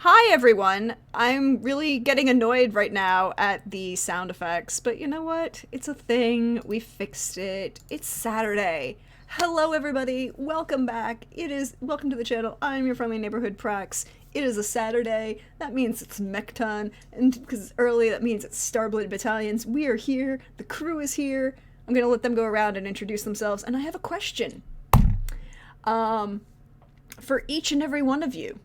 Hi everyone! I'm really getting annoyed right now at the sound effects, but you know what? It's a thing. We fixed it. It's Saturday. Hello everybody! Welcome back. Welcome to the channel. I'm your friendly neighborhood Prax. It is a Saturday. That means it's Mechton, and because it's early, that means it's Starblade Battalions. We are here. The crew is here. I'm gonna let them go around and introduce themselves, and I have a question. For each and every one of you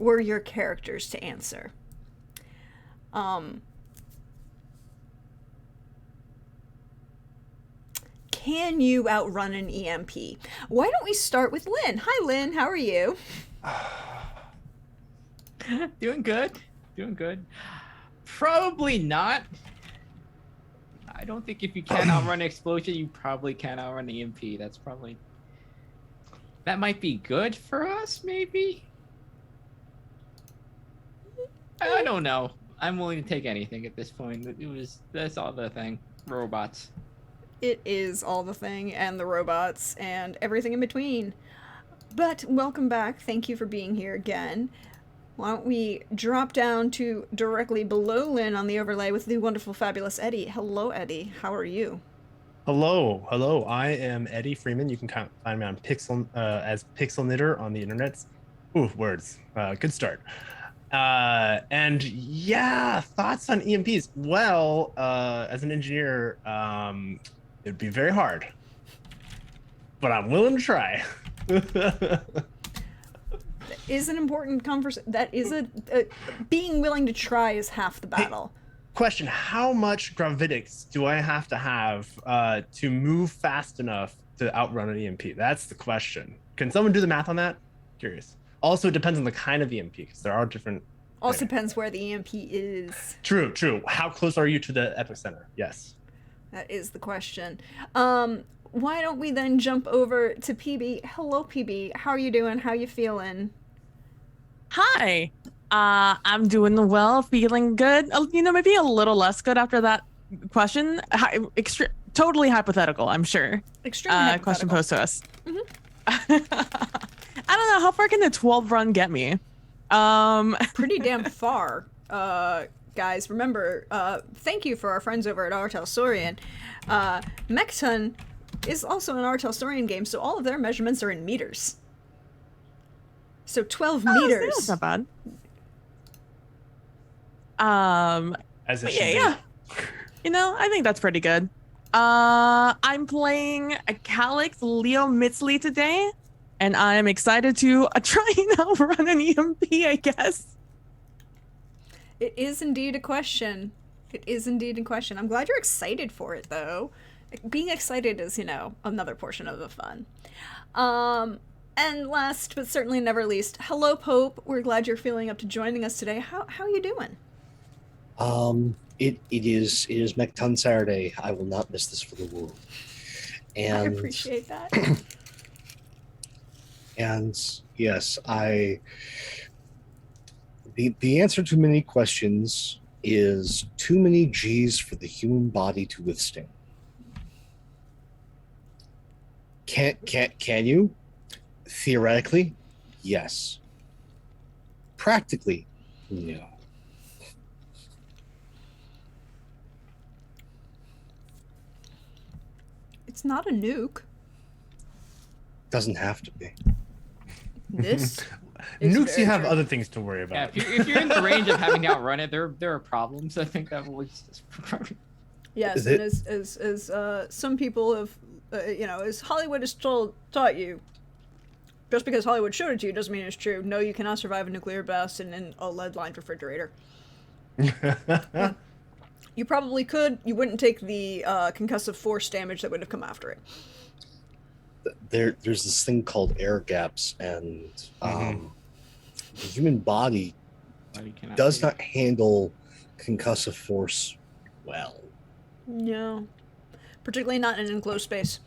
were your characters to answer. Um, can you outrun an EMP? Why don't we start with Lynn? Hi, Lynn. How are you? Doing good. Doing good. Probably not. I don't think if you can outrun an explosion, you probably can outrun the EMP. That might be good for us, maybe? I don't know. I'm willing to take anything at this point. That's all the thing. Robots. It is all the thing, and the robots, and everything in between. But welcome back. Thank you for being here again. Why don't we drop down to directly below Lynn on the overlay with the wonderful, fabulous Eddie. Hello, Eddie. How are you? Hello. I am Eddie Freeman. You can find me on as Pixel Knitter on the internet. Ooh, words. Good start. And yeah, thoughts on EMPs. Well, as an engineer, it'd be very hard, but I'm willing to try. Is an important conversation. That is being willing to try is half the battle. Question: how much gravitics do I have to move fast enough to outrun an EMP? That's the question. Can someone do the math on that? Curious. Also, it depends on the kind of EMP because there are different. Also depends where the EMP is. True. How close are you to the epicenter? Yes. That is the question. Why don't we then jump over to PB? Hello, PB. How are you doing? How you feeling? Hi. I'm doing well, feeling good. Maybe a little less good after that question. Totally hypothetical, I'm sure. Extremely hypothetical. Question posed to us. I don't know, how far can the 12 run get me? Pretty damn far. Guys, remember, thank you for our friends over at Artel Saurian. Mechton is also an Artel Saurian game, so all of their measurements are in meters. So 12 meters. That's not bad. As it yeah. I think that's pretty good. I'm playing a Calyx Leo Mitsley today, and I'm excited to try and outrun an EMP, I guess. It is indeed a question. It is indeed a question. I'm glad you're excited for it, though. Being excited is, another portion of the fun. And last but certainly never least, hello, Pope. We're glad you're feeling up to joining us today. How are you doing? It is Mechton Saturday. I will not miss this for the world. And I appreciate that. And yes, the answer to many questions is too many G's for the human body to withstand. Can you? Theoretically, yes. Practically, no. It's not a nuke. Doesn't have to be. This Nukes, you have other things to worry about. Yeah, if you're in the range of having to outrun it, there are problems. I think that will just. Yes, and as some people have, as Hollywood has taught you, just because Hollywood showed it to you doesn't mean it's true. No, you cannot survive a nuclear blast in a lead-lined refrigerator. You probably could. You wouldn't take the concussive force damage that would have come after it. There's this thing called air gaps, and the human body does not handle concussive force well. No, particularly not in an enclosed space.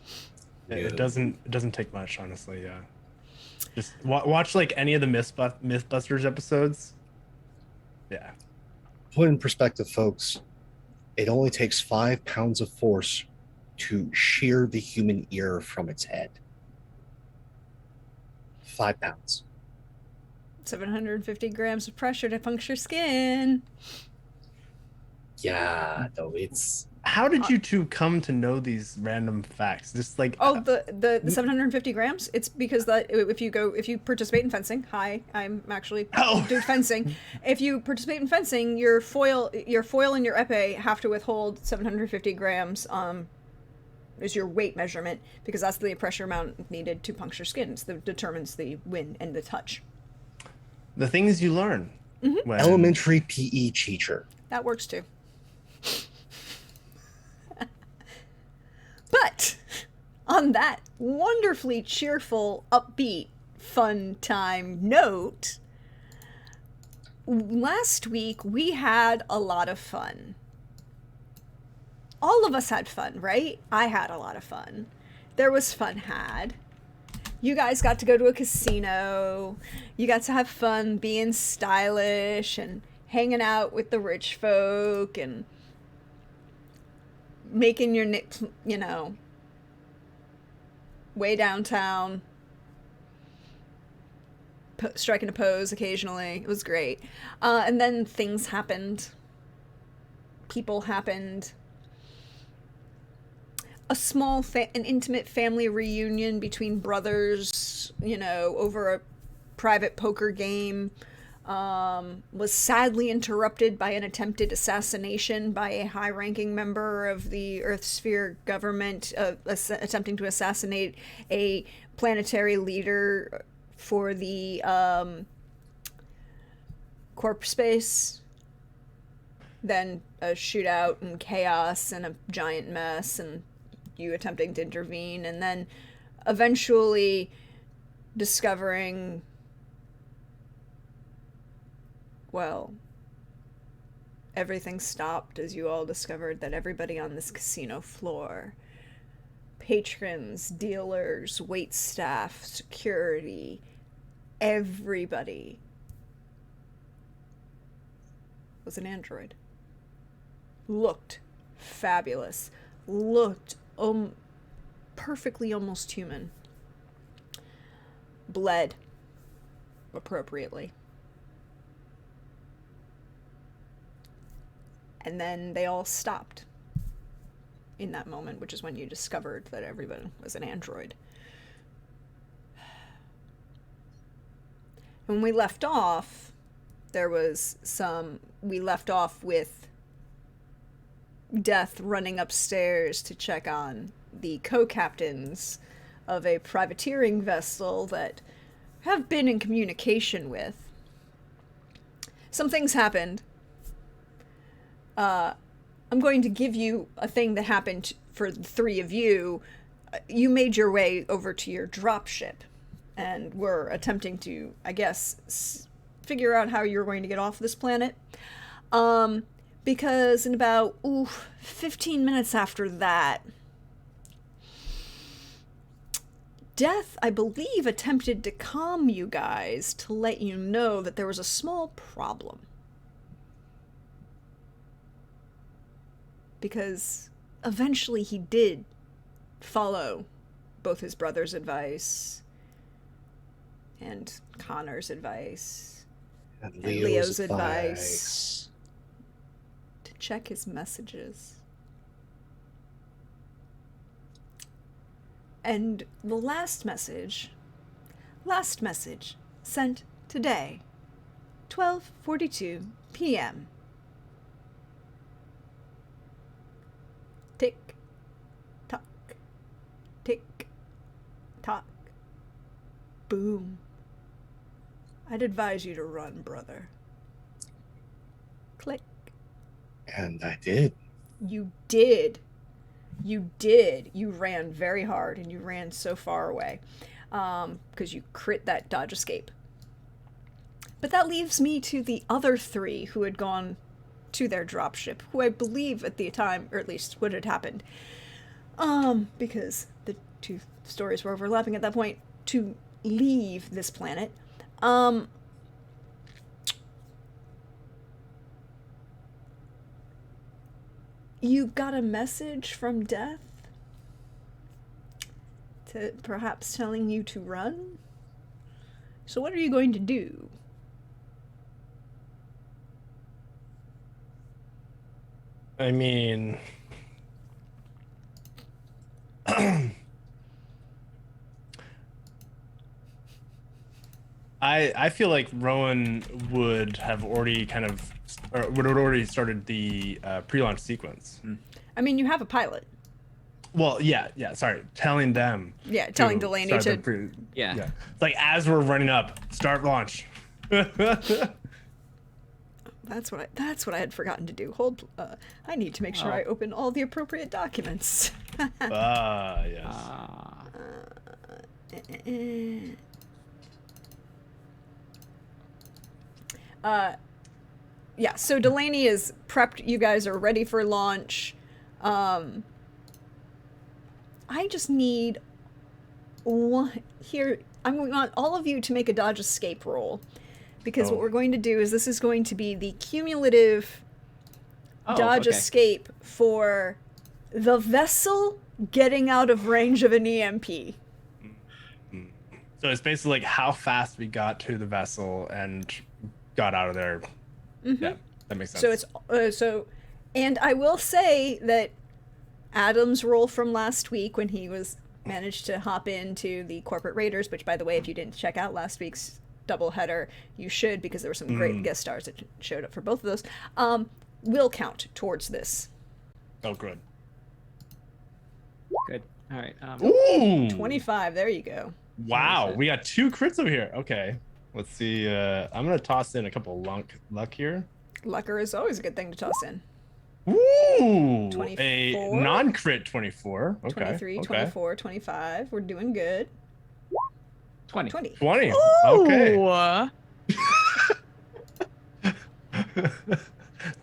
It doesn't take much, honestly. Yeah, just watch like any of the Mythbusters episodes. Yeah. Put in perspective, folks, it only takes 5 pounds of force to shear the human ear from its head. 5 pounds. 750 grams of pressure to puncture skin. Yeah, no, it's How did you two come to know these random facts? Just like Oh, the 750 grams. It's because that if you participate in fencing. Hi, I'm actually Oh. do fencing. If you participate in fencing, your foil and your epee have to withhold 750 grams. Is your weight measurement because that's the pressure amount needed to puncture skin. That determines the win and the touch. the things you learn. When... elementary PE teacher. That works too. But on that wonderfully cheerful, upbeat, fun time note, last week we had a lot of fun. All of us had fun, right? I had a lot of fun. There was fun had. You guys got to go to a casino. You got to have fun being stylish and hanging out with the rich folk and making your, way downtown, striking a pose occasionally. It was great. And then things happened. People happened. A small, an intimate family reunion between brothers, over a private poker game, was sadly interrupted by an attempted assassination by a high-ranking member of the Earth Sphere government, attempting to assassinate a planetary leader for the corp space. Then a shootout and chaos and a giant mess and you attempting to intervene, and then eventually discovering, well, everything stopped as you all discovered that everybody on this casino floor, patrons, dealers, waitstaff, security, everybody was an android. Looked fabulous. Looked perfectly almost human. Bled appropriately. And then they all stopped in that moment, which is when you discovered that everyone was an android. When we left off, we left off with Death running upstairs to check on the co-captains of a privateering vessel that have been in communication with. Some things happened. I'm going to give you a thing that happened for the three of you. You made your way over to your dropship and were attempting to, I guess, figure out how you're going to get off this planet. Because in about 15 minutes after that, Death, I believe, attempted to calm you guys to let you know that there was a small problem. Because eventually he did follow both his brother's advice and Connor's advice and Leo's advice. Check his messages. And the last message sent today, 12:42 p.m. Tick tock, tick tock, boom. I'd advise you to run, brother. Click. And I did. You did. You did. You ran very hard, and you ran so far away. Because you crit that dodge escape. But that leaves me to the other three who had gone to their dropship, who I believe at the time, or at least what had happened, because the two stories were overlapping at that point, to leave this planet. You got a message from Death to perhaps telling you to run? So what are you going to do? I mean, I feel like Rowan would have already or would have already started the pre-launch sequence. I mean, you have a pilot. Well, yeah. Sorry, telling them. Yeah, telling Delaney start to. the Yeah. It's like as we're running up, start launch. That's what I had forgotten to do. Hold. I need to make sure I open all the appropriate documents. Yes. Yeah, so Delaney is prepped. You guys are ready for launch. I just need one here. I want all of you to make a dodge escape roll, because what we're going to do is this is going to be the cumulative dodge escape for the vessel getting out of range of an EMP. So it's basically like how fast we got to the vessel and got out of there. Mm-hmm. Yeah, that makes sense. So it's and I will say that Adam's role from last week when he managed to hop into the Corporate Raiders, which, by the way, if you didn't check out last week's doubleheader, you should, because there were some great guest stars that showed up for both of those, will count towards this. Oh, good. Good. All right. Ooh! 25, there you go. Wow, we got 2 crits over here. Okay, let's see. I'm going to toss in a couple luck here. Lucker is always a good thing to toss in. Ooh! 24? A non-crit 24. Okay. 23, 24, 25. We're doing good. 20. 20. Okay. Ooh.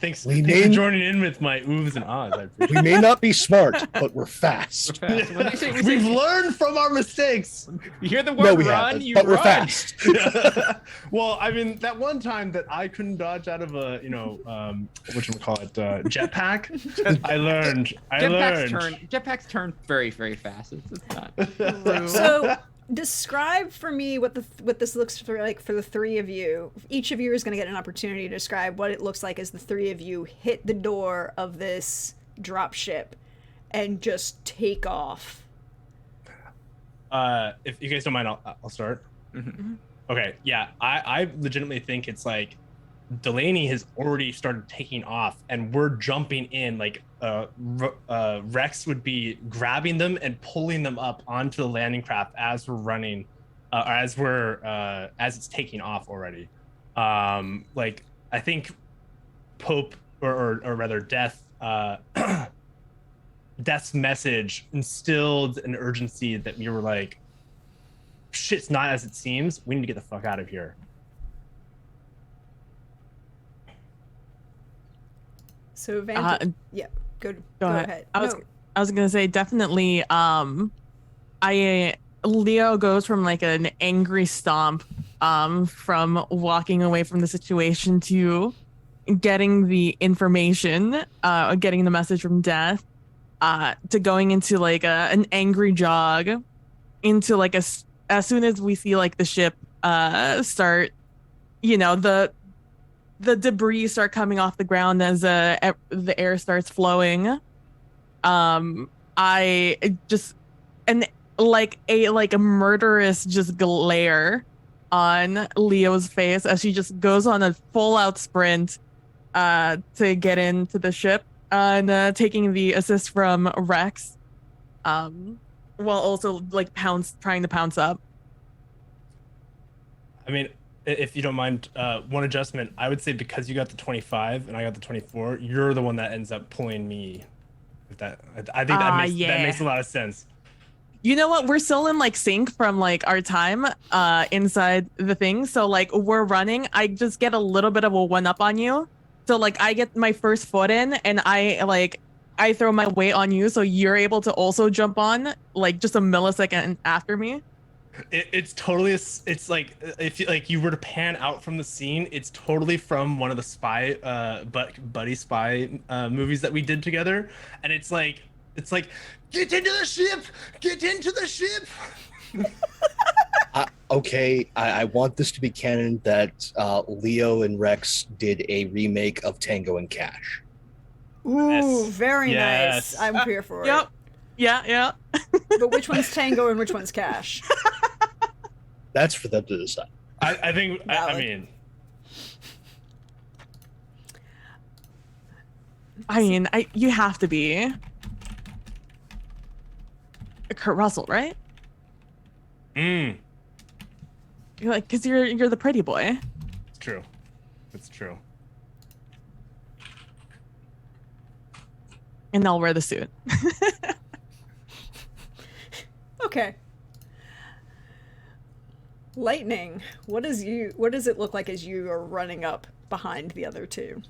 Thanks for joining in with my oohs and ahs. I appreciate We may not be smart, but we're fast. We've learned from our mistakes. You hear the word No, we run, haven't, you but run. we're fast. Well, I mean, that one time that I couldn't dodge out of a, whatchamacallit, jetpack, I learned. Jetpacks turn very, very fast. It's not. So, describe for me what this looks like for the three of you. Each of you is going to get an opportunity to describe what it looks like as the three of you hit the door of this dropship and just take off. If you guys don't mind, I'll start. Mm-hmm. Okay, yeah, I legitimately think it's like Delaney has already started taking off, and we're jumping in. Like Rex would be grabbing them and pulling them up onto the landing craft as we're running, as it's taking off already. Like I think Pope or rather Death. Death's message instilled an urgency that we were like, shit's not as it seems. We need to get the fuck out of here. So yeah, go ahead. I was gonna say definitely. Leo goes from like an angry stomp, from walking away from the situation to getting the information, getting the message from Death. To going into like an angry jog, into like as soon as we see like the ship start, the debris start coming off the ground as the air starts flowing. I just like a murderous just glare on Leo's face as she just goes on a full out sprint to get into the ship. And taking the assist from Rex, while also like trying to pounce up. I mean, if you don't mind, one adjustment, I would say because you got the 25 and I got the 24, you're the one that ends up pulling me. I think that makes a lot of sense. You know what? We're still in like sync from like our time inside the thing. So like we're running. I just get a little bit of a one up on you. So like I get my first foot in and I throw my weight on you, so you're able to also jump on like just a millisecond after me. It's totally it's like if you were to pan out from the scene, it's totally from one of the spy buddy spy movies that we did together, and it's like get into the ship. Okay, I want this to be canon that Leo and Rex did a remake of Tango and Cash. Ooh, Yes. very Yes. nice. I'm here for Yep. it. Yeah. But which one's Tango and which one's Cash? That's for them to decide. I think. I Valid. mean, You have to be Kurt Russell, right? mm, You're like, cause you're the pretty boy. it's true. It's true. And I'll wear the suit. Okay. Lightning, what does it look like as you are running up behind the other two?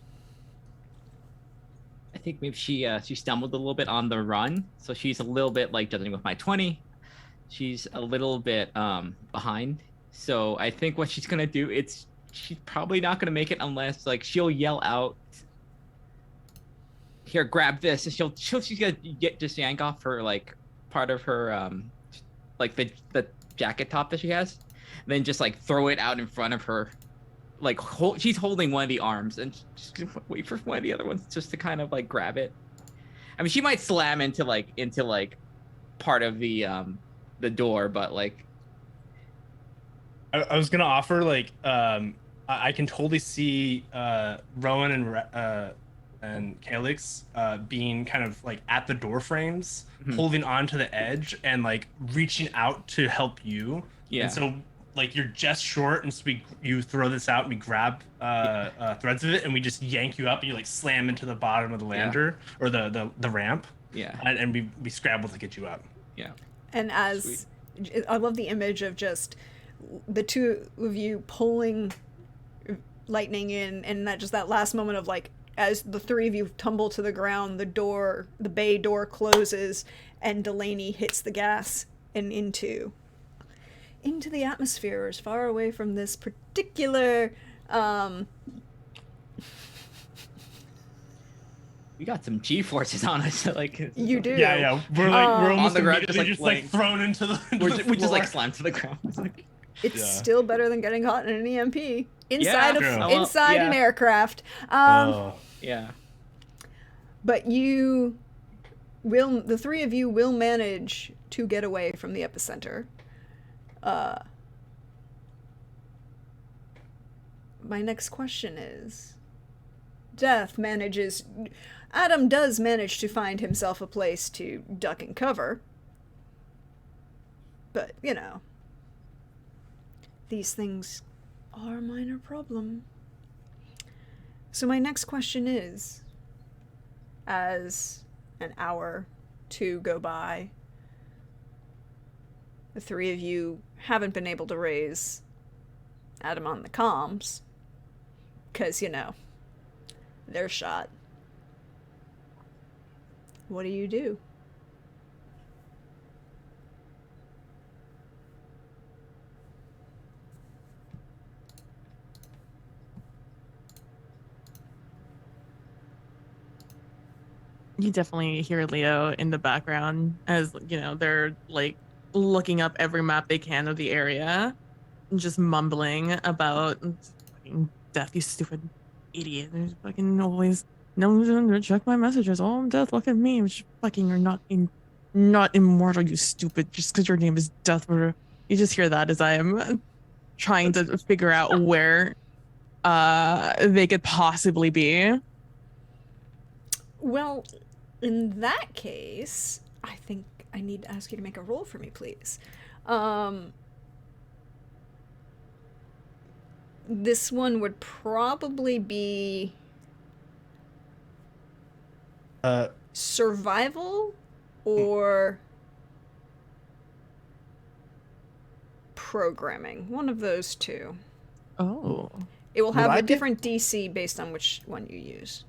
I think maybe she stumbled a little bit on the run, so she's a little bit like judging with my 20. She's a little bit behind. So I think what she's gonna do, she's probably not gonna make it unless like she'll yell out, "Here, grab this!" And she's gonna just yank off her like part of her like the jacket top that she has, and then just like throw it out in front of her. Like she's holding one of the arms and just gonna wait for one of the other ones just to kind of like grab it. I mean, she might slam into part of the door, but like I was gonna offer like I can totally see Rowan and Calyx being kind of like at the door frames, holding on to the edge and like reaching out to help you. Yeah. And so like you're just short, and so you throw this out and we grab threads of it and we just yank you up and you like slam into the bottom of the lander or the ramp. Yeah. And we scramble to get you up. Yeah. And as I love the image of just the two of you pulling Lightning in, and that last moment of like as the three of you tumble to the ground, the bay door closes, and Delaney hits the gas and into the atmosphere, as far away from this particular We got some G-forces on us. Like you do. Yeah. We're almost on the ground, immediately just like thrown into the. we just like slammed to the ground. It's like, It's still better than getting caught in an EMP inside Yeah, inside yeah. an aircraft. yeah. But the three of you will manage to get away from the epicenter. My next question is, Adam does manage to find himself a place to duck and cover. But, these things are a minor problem. So my next question is, as an hour, 2 go by, the three of you haven't been able to raise Adam on the comms, because, they're shot. What do you do? You definitely hear Leo in the background as, they're like looking up every map they can of the area and just mumbling about fucking Death, you stupid idiot. There's fucking always no one's gonna check my messages. Oh, I'm Death, look at me. Which fucking you're not immortal, you stupid, just because your name is Death. You just hear that as I am trying to figure out where they could possibly be. Well, in that case, I think I need to ask you to make a roll for me, please. This one would probably be survival or programming. One of those two. Oh. It will have a different DC based on which one you use.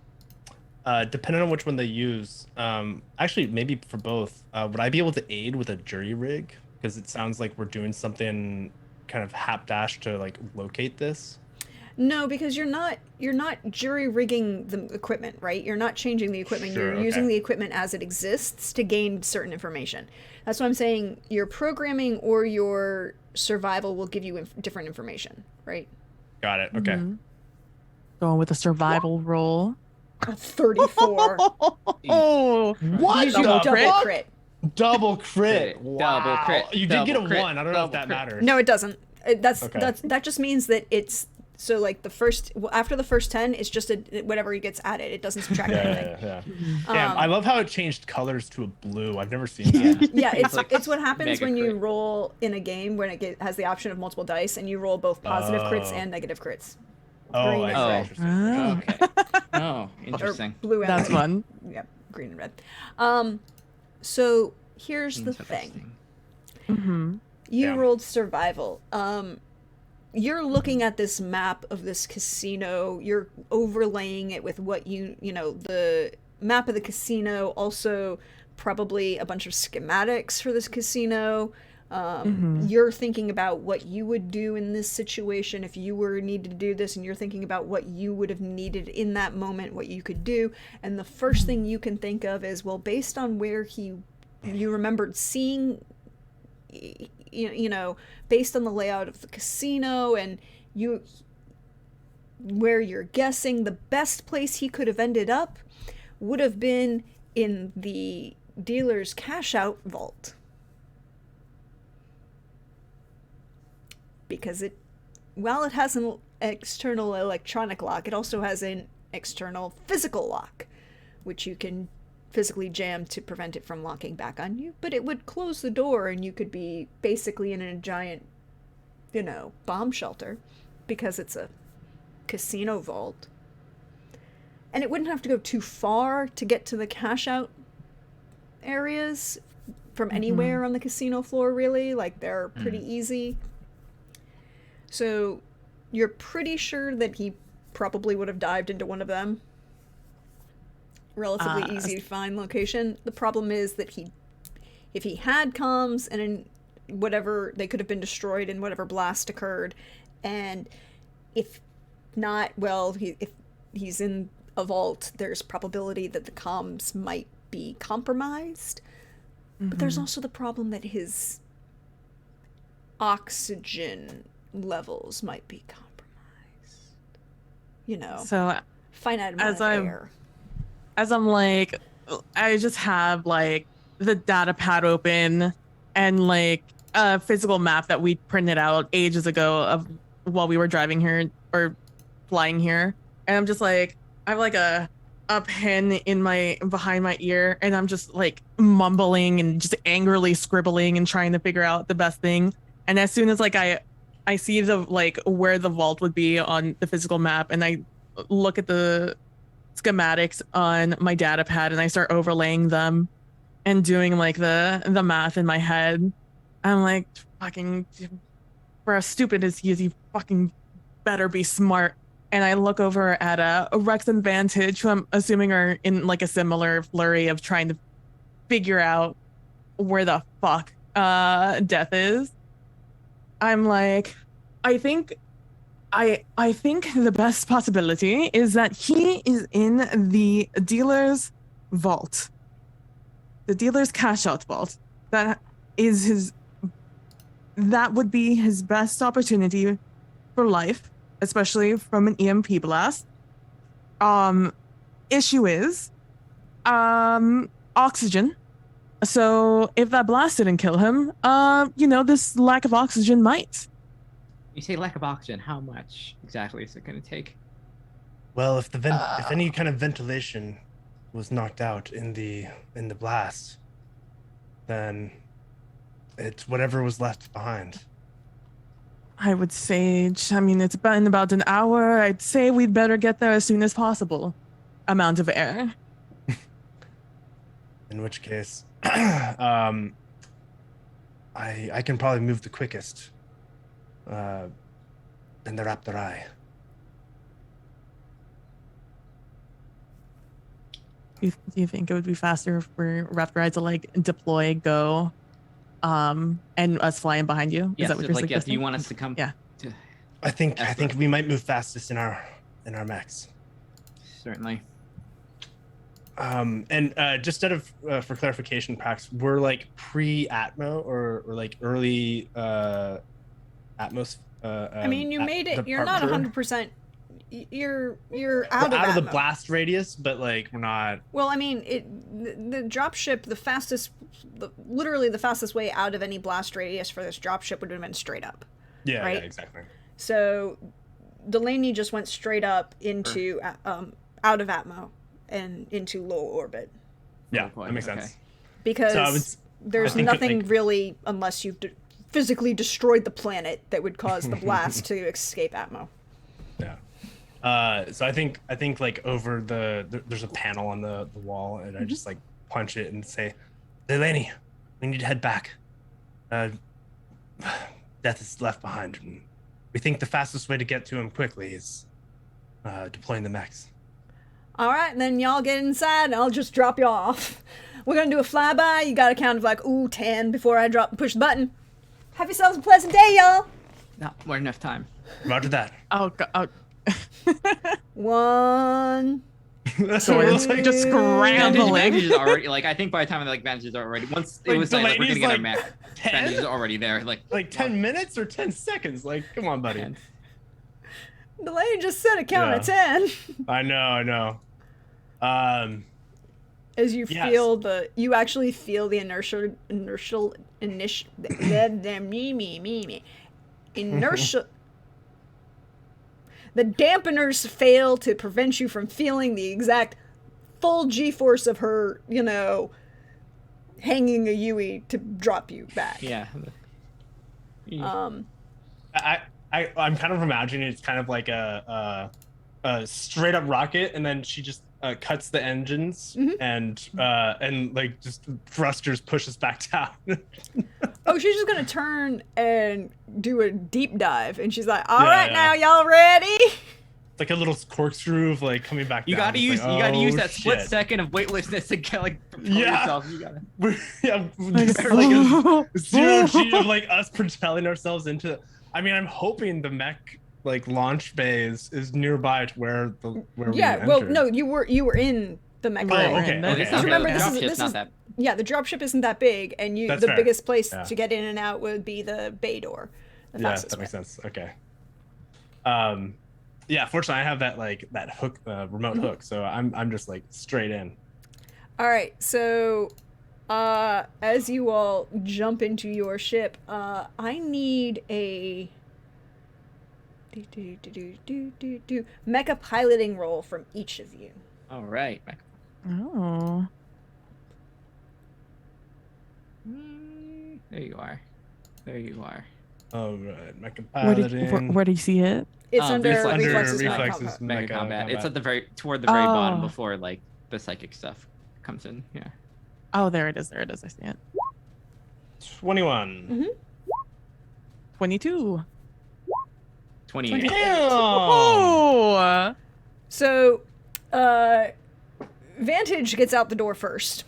Depending on which one they use, actually maybe for both, would I be able to aid with a jury rig? Because it sounds like we're doing something kind of hapdash to like locate this. No, because you're not jury rigging the equipment, right? You're not changing the equipment. Sure, You're using the equipment as it exists to gain certain information. That's what I'm saying. Your programming or your survival will give you different information, right? Got it. Okay. Mm-hmm. Going with a survival roll. A 34. Oh, What Gives you the double fuck? crit. Double crit. Crit. Wow. Double crit. You did get a Double crit. 1. I don't know if Double that crit. matters. No, it doesn't. Okay. That just means that it's so like after the first 10, it's just whatever gets added. It doesn't subtract anything. Yeah. Damn, I love how it changed colors to a blue. I've never seen that. Yeah, It's like it's what happens mega when you crit. roll in a game when has the option of multiple dice and you roll both positive crits Oh. and negative crits. Oh, Green I and see. red. Interesting. Oh. Okay. Oh, Or interesting. blue and That's red. fun. Yep, green and red. So here's the Interesting. thing. Mm-hmm. You Yeah. rolled survival. You're looking at this map of this casino. You're overlaying it with what the map of the casino, also probably a bunch of schematics for this casino. You're thinking about what you would do in this situation if you were needed to do this, and you're thinking about what you would have needed in that moment, what you could do. And the first thing you can think of is, well, based on where you remembered seeing, based on the layout of the casino and where you're guessing, the best place he could have ended up would have been in the dealer's cash out vault. Because while it has an external electronic lock, it also has an external physical lock, which you can physically jam to prevent it from locking back on you, but it would close the door and you could be basically in a giant, bomb shelter because it's a casino vault. And it wouldn't have to go too far to get to the cash out areas from anywhere on the casino floor, really. Like, they're pretty easy. So you're pretty sure that he probably would have dived into one of them. Relatively easy to find location. The problem is that if he had comms and in whatever, they could have been destroyed in whatever blast occurred. And if not, well, if he's in a vault, there's probability that the comms might be compromised. But there's also the problem that his oxygen levels might be compromised. So Finite amount of air. as I'm like, I just have like the data pad open and like a physical map that we printed out ages ago of while we were driving here or flying here. And I'm just like, I have like a pen in behind my ear, and I'm just like mumbling and just angrily scribbling and trying to figure out the best thing. And as soon as like I see the like where the vault would be on the physical map, and I look at the schematics on my data pad and I start overlaying them and doing like the math in my head. I'm like, fucking, for as stupid as he is, you fucking better be smart. And I look over at Rex and Vantage, who I'm assuming are in like a similar flurry of trying to figure out where the fuck Death is. I'm like, I think the best possibility is that he is in the dealer's vault, the dealer's cash out vault. That would be his best opportunity for life, especially from an EMP blast. Issue is, oxygen. So if that blast didn't kill him, this lack of oxygen might. You say lack of oxygen. How much exactly is it going to take? Well, if any kind of ventilation was knocked out in the blast, then it's whatever was left behind. I would say, it's been about an hour. I'd say we'd better get there as soon as possible. Amount of air. In which case, I can probably move the quickest. In the Raptor Eye. Do you think it would be faster for Raptor Eye to like deploy, go, and us flying behind you? Yes, Is that what you're like, suggesting? do you want us to come? Yeah. I think we might move fastest in our mechs. Certainly. And just out of for clarification, Pax, we're like pre-Atmo or like early Atmos. I mean, you made it. You're not 100%. you're We're out out of the ammo. blast radius, but like we're not. Well, I mean, the dropship, literally the fastest way out of any blast radius for this dropship would have been straight up. Yeah, Right? yeah, exactly. So Delaney just went straight up into out of Atmo and into low orbit Yeah, boy, that makes okay. sense. because So I was- there's I think, nothing like- really unless you've physically destroyed the planet that would cause the blast to escape Atmo. Yeah. So I think like over there's a panel on the wall, and I just like punch it and say, Delaney, we need to head back. Death is left behind. And we think the fastest way to get to him quickly is deploying the mechs. All right, then y'all get inside, and I'll just drop you off. We're gonna do a flyby. You got a count of like 10 before I push the button. Have yourselves a pleasant day, y'all. Not more enough time. Roger that. Oh, God. 1. So it's like just scrambling. Vantage is already like I think by the time like Vantage is already once it Like, was like we're gonna Delaney's, get our like, mech. 10? Vantage is already there. Like 10 minutes or 10 seconds? Like, come on, buddy. 10. Delaney just said a count of Yeah. 10. I know. As you Yes. feel you actually feel the inertial the dampeners fail to prevent you from feeling the exact full G-force of her, hanging a Yui to drop you back. Yeah. I'm kind of imagining it's kind of like a straight up rocket, and then she just cuts the engines and like just thrusters pushes back down. Oh, she's just gonna turn and do a deep dive, and she's like, "All Yeah, right, yeah. now y'all ready?" It's like a little corkscrew of like coming back You down. gotta It's use like, you gotta use oh, that split shit. second of weightlessness to get like propel Yeah. yourself. You gotta Yeah, just zero G of like us propelling ourselves into. I mean, I'm hoping the mech like launch bay is nearby to where we Yeah. Well, entered. no, you were in the mech. Oh, bay. okay. Oh, Okay. it's not okay. Remember, the this is- dropship's this not is- that. Yeah, the dropship isn't that big, and That's the fair. biggest place Yeah. to get in and out would be the bay door. The Yeah, fastest that makes way. sense. Okay. Yeah, fortunately I have that hook, remote hook, so I'm just like straight in. All right, so as you all jump into your ship, I need a mecha piloting roll from each of you. All right. Oh. There you are. There you are. All right, mecha Where piloting. do you see it? It's Um, under reflex- reflexes, not reflexes. combat. Mega Mega combat. It's combat. at the toward the very bottom Oh. before like the psychic stuff comes in. Yeah. Oh, there it is. I see it. 21. 22. 28. Damn. Oh. So, Vantage gets out the door first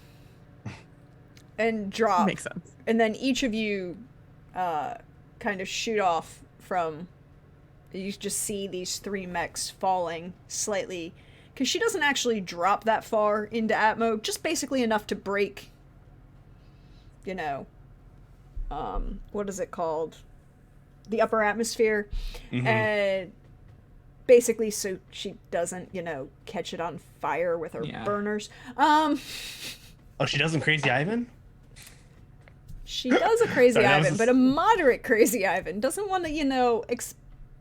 and drop, Makes sense. and then each of you kind of shoot off from. You just see these 3 mechs falling slightly, because she doesn't actually drop that far into Atmo, just basically enough to break. What is it called? The upper atmosphere, and basically so she doesn't, catch it on fire with her Yeah. burners. Oh, she doesn't Crazy Ivan? She does a crazy Sorry, that was Ivan, but a moderate crazy Ivan. Doesn't want to,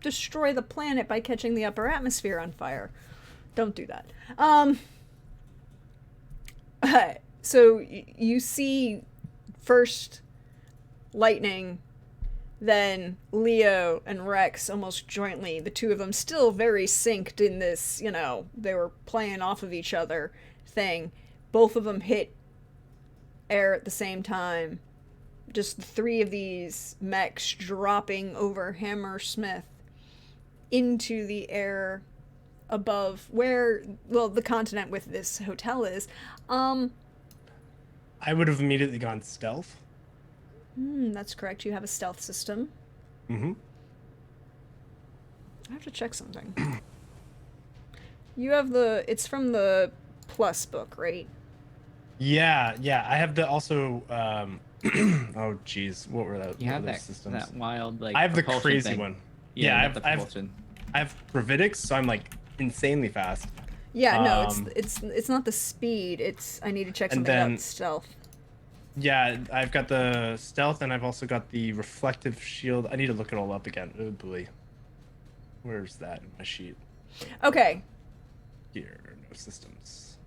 destroy the planet by catching the upper atmosphere on fire. Don't do that. So you see first Lightning, then Leo and Rex almost jointly, the two of them still very synced in this, they were playing off of each other thing. Both of them hit air at the same time. Just the 3 of these mechs dropping over Hammersmith into the air above where, the continent with this hotel is. I would have immediately gone stealth. That's correct. You have a stealth system. Mm-hmm. I have to check something. You have it's from the Plus book, right? Yeah. I have the also. Oh, geez, what were those? You have those that systems? that wild like. I have the propulsion crazy thing. one. Yeah, Yeah, you I have the have propulsion. I have gravitics, so I'm like insanely fast. Yeah, no, Um, it's not the speed. It's I need to check And something then- about stealth. Yeah, I've got the stealth, and I've also got the reflective shield. I need to look it all up again. Oh boy, where's that in my sheet? Okay, Here, no systems.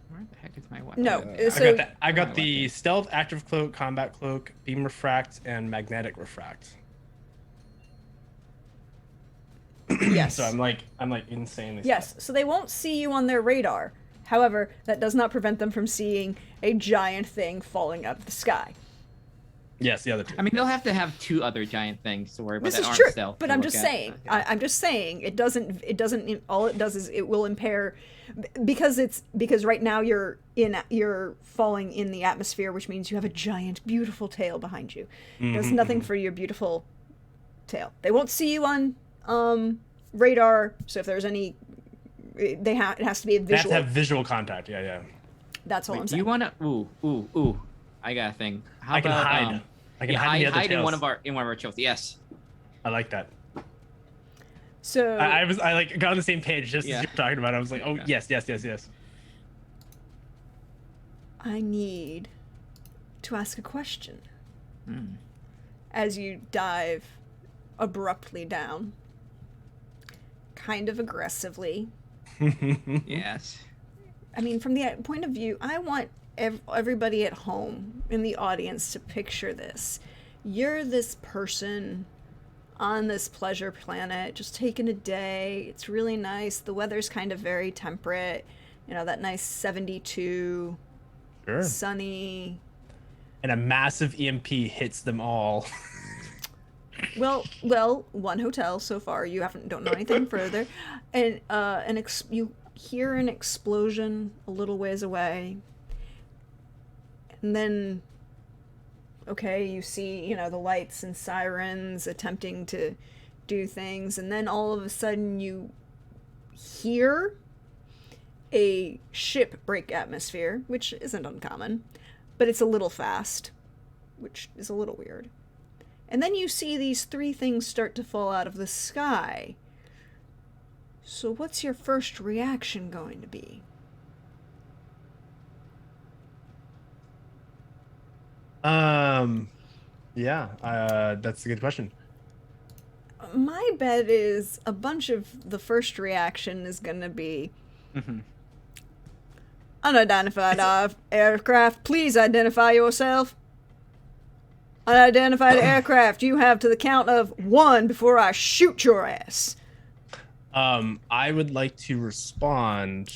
Where the heck is my weapon? no, Yeah. so I got that. I got My the weapon. stealth, active cloak, combat cloak, beam refract, and magnetic refract. yes, So I'm like insanely. yes. So they won't see you on their radar. However, that does not prevent them from seeing a giant thing falling out of the sky. Yes, the other two. I mean, they'll have to have 2 other giant things to worry about This that is aren't true, stealth but to I'm look just at. saying. Okay. I'm just saying it doesn't. All it does is it will impair, because right now you're falling in the atmosphere, which means you have a giant, beautiful tail behind you. It does nothing for your beautiful tail. They won't see you on radar. So if there's any, it has to be a They have visual. to have visual contact. Yeah, yeah. That's all I'm Wait, do saying. you want to? Ooh! I got a thing. How I can about hide. I can yeah, hide in the other hide in tails. one of our tails. Yes. I like that. So I like got on the same page just Yeah. as you were talking about it. I was like, oh Yeah. yes. I need to ask a question Hmm. as you dive abruptly down, kind of aggressively. Yes. I mean, from the point of view, I want everybody at home in the audience to picture this. You're this person on this pleasure planet, just taking a day. It's really nice. The weather's kind of very temperate. You know, that nice 72, Sure. sunny. And a massive EMP hits them all. Well, one hotel so far. You don't know anything further, and you hear an explosion a little ways away, and then, okay, you see the lights and sirens attempting to do things, and then all of a sudden you hear a ship break atmosphere, which isn't uncommon, but it's a little fast, which is a little weird. And then you see these 3 things start to fall out of the sky. So what's your first reaction going to be? Yeah, that's a good question. My bet is a bunch of the first reaction is going to be Mm-hmm. unidentified aircraft. Please identify yourself. Unidentified aircraft. You have to the count of 1 before I shoot your ass. I would like to respond.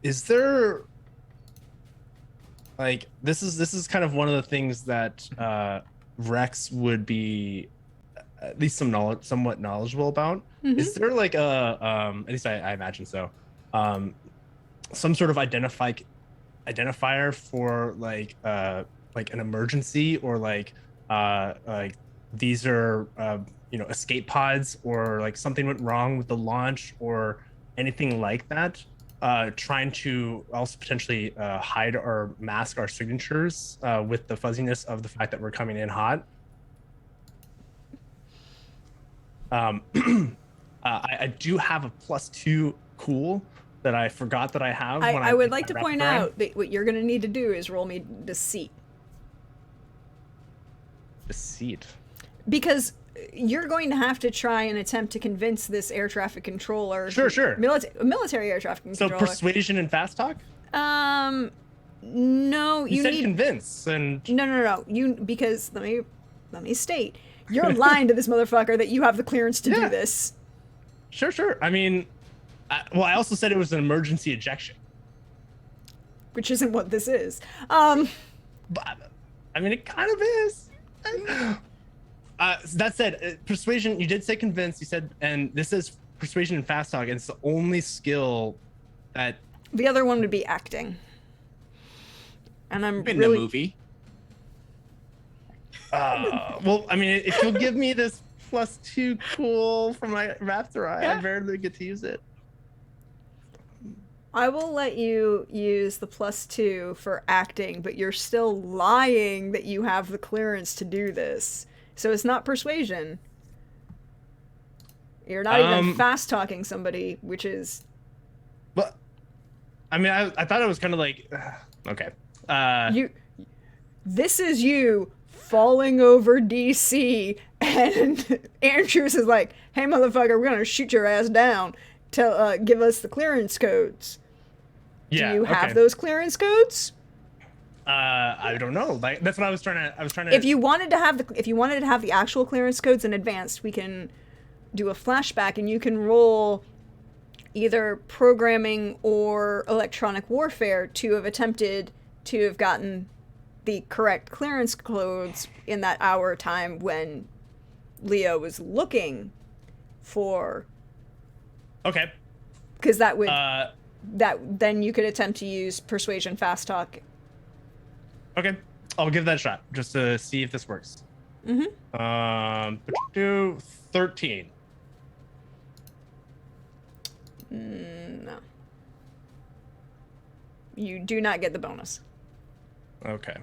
Is there like this is kind of one of the things that Rex would be at least somewhat knowledgeable about. Is there like a at least I imagine so, some sort of identifier for like an emergency, or like these are escape pods, or like something went wrong with the launch or anything like that, trying to also potentially hide or mask our signatures with the fuzziness of the fact that we're coming in hot. I do have a +2 cool that I forgot that I have. when I would like did to my point rapid fire. out that what you're going to need to do is roll me deceit. Deceit. Because you're going to have to try and attempt to convince this air traffic controller. Sure. Military air traffic So controller. persuasion and fast talk. No, You you said need convince, and no. Because let me state, you're lying to this motherfucker that you have the clearance to do Yeah. this. sure. I mean, I also said it was an emergency ejection. Which isn't what this is. But I mean, it kind of is. That said, persuasion. You did say convince. You said, and this is persuasion and fast talk, and it's the only skill that. The other one would be acting. And I'm Been really in a movie. Well, I mean, if you'll give me this +2 cool for my raptor eye, I Yeah. barely get to use it. I will let you use the +2 for acting, but you're still lying that you have the clearance to do this. So it's not persuasion. You're not even fast talking somebody, which is. But I mean, I thought it was kind of like, okay. This is you falling over DC, and Andrews is like, "Hey, motherfucker, we're gonna shoot your ass down. Give us the clearance codes." Yeah. Do you have those clearance codes? I don't know. Like that's what I was trying to. If you wanted to have the actual clearance codes in advance, we can do a flashback, and you can roll either programming or electronic warfare to have attempted to have gotten the correct clearance codes in that hour time when Leo was looking for. Okay. Because that would then you could attempt to use persuasion fast talk. Okay, I'll give that a shot just to see if this works. Do 13. No. You do not get the bonus. Okay.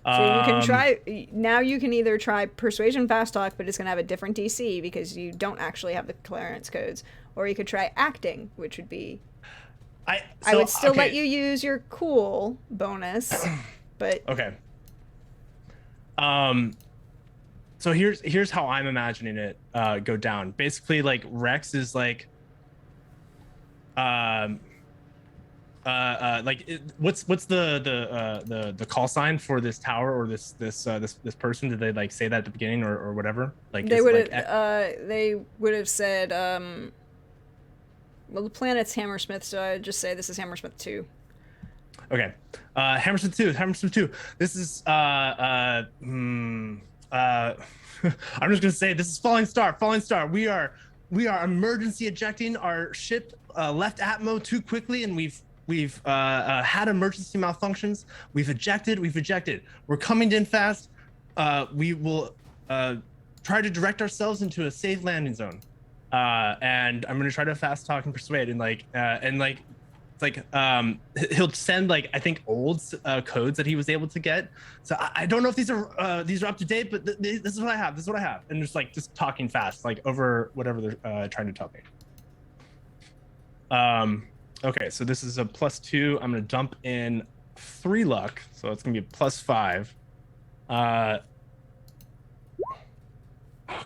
So you can try now. You can either try persuasion fast talk, but it's going to have a different DC because you don't actually have the clearance codes, or you could try acting, which would be. I would still let you use your cool bonus, but okay. So here's how I'm imagining it go down. Basically, like Rex is like, what's the call sign for this tower or this person? Did they like say that at the beginning or whatever? Like they would have said well, the planet's Hammersmith, so I'd just say this is Hammersmith 2. Okay. Hammersmith 2. This is I'm just gonna say this is Falling Star. We are emergency ejecting. Our ship left Atmo too quickly, and we've had emergency malfunctions. We've ejected. We're coming in fast. We will try to direct ourselves into a safe landing zone. And I'm gonna try to fast talk and persuade, and he'll send like I think old codes that he was able to get. So I don't know if these are up to date, but this is what I have. And just talking fast, like over whatever they're trying to tell me. Okay, so this is a +2. I'm gonna dump in 3 luck, so it's gonna be a +5. Oh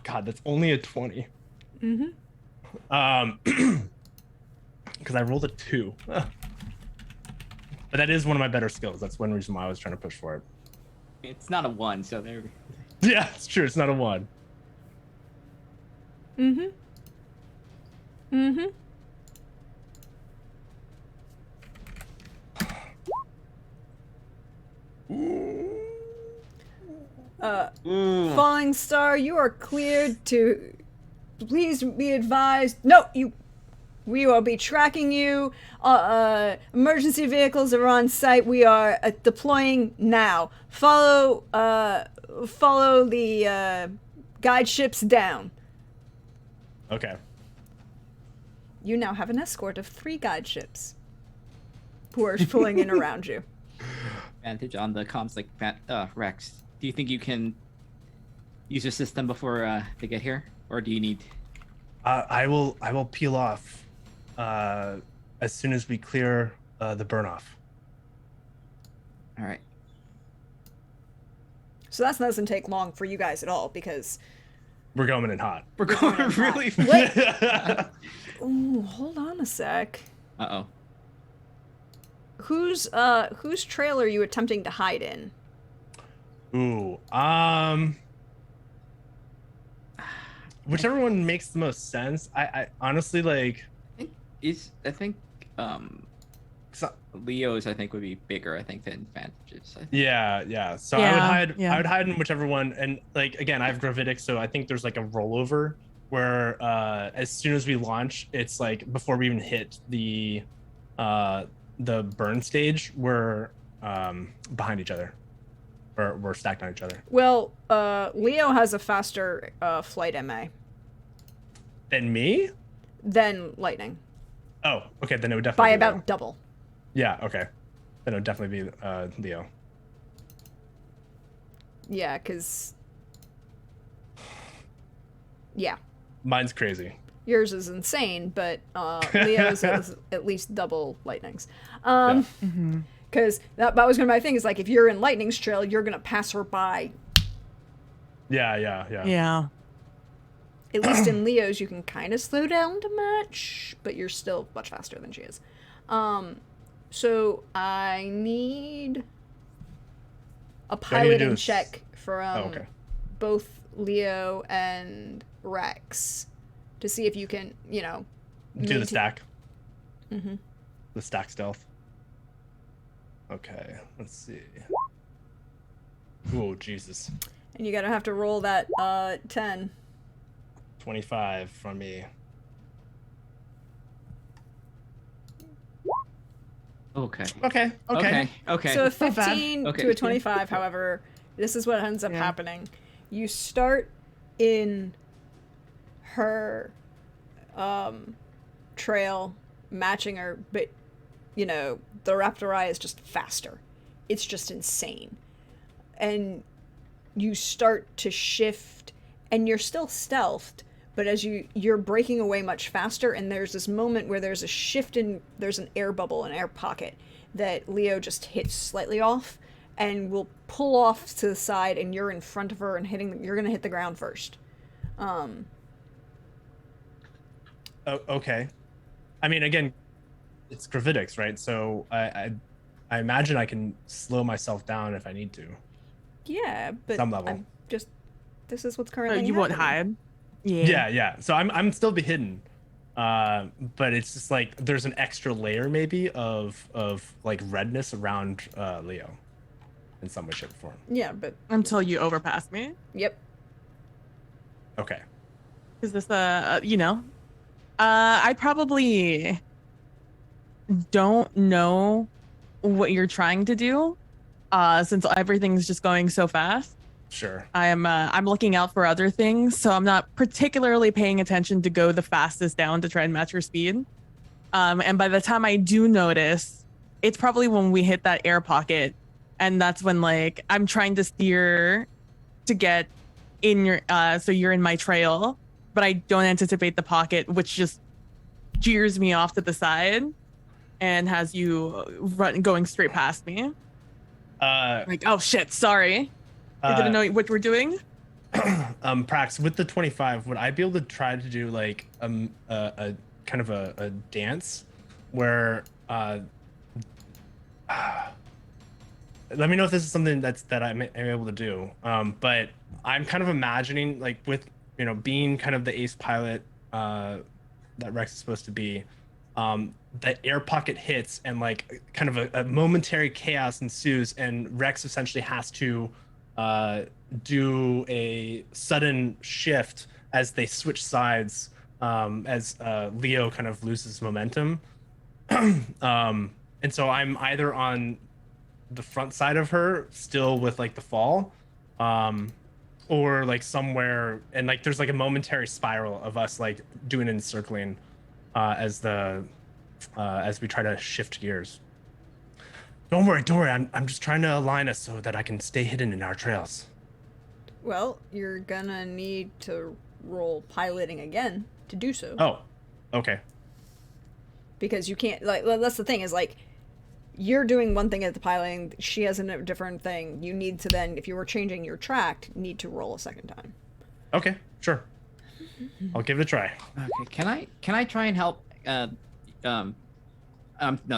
God, that's only a 20. Because I rolled a 2. But that is one of my better skills. That's one reason why I was trying to push for it. It's not a 1, so there. Yeah, it's true. It's not a 1. Falling Star, you are cleared to. Please be advised. No, we will be tracking you. Emergency vehicles are on site. We are deploying now. Follow the guide ships down. Okay. You now have an escort of 3 guide ships who are pulling in around you. Advantage on the comms, like Rex. Do you think you can use your system before they get here, or do you need? I will peel off as soon as we clear the burn off. All right. So that doesn't take long for you guys at all because we're going in hot. We're going really fast. Ooh, hold on a sec. Uh-oh. Whose trail are you attempting to hide in? Ooh, whichever one makes the most sense. I honestly like. I think Leo's would be bigger. I think than Vantage's. Yeah. So I would hide in whichever one. And like again, I have Gravitic, so I think there's like a rollover where as soon as we launch, it's like before we even hit the burn stage, we're behind each other. Or we're stacked on each other. Well, Leo has a faster flight MA. Than me? Than Lightning. Oh, okay. Then it would definitely by be about Leo. double. Yeah. Okay. Then it would definitely be Leo. Yeah, because. Yeah. Mine's crazy. Yours is insane, but Leo's is at least double Lightning's. Yeah. Because that was going to be my thing, is like, if you're in Lightning's trail, you're going to pass her by. Yeah. At least in Leo's, you can kind of slow down to match, but you're still much faster than she is. So I need a piloting check from both Leo and Rex to see if you can, do the stack. Mm-hmm. The stack stealth. Okay, let's see. Oh, Jesus. And you gotta have to roll that 10. 25 from me. Okay. So a 15 Okay. to a 25, however, this is what ends up happening. You start in her trail, matching her, but, the Raptori is just faster. It's just insane. And you start to shift, and you're still stealthed, but as you're breaking away much faster, and there's this moment where there's a shift there's an air bubble, an air pocket that Leo just hits slightly off, and will pull off to the side, and you're in front of her and you're gonna hit the ground first. Okay. I mean, again, it's gravitics, right? So I imagine I can slow myself down if I need to. Yeah, but some level. This is what's currently you won't hide. Yeah. So I'm still be hidden, but it's just like there's an extra layer maybe of like redness around Leo, in some way, shape, or form. Yeah, but until you overpass me. Yep. Okay. Is this I probably don't know what you're trying to do, since everything's just going so fast. Sure. I'm looking out for other things, so I'm not particularly paying attention to go the fastest down to try and match your speed. And by the time I do notice, it's probably when we hit that air pocket, and that's when like I'm trying to steer to get in your so you're in my trail, but I don't anticipate the pocket, which just jeers me off to the side and has you going straight past me. Like, oh shit, sorry. I didn't know what we're doing. Prax, with the 25, would I be able to try to do like a kind of a dance where let me know if this is something that I'm able to do. But I'm kind of imagining, like, with being kind of the ace pilot that Rex is supposed to be, that air pocket hits and like kind of a momentary chaos ensues, and Rex essentially has to do a sudden shift as they switch sides, as Leo kind of loses momentum. And so I'm either on the front side of her still with like the fall, or like somewhere, and like there's like a momentary spiral of us like doing encircling as we try to shift gears. Don't worry. I'm just trying to align us so that I can stay hidden in our trails. Well, you're gonna need to roll piloting again to do so. Oh, okay. Because you can't, like, that's the thing, is like, you're doing one thing at the piloting, she has a different thing. You need to then, if you were changing your track, need to roll a second time. Okay, sure. I'll give it a try. Okay, can I try and help? No,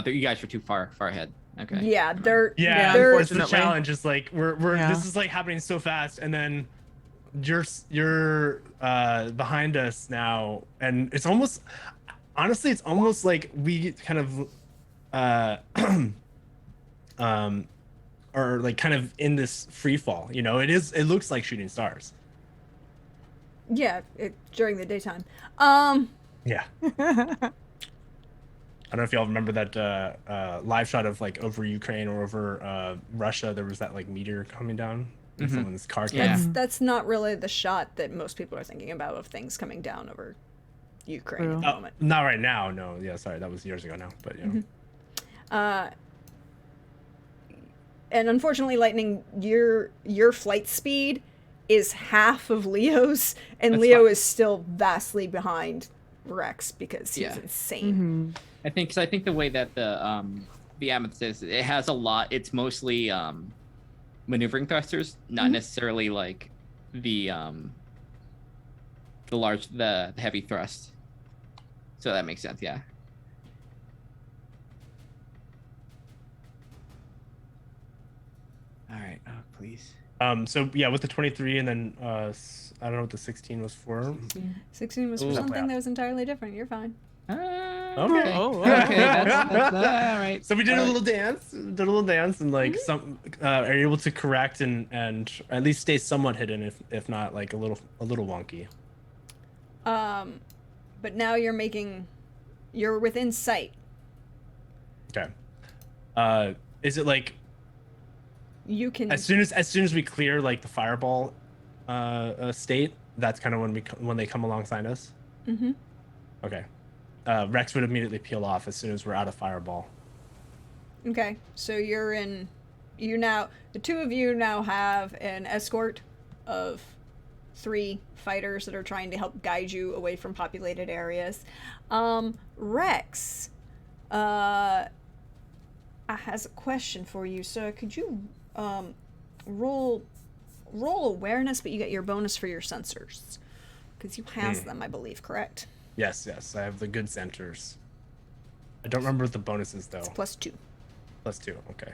you guys are too far ahead. Okay. Yeah, they're It's the challenge. Is like we're this is like happening so fast, and then you're behind us now, and it's almost, honestly, it's almost like we kind of are like kind of in this free fall. It looks like shooting stars. Yeah, during the daytime. Yeah. I don't know if y'all remember that live shot of like over Ukraine or over Russia. There was that like meteor coming down in someone's car. That's not really the shot that most people are thinking about of things coming down over Ukraine at the moment. Not right now. No. Yeah. Sorry, that was years ago now. But and unfortunately, Lightning, your flight speed is half of Leo's, and That's Leo fine. is still vastly behind Rex because he's Yeah. insane. Mm-hmm. I think the way that the amethyst is, it has a lot. It's mostly maneuvering thrusters, not necessarily like the the heavy thrust. So that makes sense, yeah. All right. Oh, please. So yeah, with the 23 and then I don't know what the 16 was for. 16 was for Ooh. something that was entirely different. You're fine. Okay. Oh, Okay, that's all right. So we did All a right. little dance, and like some are you able to correct and at least stay somewhat hidden, if not like a little wonky. But now you're within sight. Okay. Is it like You can. as soon as we clear like the fireball state, that's kind of when they come alongside us? Mm-hmm. Okay. Rex would immediately peel off as soon as we're out of fireball. Okay, so the two of you now have an escort of 3 fighters that are trying to help guide you away from populated areas. Rex has a question for you. So could you roll awareness, but you get your bonus for your sensors because you have them, I believe, correct? Yes, I have the good centers. I don't remember what the bonus is though. It's +2. +2, okay.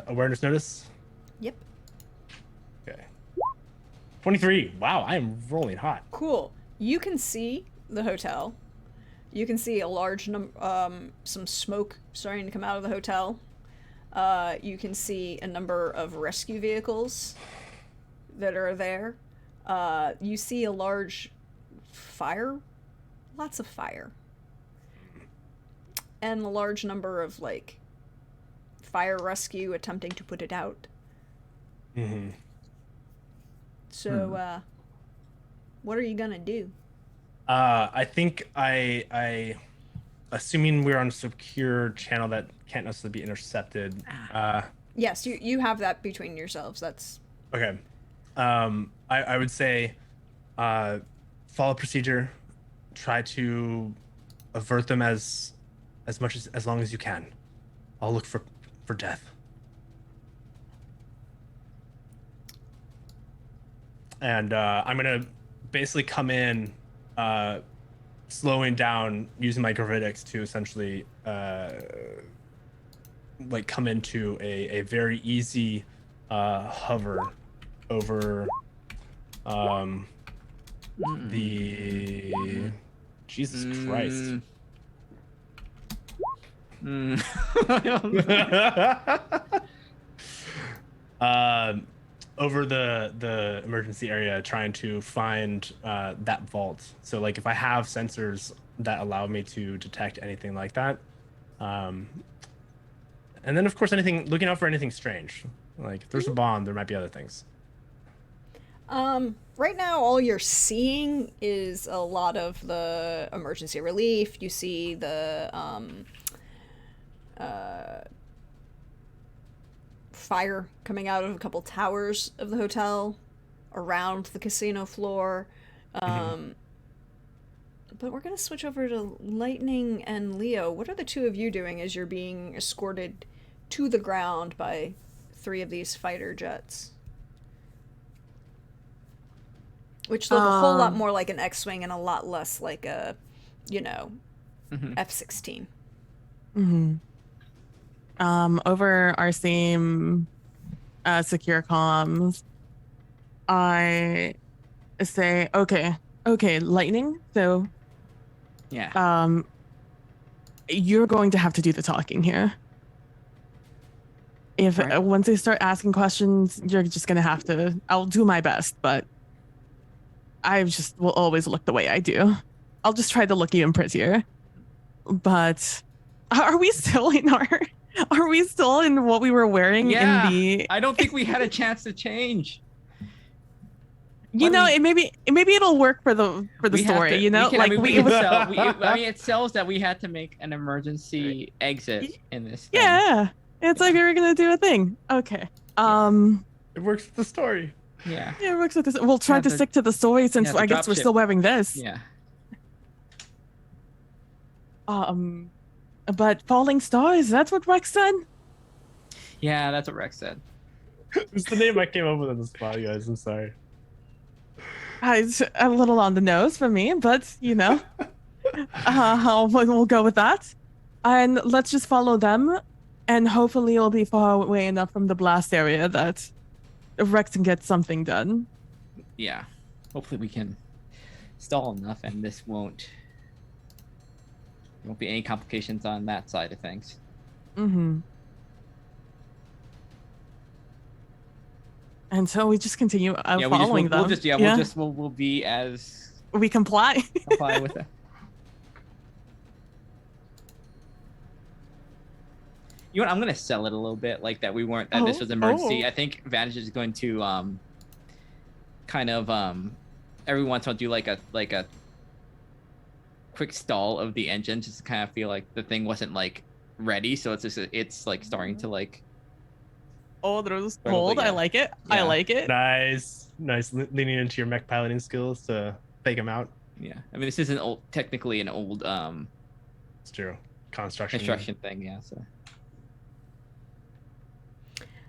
Awareness notice? Yep. Okay. 23. Wow, I am rolling hot. Cool. You can see the hotel. You can see a large some smoke starting to come out of the hotel. You can see a number of rescue vehicles that are there. You see a large fire, lots of fire, and a large number of like fire rescue attempting to put it out. Mm-hmm. So, what are you gonna do? I think I assuming we're on a secure channel that can't necessarily be intercepted. Yes, you have that between yourselves. That's Okay. I would say follow procedure. Try to avert them as long as you can. I'll look for death. And I'm gonna basically come in, slowing down, using my gravitics to essentially like come into a very easy hover over the Jesus Christ. Over the emergency area, trying to find that vault. So like if I have sensors that allow me to detect anything like that, and then of course looking out for anything strange. Like if there's a bomb, there might be other things. right now all you're seeing is a lot of the emergency relief. You see the fire coming out of a couple towers of the hotel around the casino floor. But we're gonna switch over to Lightning and Leo. What are the two of you doing as you're being escorted to the ground by 3 of these fighter jets? Which look a whole lot more like an X-Wing and a lot less like a, F-16. Mm-hmm. Over our same secure comms, I say, okay, Lightning. So, yeah. You're going to have to do the talking here. If once they start asking questions, you're just gonna have to. I'll do my best, but I just will always look the way I do. I'll just try to look even prettier. But are we still in our? Are we still in what we were wearing in the? I don't think we had a chance to change. Maybe it'll work for the story. It sells that we had to make an emergency exit in this thing. Yeah, it's like we were gonna do a thing. Okay. It works with the story. Yeah. Yeah, it works with this. We'll try to stick to the story since the I guess we're dropship. still wearing this. Yeah. But falling stars, that's what Rex said? Yeah, that's what Rex said. It's the name I came up with on the spot, guys. I'm sorry. It's a little on the nose for me, but you know, we'll go with that. And let's just follow them, and hopefully it'll be far away enough from the blast area that Rex can get something done. Yeah. Hopefully we can stall enough, and there won't be any complications on that side of things. Mm-hmm. And so we just continue following them. We'll be as we comply. comply with it. You know what? I'm gonna sell it a little bit, like that this was emergency. I think Vantage is going to kind of every once in a while do like a quick stall of the engine, just to kind of feel like the thing wasn't like ready, so it's like starting to like. Oh, there's cold. Yeah. I like it. Yeah. I like it. Nice. Leaning into your mech piloting skills to fake them out. Yeah, I mean this isn't technically an old It's true. Construction thing. Yeah, so.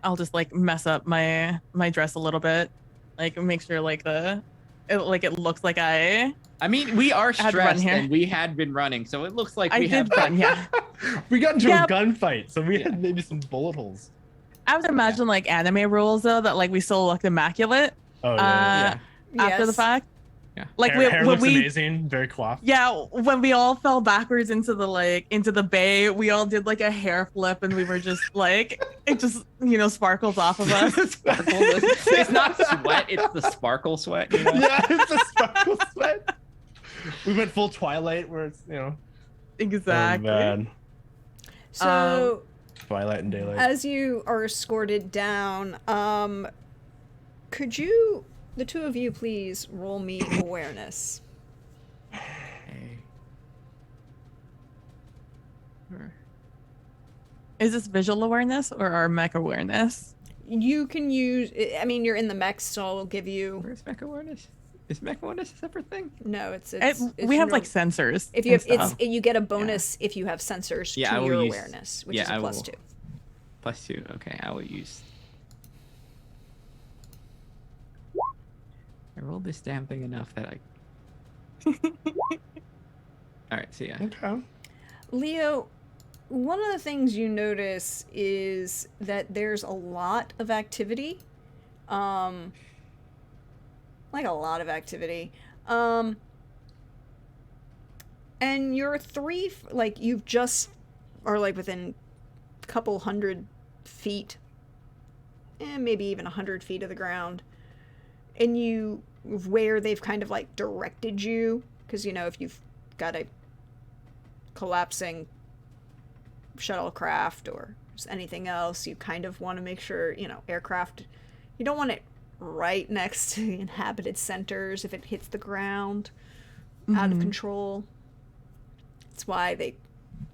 I'll just like mess up my dress a little bit, like make sure like it looks like I mean, we are stressed and we had been running, so it looks like we had run. Yeah, we got into a gunfight, so we had maybe some bullet holes. I would imagine like anime rules though that like we still looked immaculate. Oh yeah. After the fact. Yeah. Like hair looks amazing, very coiffed. Yeah, when we all fell backwards into the bay, we all did like a hair flip, and we were just like, it just sparkles off of us. It's not sweat; it's the sparkle sweat. You know? Yeah, it's the sparkle sweat. We went full Twilight, where it's Exactly. Oh, man. So. Twilight and daylight. As you are escorted down, could you, the two of you, please roll me awareness? Okay. Is this visual awareness or our mech awareness? You can use, I mean, you're in the mech, so I'll give you... Where's mech awareness? Is mech awareness a separate thing? No, it's we have like sensors. If you have, you get a bonus if you have sensors to your awareness, which is a +2. +2. Okay, I will use. I rolled this damn thing enough that I. All right, so yeah. Okay. Leo, one of the things you notice is that there's a lot of activity. Like a lot of activity. And you're you've just are like within a couple 100 feet, maybe even 100 feet of the ground. And where they've kind of like directed you, because if you've got a collapsing shuttlecraft or anything else, you kind of want to make sure, aircraft, you don't want it right next to the inhabited centers if it hits the ground out of control. That's why they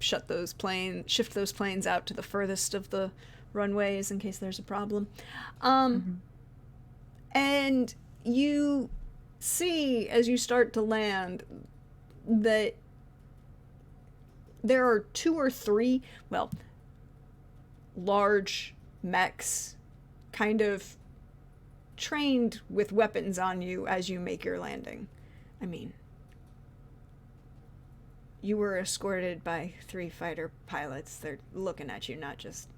shift those planes out to the furthest of the runways in case there's a problem. And you see, as you start to land, that there are 2 or 3, large mechs kind of trained with weapons on you as you make your landing. I mean, you were escorted by 3 fighter pilots. They're looking at you, not just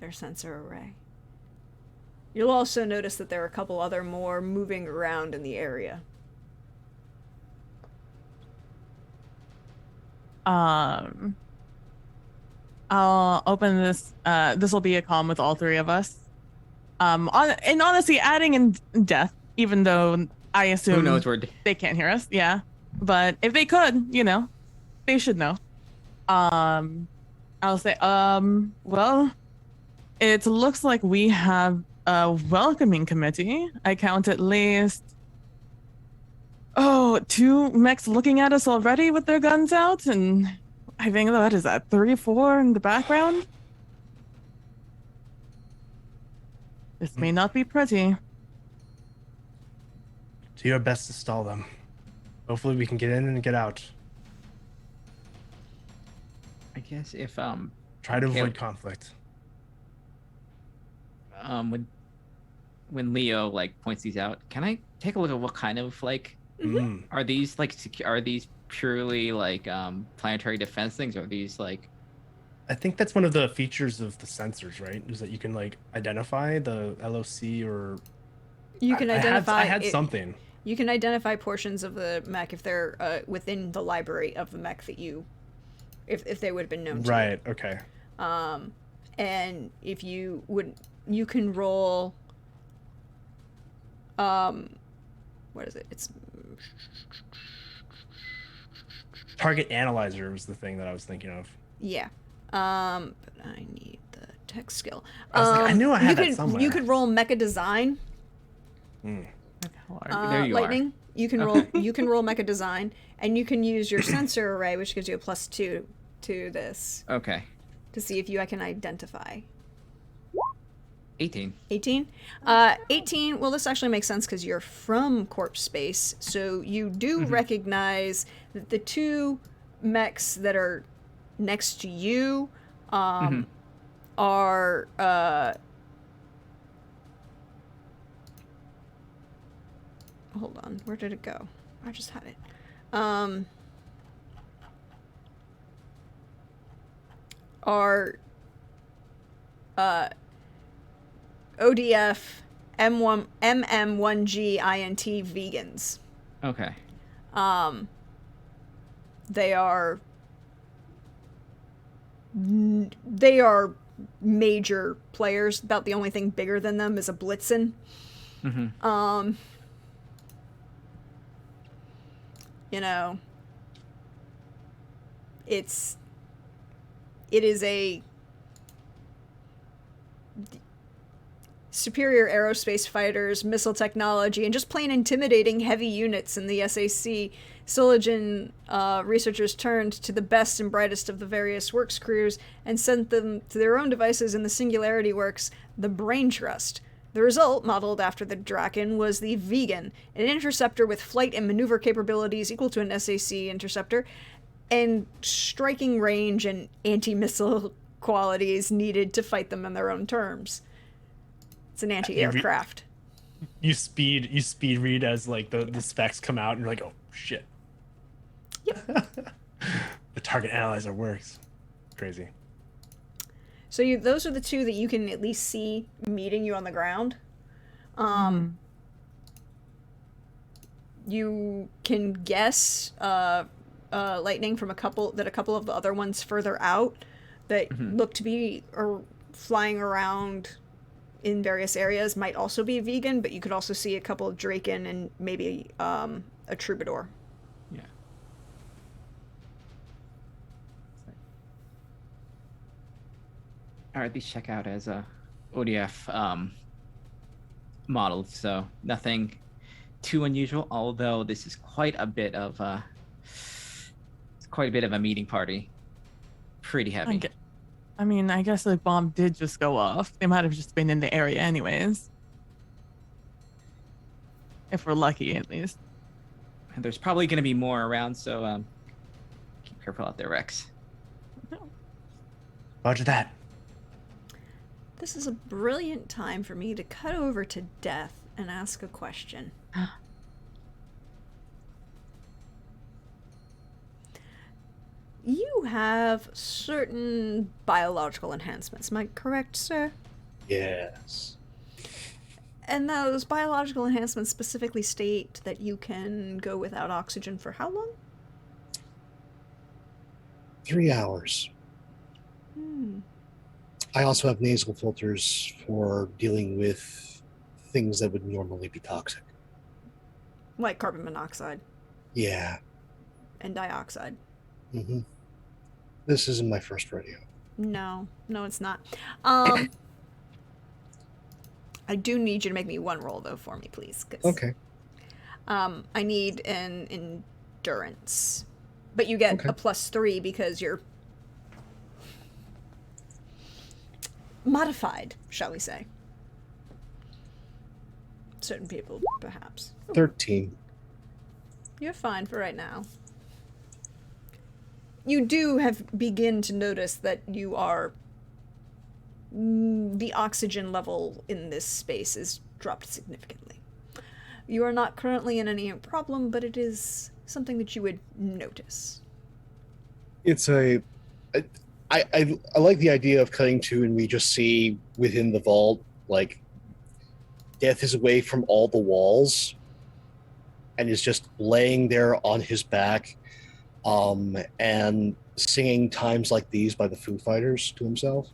their sensor array. You'll also notice that there are a couple other more moving around in the area. I'll open this. This will be a comm with all 3 of us. And honestly, adding in death, even though I assume who knows where they can't hear us. Yeah, but if they could, they should know. I'll say, well, it looks like we have a welcoming committee. I count at least 2 mechs looking at us already with their guns out, and I think that is 3 or 4 in the background. This may not be pretty. Do your best to stall them. Hopefully we can get in and get out. I guess if Try to okay, avoid conflict. When Leo like points these out, can I take a look at what kind of like are these like are these purely like planetary defense things, or are these like I think that's one of the features of the sensors, right? Is that you can like identify the LOC or You can identify. I had something. You can identify portions of the mech if they're within the library of the mech that you, if they would have been known to Right. Okay. you. And if you would, you can roll. What is it? It's Target analyzer was the thing that I was thinking of. yeah. But I need the tech skill. I was like, I knew I had you that could, somewhere. You could roll mecha design. there you Lightning. are. You can roll. You can roll mecha design, and you can use your sensor array, which gives you a +2 to this Okay. to see if you can identify. 18. 18? 18, well, this actually makes sense because you're from corpse space, so you do recognize that the two mechs that are next to you are hold on, where did it go? I just had it. Are ODF M1 MM1G INT vegans. Okay. They are major players. About the only thing bigger than them is a Blitzen. You know, it is a superior aerospace fighters, missile technology, and just plain intimidating heavy units in the SAC. Silogen researchers turned to the best and brightest of the various works crews and sent them to their own devices in the Singularity Works, the Brain Trust. The result, modeled after the Draken, was the Vegan, an interceptor with flight and maneuver capabilities equal to an SAC interceptor, and striking range and anti-missile qualities needed to fight them on their own terms. It's an anti-aircraft. You speed read as like the specs come out and you're like, oh shit. Yep. The target analyzer works. Crazy. So those are the two that you can at least see meeting you on the ground. You can guess lightning from a couple of the other ones further out that look to be flying around in various areas might also be vegan, but you could also see a couple of Draken and maybe a Troubadour. Yeah. All right, these check out as a ODF model, so nothing too unusual. Although this is quite a bit of a meeting party. Pretty heavy. I mean, I guess the bomb did just go off. They might have just been in the area anyways. If we're lucky, at least. And there's probably going to be more around, so keep careful out there, Rex. Roger that. This is a brilliant time for me to cut over to Death and ask a question. You have certain biological enhancements, am I correct, sir? Yes. And those biological enhancements specifically state that you can go without oxygen for how long? 3 hours. I also have nasal filters for dealing with things that would normally be toxic. Like carbon monoxide. Yeah. And dioxide. This isn't my first rodeo. No, it's not. I do need you to make me one roll, though, for me, please. Okay. I need an endurance. But you get a +3 because you're modified, shall we say. certain people, perhaps. 13. You're fine for right now. You do begin to notice that you are... the oxygen level in this space is dropped significantly. You are not currently in any problem, but it is something that you would notice. It's a... I like the idea of cutting to and we just see within the vault, like, Death is away from all the walls and is just laying there on his back and singing Times Like These by the Foo Fighters to himself.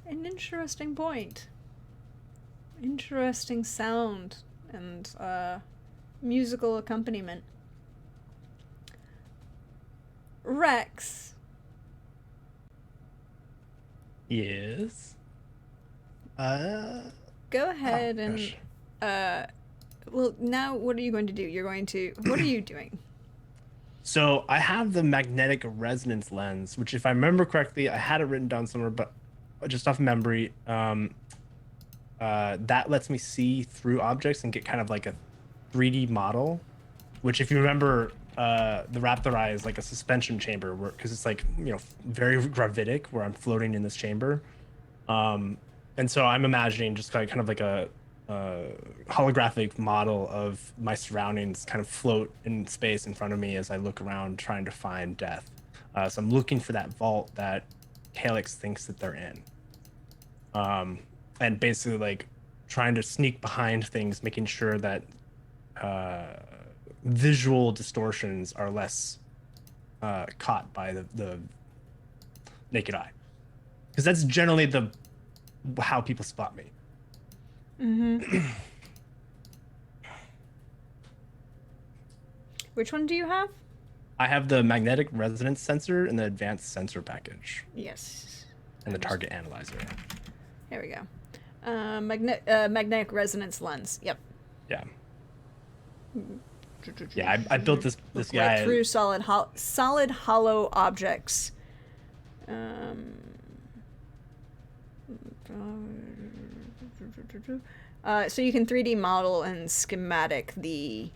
An interesting point. Interesting sound and musical accompaniment. Rex. Yes. Go ahead gosh. and well, now what are you going to do? You're going to... What are you doing? So I have the magnetic resonance lens, which, if I remember correctly, I had it written down somewhere, but just off memory, that lets me see through objects and get kind of like a 3D model. Which, if you remember, the Raptor Eye is like a suspension chamber, because it's like, you know, very gravitic, where I'm floating in this chamber. And so I'm imagining just kind of like a holographic model of my surroundings kind of float in space in front of me as I look around trying to find Death. So I'm looking for that vault that Calyx thinks that they're in. And basically like trying to sneak behind things, making sure that visual distortions are less caught by the naked eye. Because that's generally how people spot me. Mm-hmm. Which one do you have? I have the magnetic resonance sensor and the advanced sensor package. Yes. And the target analyzer. Here we go. Magnetic resonance lens. Yep. Yeah. Yeah, I built this guy. Right through solid hollow objects. So you can 3D model and schematic the...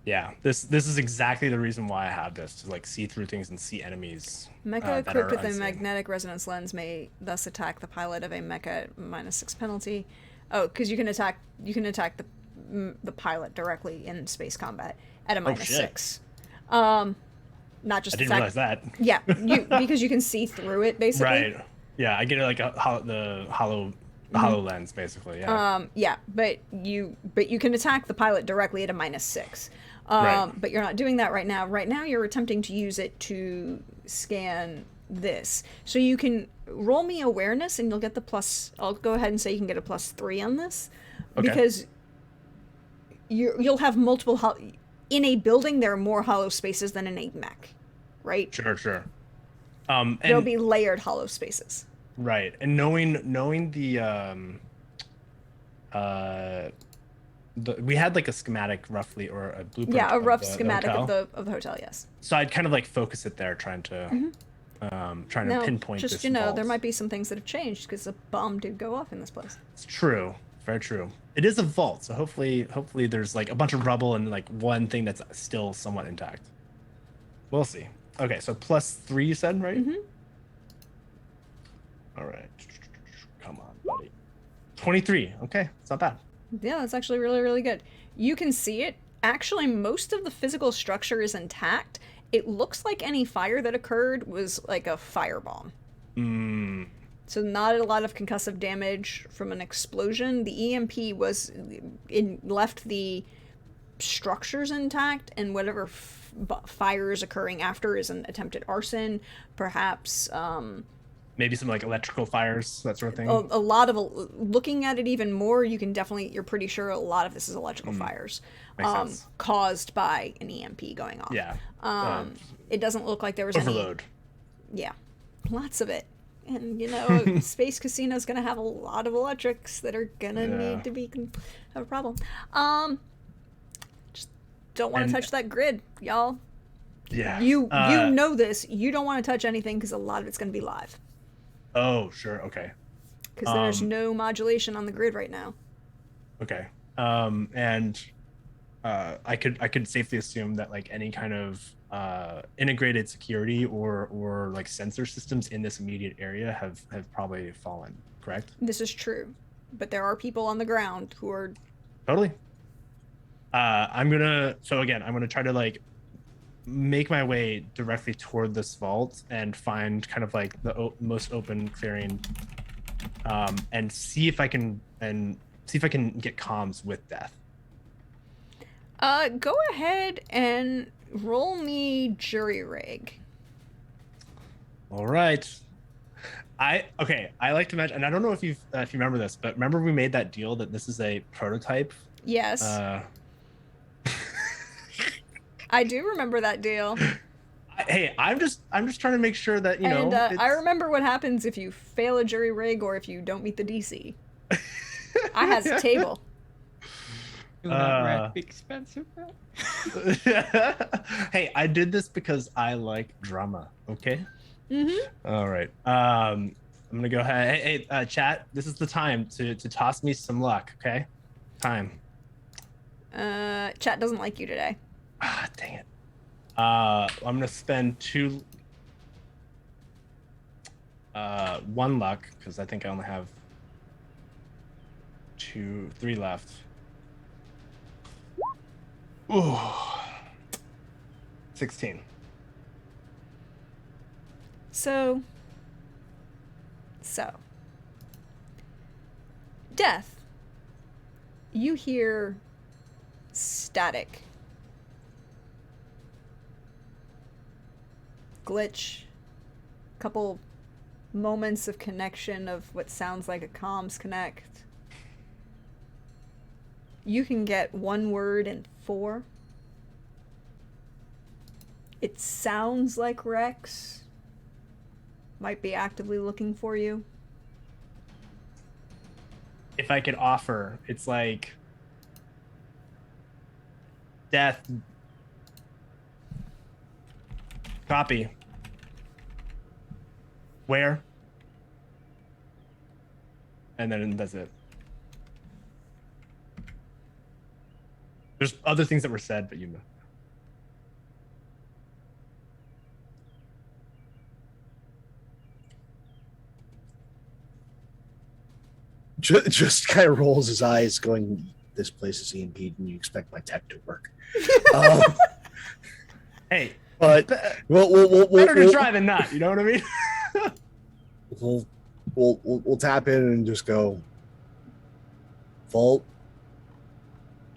Yeah, this is exactly the reason why I have this, to like see through things and see enemies. Mecha equipped with a magnetic resonance lens may thus attack the pilot of a mecha at -6 penalty. Oh, because you can attack the pilot directly in space combat at a -6. Not just I didn't realize that. Yeah, because you can see through it basically. Right. Yeah, I get it like the HoloLens basically. Yeah. Yeah, but you can attack the pilot directly at a -6. Right. But you're not doing that right now. Right now, you're attempting to use it to scan this. So you can roll me awareness, and you'll get the plus. I'll go ahead and say you can get a +3 on this, Okay. because you'll have multiple. In a building, there are more hollow spaces than in a mech, right? Sure. There'll be layered hollow spaces. Right, and knowing we had like a schematic roughly, or a blueprint. Yeah, a rough the schematic hotel. of the hotel. Yes. So I'd kind of like focus it there, trying to Now, pinpoint just this there vault. might be some things that have changed because a bomb did go off in this place. It's true, very true. It is a vault, so hopefully there's like a bunch of rubble and like one thing that's still somewhat intact. We'll see. Okay, so +3 you said, right? Mm-hmm. All right, come on, buddy. 23. Okay, it's not bad. Yeah, that's actually really, really good. You can see it. Actually, most of the physical structure is intact. It looks like any fire that occurred was like a firebomb. So not a lot of concussive damage from an explosion. The EMP left the structures intact, and whatever fire is occurring after is an attempted arson, perhaps... Maybe some like electrical fires, that sort of thing. A lot of looking at it even more, you're pretty sure a lot of this is electrical fires, Makes sense. caused by an EMP going off. Yeah. It doesn't look like there was Overload. Yeah, lots of it, and Space Casino's gonna have a lot of electrics that are gonna need to have a problem. Just don't want to touch that grid, y'all. Yeah. You know this. You don't want to touch anything because a lot of it's going to be live. Oh, sure. Okay. Because there's no modulation on the grid right now. Okay. And I could safely assume that like any kind of integrated security or like sensor systems in this immediate area have probably fallen. Correct? This is true, but there are people on the ground who are Totally. I'm gonna try to like make my way directly toward this vault and find kind of like the most open clearing, and see if I can get comms with Death. Go ahead and roll me jury rig. All right. I like to imagine, and I don't know if you remember this, but remember we made that deal that this is a prototype. Yes. I do remember that deal. Hey, I'm just trying to make sure that and I remember what happens if you fail a jury rig or if you don't meet the DC. I has a table. Do not wreck the expensive. Hey, I did this because I like drama. Okay. All right. I'm gonna go ahead. Hey, chat. This is the time to toss me some luck. Okay. Time. Chat doesn't like you today. Ah, dang it. I'm gonna spend 1 luck because I think I only have 3 left. Ooh. 16. So. Death. You hear static. Glitch. Couple moments of connection of what sounds like a comms connect. You can get 1 word in 4. It sounds like Rex might be actively looking for you. If I could offer, it's like Death. Copy. Where? And then that's it. There's other things that were said, but you know. Just kind of rolls his eyes, going, "This place is EMP'd, and you expect my tech to work." Hey, but better to try than not. You know what I mean? we'll tap in and just go, "Vault,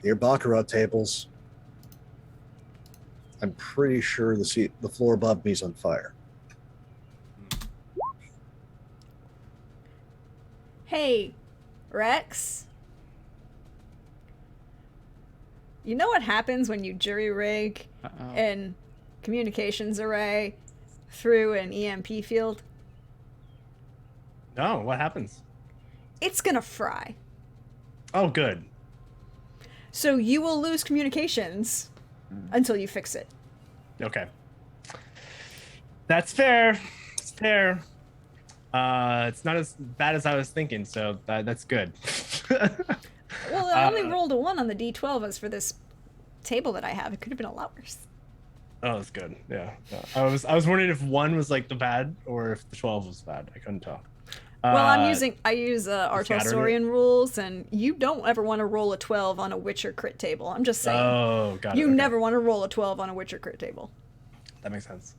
near baccarat tables. I'm pretty sure the floor above me is on fire." Hey, Rex. You know what happens when you jury rig an communications array through an EMP field? No, what happens? It's gonna fry. Oh, good. So you will lose communications until you fix it. Okay. That's fair. It's fair. It's not as bad as I was thinking, so that's good. Well, I only rolled a 1 on the D12 as for this table that I have. It could have been a lot worse. Oh, that's good. Yeah. I was wondering if 1 was like the bad or if the 12 was bad. I couldn't tell. Well, I use our Tolstoyan rules, and you don't ever want to roll a 12 on a Witcher crit table. I'm just saying. Oh, got it. You okay. never want to roll a 12 on a Witcher crit table. That makes sense.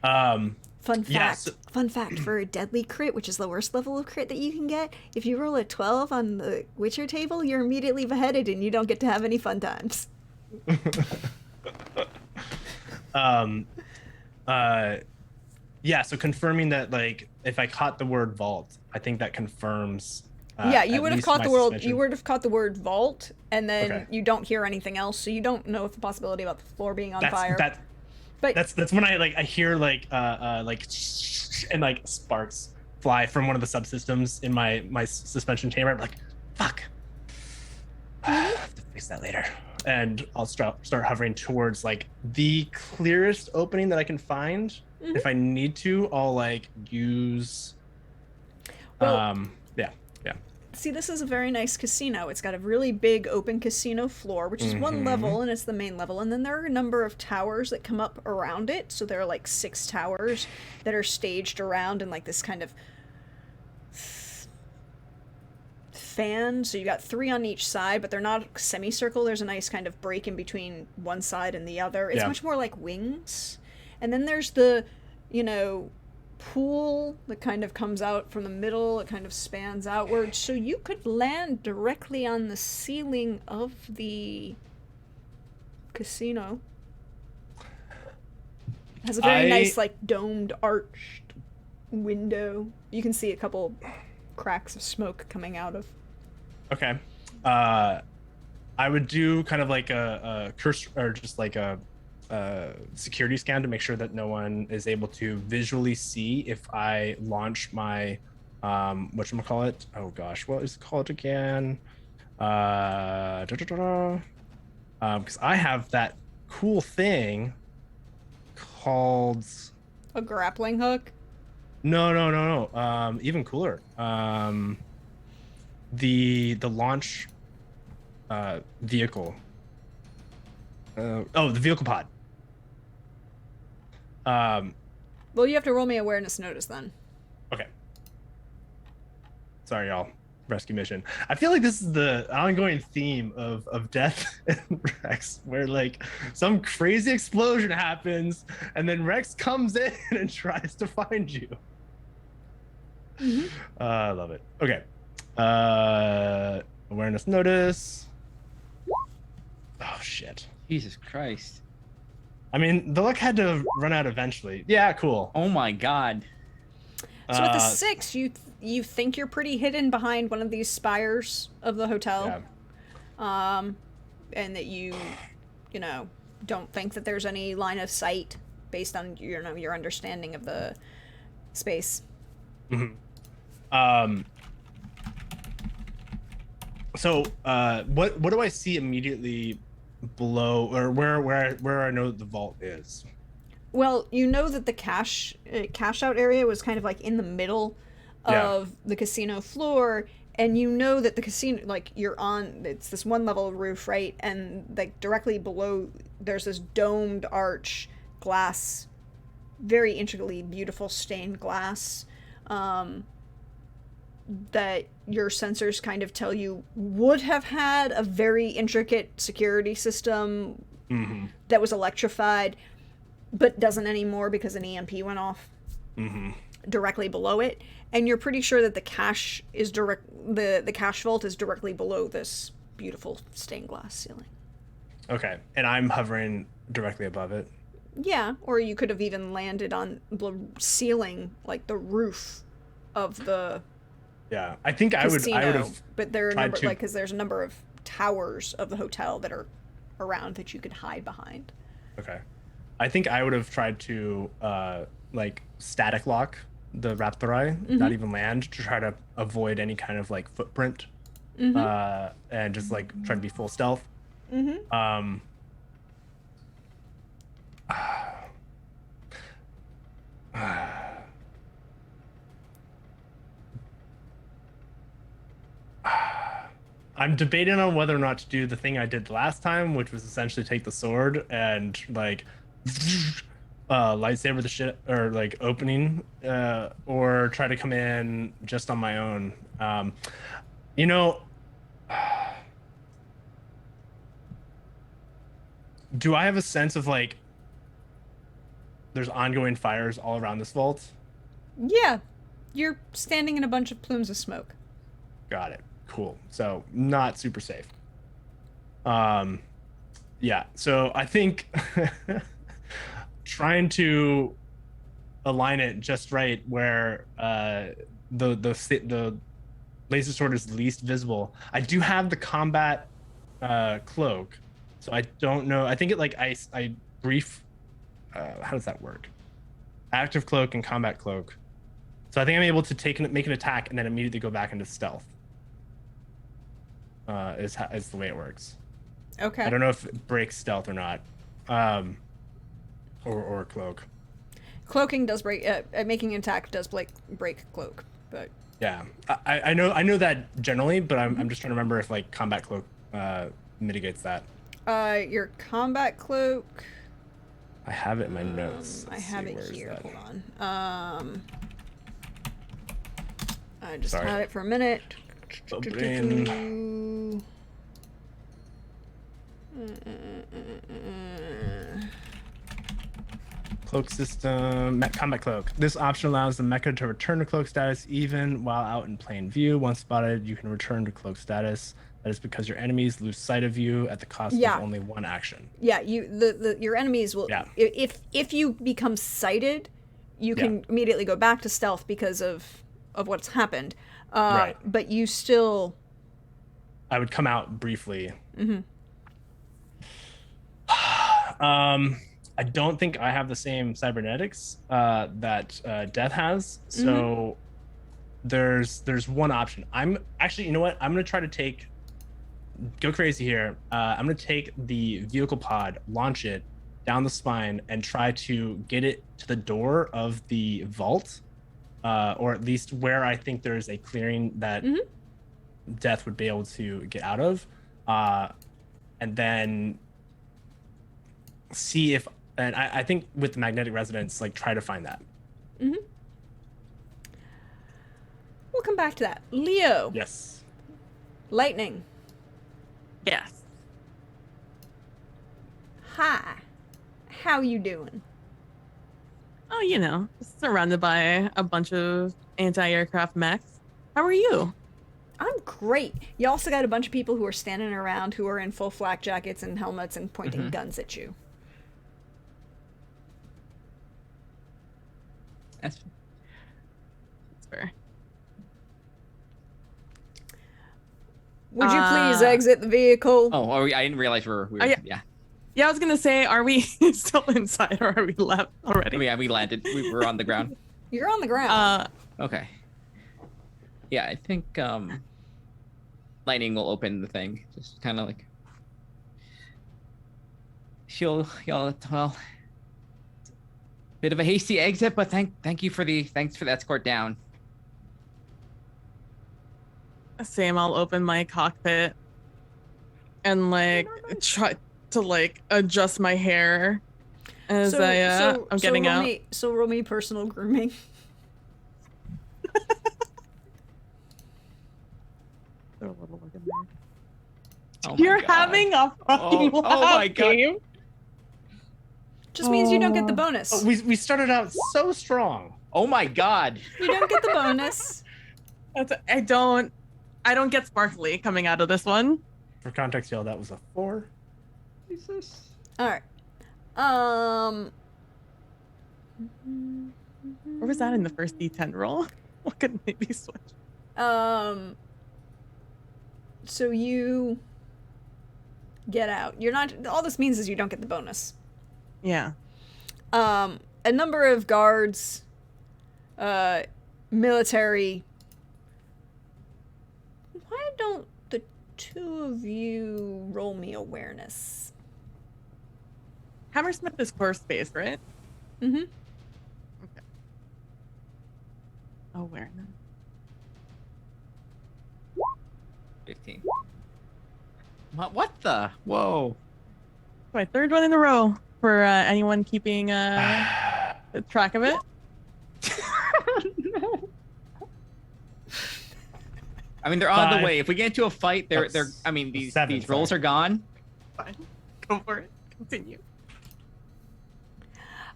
Fun fact. Yes. Fun fact for a deadly crit, which is the worst level of crit that you can get, if you roll a 12 on the Witcher table, you're immediately beheaded and you don't get to have any fun times. Yeah, so confirming that, like, if I caught the word vault, I think that confirms. Yeah, you would have caught the word. suspicion. You would have caught the word vault, and then Okay. you don't hear anything else, so you don't know if the possibility about the floor being on fire. But That's when I hear like and like sparks fly from one of the subsystems in my suspension chamber. I'm like, fuck. I have to fix that later. and I'll start hovering towards like the clearest opening that I can find. Mhm. If I need to, I'll like use. Well, Yeah. see, this is a very nice casino. It's got a really big open casino floor, which is one level, and it's the main level. And then there are a number of towers that come up around it. So there are like 6 towers that are staged around in like this kind of fan. So you got 3 on each side, but they're not semicircle. There's a nice kind of break in between one side and the other. It's much more like wings. And then there's the, pool that kind of comes out from the middle. It kind of spans outward, so you could land directly on the ceiling of the casino. It has a very nice, like, domed, arched window. You can see a couple cracks of smoke coming out of. Okay. I would do kind of like a curse, or just like a security scan to make sure that no one is able to visually see if I launch my whatchamacallit. Oh gosh, what is it called again? Because I have that cool thing called A grappling hook? no. Even cooler. The launch vehicle. The vehicle pod. Well, you have to roll me awareness notice then. Okay. Sorry, y'all. Rescue mission. I feel like this is the ongoing theme of Death and Rex, where like some crazy explosion happens, and then Rex comes in and tries to find you. I love it. Okay. Awareness notice. Oh shit. Jesus Christ. I mean, the luck had to run out eventually. Yeah, cool. Oh my god. So at the 6, you think you're pretty hidden behind one of these spires of the hotel. Yeah. And that you don't think that there's any line of sight based on your understanding of the space. So what do I see immediately below, or where I know the vault is? Well, you know that the cash out area was kind of like in the middle of the casino floor, and you know that the casino, like, it's this one level roof, right? And like directly below there's this domed arch glass, very intricately beautiful stained glass, that your sensors kind of tell you would have had a very intricate security system that was electrified, but doesn't anymore because an EMP went off directly below it. And you're pretty sure that the cash vault is directly below this beautiful stained glass ceiling. Okay, and I'm hovering directly above it. Yeah, or you could have even landed on the ceiling, like the roof of the Yeah, I think casino. I would have. But there are tried to- because there's a number of towers of the hotel that are around that you could hide behind. Okay, I think I would have tried to like static lock the Raptorai, not even land, to try to avoid any kind of like footprint, and just like try to be full stealth. I'm debating on whether or not to do the thing I did last time, which was essentially take the sword and like lightsaber the shit, or like opening, or try to come in just on my own. Do I have a sense of like there's ongoing fires all around this vault? Yeah, you're standing in a bunch of plumes of smoke. Got it. Cool. So not super safe. Yeah. So I think trying to align it just right where the laser sword is least visible. I do have the combat cloak, so I don't know. I think it like I brief. How does that work? Active cloak and combat cloak. So I think I'm able to make an attack and then immediately go back into stealth. Is the way it works. Okay. I don't know if it breaks stealth or not. Or cloak. Cloaking does break. Making an attack does break cloak, but Yeah, I know that generally, but I'm just trying to remember if like combat cloak mitigates that. your combat cloak. I have it in my notes. I Let's have see, it where is here. that? Hold on. I just Sorry. had it for a minute. Open. Cloak system, combat cloak. This option allows the mecha to return to cloak status even while out in plain view. Once spotted, you can return to cloak status. That is because your enemies lose sight of you at the cost Yeah. of only one action. Yeah, your enemies will. Yeah. If you become sighted, you can immediately go back to stealth because of what's happened. Right. But you still. I would come out briefly. Mm-hmm. I don't think I have the same cybernetics that Death has. So there's one option. I'm actually, you know what? I'm gonna try to go crazy here. I'm gonna take the vehicle pod, launch it down the spine, and try to get it to the door of the vault, or at least where I think there's a clearing that Death would be able to get out of, and then see if. And I think with the magnetic resonance, like try to find that. We'll come back to that. Leo. Yes. Lightning. Yes. Hi. How you doing? Oh, you know, surrounded by a bunch of anti-aircraft mechs. How are you? I'm great. You also got a bunch of people who are standing around who are in full flak jackets and helmets and pointing guns at you. That's fair. Would you please exit the vehicle? Oh, I didn't realize we were yeah. Yeah, I was gonna say, are we still inside or are we left already? Yeah, we landed. We were on the ground. You're on the ground. Okay. Yeah, I think Lightning will open the thing. Just kind of like y'all well. Bit of a hasty exit, but thanks for the escort down. Same, I'll open my cockpit and like try to like adjust my hair as I'm getting out. Roll me personal grooming. Oh You're God. having a fucking oh my God. game. Just means you don't get the bonus. Oh, we started out so strong. Oh my God. You don't get the bonus. I don't get sparkly coming out of this one. For context, y'all, that was a 4. Jesus. All right. Where was that in the first D10 roll? What could maybe switch? So you get out. You're not. All this means is you don't get the bonus. Yeah. A number of guards, military. Why don't the two of you roll me awareness? Hammersmith is core space, right? Mm-hmm. Okay. Awareness. 15. What the? Whoa. My third one in a row for anyone keeping track of it. No. I mean, they're on the way. If we get into a fight, they're. I mean, these rolls are gone. Fine. Go for it. Continue.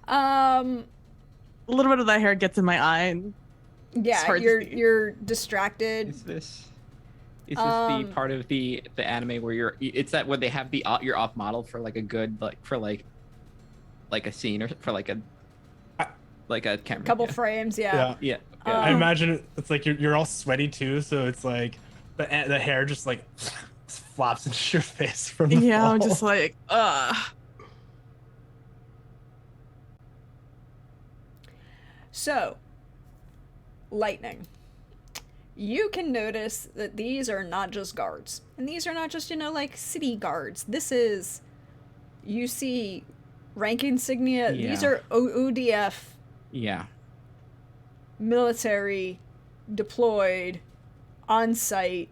A A little bit of that hair gets in my eye. And yeah, you're distracted. Is this the part of the anime where it's that where they have you're off model for like a good like a scene or for like a camera. Couple frames, yeah. Yeah. I imagine it's like you're all sweaty too, so it's like the hair just like flops into your face from the fall. I'm just like, So, Lightning, you can notice that these are not just guards. And these are not just, like city guards. This is, you see rank insignia. Yeah. These are ODF Yeah. military deployed on site,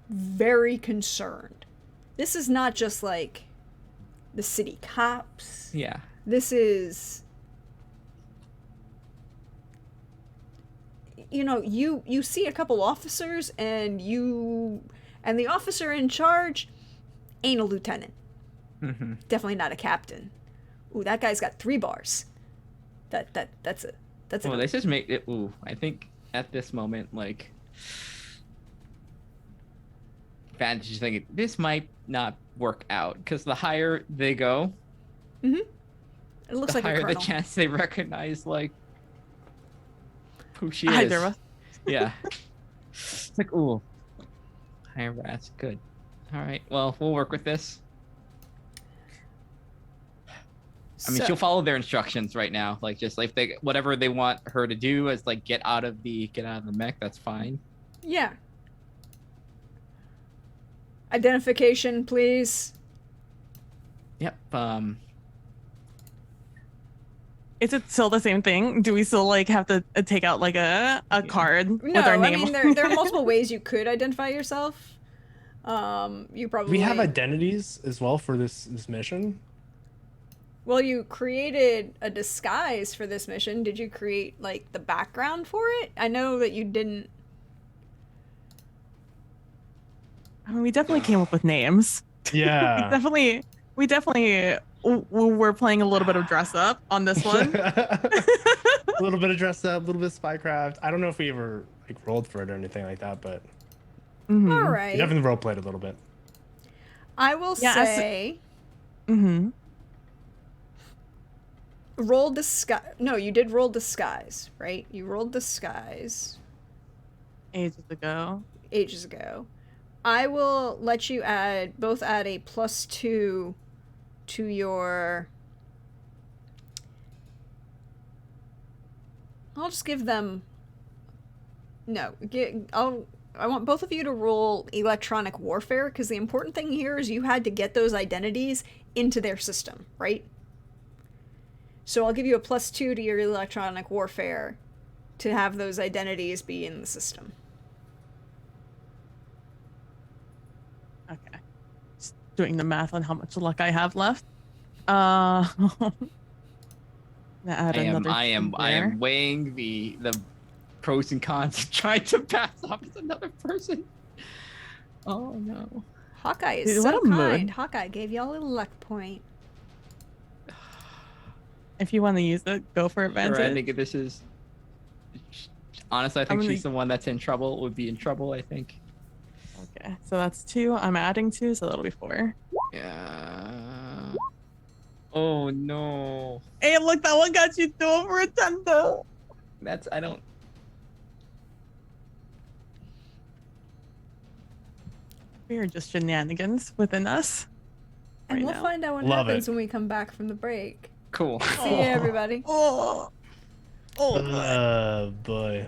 very concerned. This is not just like the city cops. Yeah. This is, you see a couple officers, and the officer in charge ain't a lieutenant. Mm-hmm. Definitely not a captain. Ooh, that guy's got 3 bars. That's it. That's Well, it. let's just make it. Ooh, I think at this moment, like, fans just thinking this might not work out because the higher they go, It looks the like a higher the colonel. chance they recognize like who she is. Either of us. Yeah. It's like, ooh, higher rats. Good. All right. Well, we'll work with this. I mean, So- she'll follow their instructions right now. Like, just like whatever they want her to do is like get out of the mech. That's fine. Yeah. Identification, please. Yep. Is it still the same thing? Do we still like have to take out like a card No, with our I name? mean there are multiple ways you could identify yourself. You probably We have identities as well for this mission. Well, you created a disguise for this mission. Did you create like the background for it? I know that you didn't. I mean, we definitely came up with names. Yeah. We definitely were playing a little bit of dress up on this one. A little bit of dress up, a little bit of spycraft. I don't know if we ever like rolled for it or anything like that, but Mhm. All we right. definitely role played a little bit. I will Yeah, say Mhm. roll disguise. No, you did roll disguise, right? You rolled disguise Ages ago. ages ago. I will let you add a +2 to your. I'll just give them. No, I want both of you to roll electronic warfare, because the important thing here is you had to get those identities into their system, right? So I'll give you a +2 to your electronic warfare to have those identities be in the system. Okay. Just doing the math on how much luck I have left. Add another I am two there. weighing the pros and cons of trying to pass off as another person. Oh no. Hawkeye is Dude, so what a mood. kind. Hawkeye gave y'all a luck point. If you want to use it, go for Sure, I advantage. think this is honestly, I think I'm gonna- she's the one that's in trouble. Would be in trouble, I think. Okay, so that's 2. I'm adding 2, so that'll be 4. Yeah. Oh no. Hey, look, that one got you 2 over a 10 though. That's I don't. We're just shenanigans within us. And Right we'll now. find out what Love happens it. when we come back from the break. Cool. See you, everybody. Oh, Boy.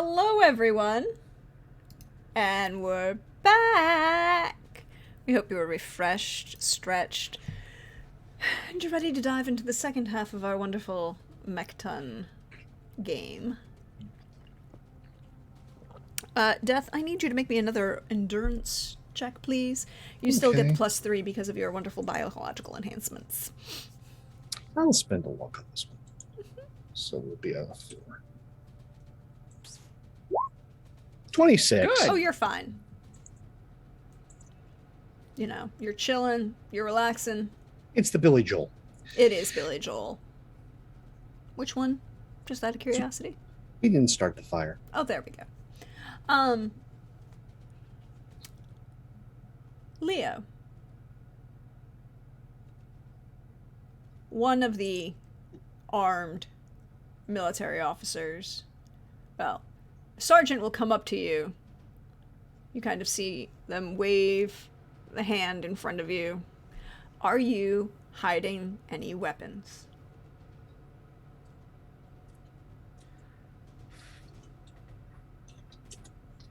Hello, everyone, and we're back. We hope you are refreshed, stretched, and you're ready to dive into the second half of our wonderful Mechton game. Death, I need you to make me another endurance check, please. You still get Okay. +3 because of your wonderful biological enhancements. I'll spend a luck on this one. So we'll be a 4. 26. Good. Oh, you're fine. You know, you're chilling, you're relaxing. It's the Billy Joel. It is Billy Joel. Which one? Just out of curiosity. He didn't start the fire. Oh, there we go. Leo. One of the armed military officers, well, a sergeant will come up to you. You kind of see them wave the hand in front of you. Are you hiding any weapons?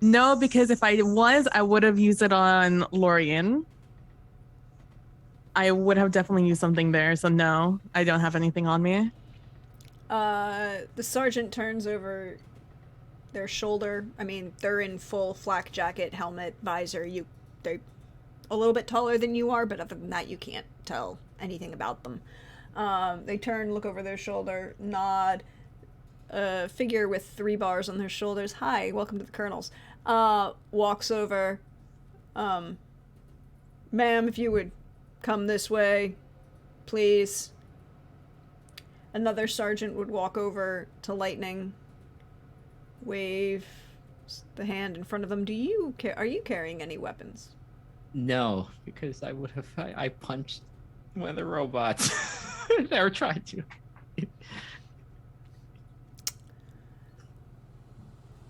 No, because if I was, I would have used it on Lorian. I would have definitely used something there, so no, I don't have anything on me. The sergeant turns over their shoulder. I mean, they're in full flak jacket, helmet, visor. They're a little bit taller than you are, but other than that, you can't tell anything about them. They turn, look over their shoulder, nod. A figure with 3 bars on their shoulders. Hi, welcome to the Colonels. Walks over. Ma'am, if you would come this way, please. Another sergeant would walk over to Lightning, wave the hand in front of them. Are you carrying any weapons? No, because I would have. I punched one of the robots. Never tried to.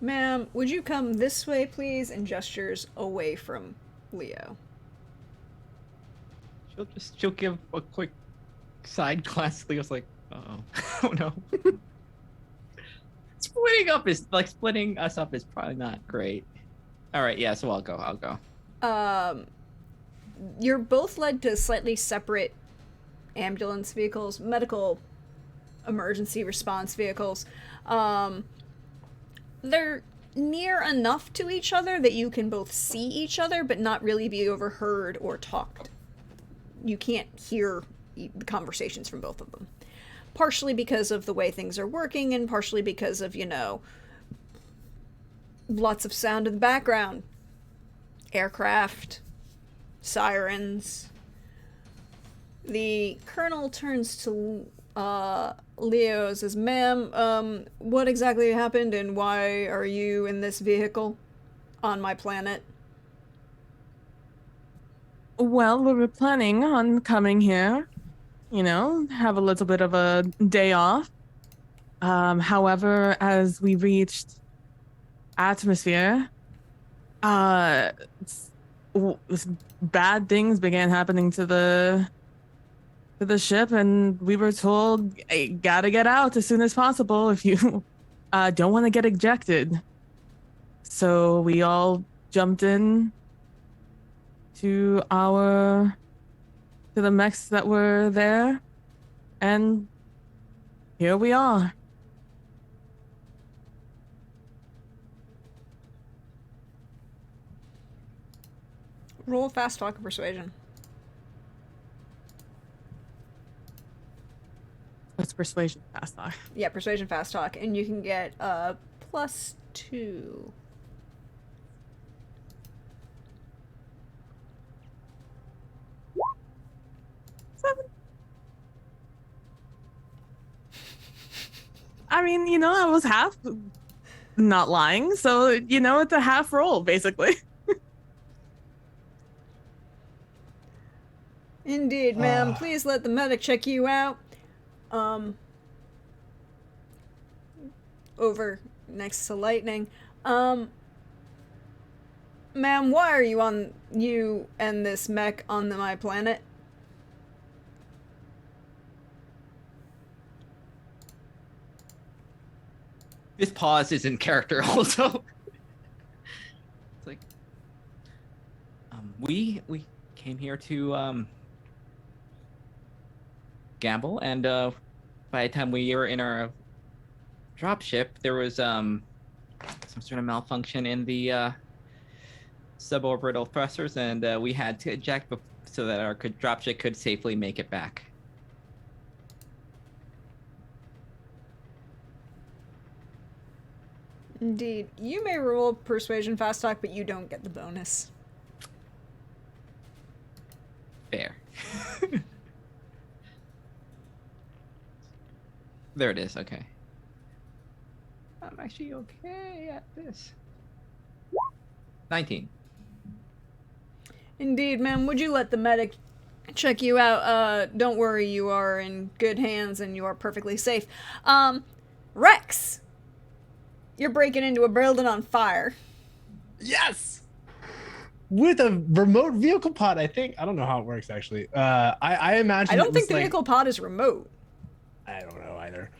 Ma'am, would you come this way, please? And gestures away from Leo. She'll give a quick side glance. Leo's like, oh no. Splitting us up is probably not great. All right, yeah, so I'll go. You're both led to slightly separate ambulance vehicles, medical emergency response vehicles. They're near enough to each other that you can both see each other, but not really be overheard or talked. You can't hear the conversations from both of them. Partially because of the way things are working, and partially because of, lots of sound in the background. Aircraft, sirens. The colonel turns to Leo and says, "Ma'am, what exactly happened and why are you in this vehicle on my planet?" Well, we were planning on coming here, have a little bit of a day off. However, as we reached atmosphere, bad things began happening to the ship, and we were told, hey, gotta get out as soon as possible if you don't want to get ejected. So we all jumped in to the mechs that were there, and here we are. Roll fast talk or persuasion. What's persuasion fast talk? Yeah, persuasion fast talk, and you can get +2. I mean, I was half not lying, so, it's a half roll, basically. Indeed, ma'am. Please let the medic check you out. Over next to Lightning. Ma'am, why are you and this mech on my planet? This pause is in character also. It's like, we came here to gamble, and by the time we were in our dropship, there was some sort of malfunction in the suborbital thrusters, and we had to eject so that our dropship could safely make it back. Indeed. You may roll persuasion fast talk, but you don't get the bonus. Fair. There it is. Okay. I'm actually okay at this. 19. Indeed, ma'am. Would you let the medic check you out? Don't worry, you are in good hands and you are perfectly safe. Rex! You're breaking into a building on fire. Yes. With a remote vehicle pod, I think. I don't know how it works actually. I imagine. I don't think the vehicle pod is remote. I don't know either.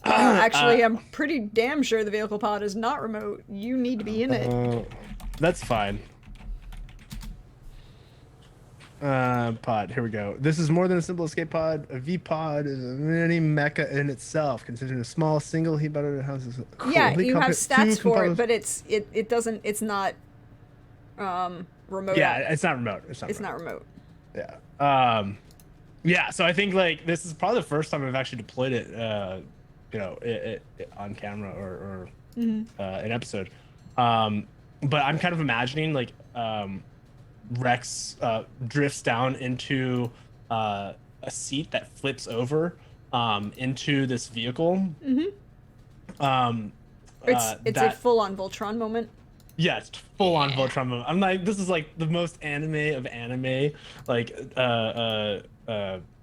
Actually, I'm pretty damn sure the vehicle pod is not remote. You need to be in it. That's fine. Pod, here we go. This is more than a simple escape pod. A V pod is a mini mecha in itself, considering a small single heat battery that houses. Yeah, you have stats for it, but it's not remote. Yeah, it's not remote. It's not remote. Yeah. Yeah. So I think like this is probably the first time I've actually deployed it. It on camera or an episode. But I'm kind of imagining like Rex drifts down into a seat that flips over into this vehicle. It's a full-on Voltron moment. Yeah, it's full on Voltron moment. I'm like, this is like the most anime of anime, like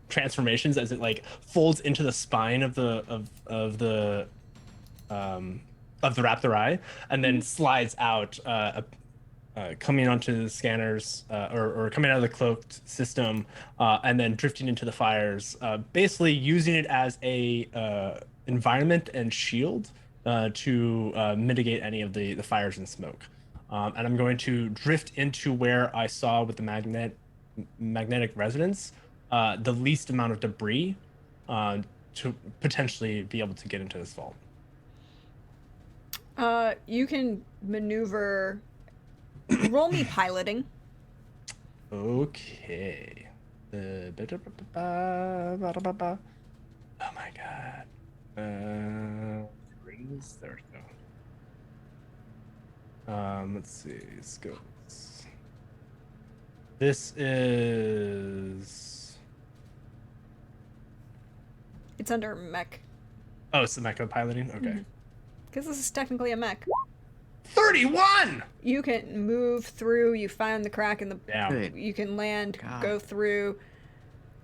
transformations as it like folds into the spine of the Raptor Eye and then slides out, coming onto the scanners or coming out of the cloaked system, and then drifting into the fires, basically using it as a environment and shield to mitigate any of the fires and smoke. And I'm going to drift into where I saw with the magnetic resonance the least amount of debris to potentially be able to get into this vault. You can maneuver. Roll me piloting. Okay. Oh my god. There we go. Let's see. Scopes. This is. It's under mech. Oh, it's the mecha piloting? Okay. Because this is technically a mech. 31! You can move through, you find the crack in the... Yeah. You can land, God. go through.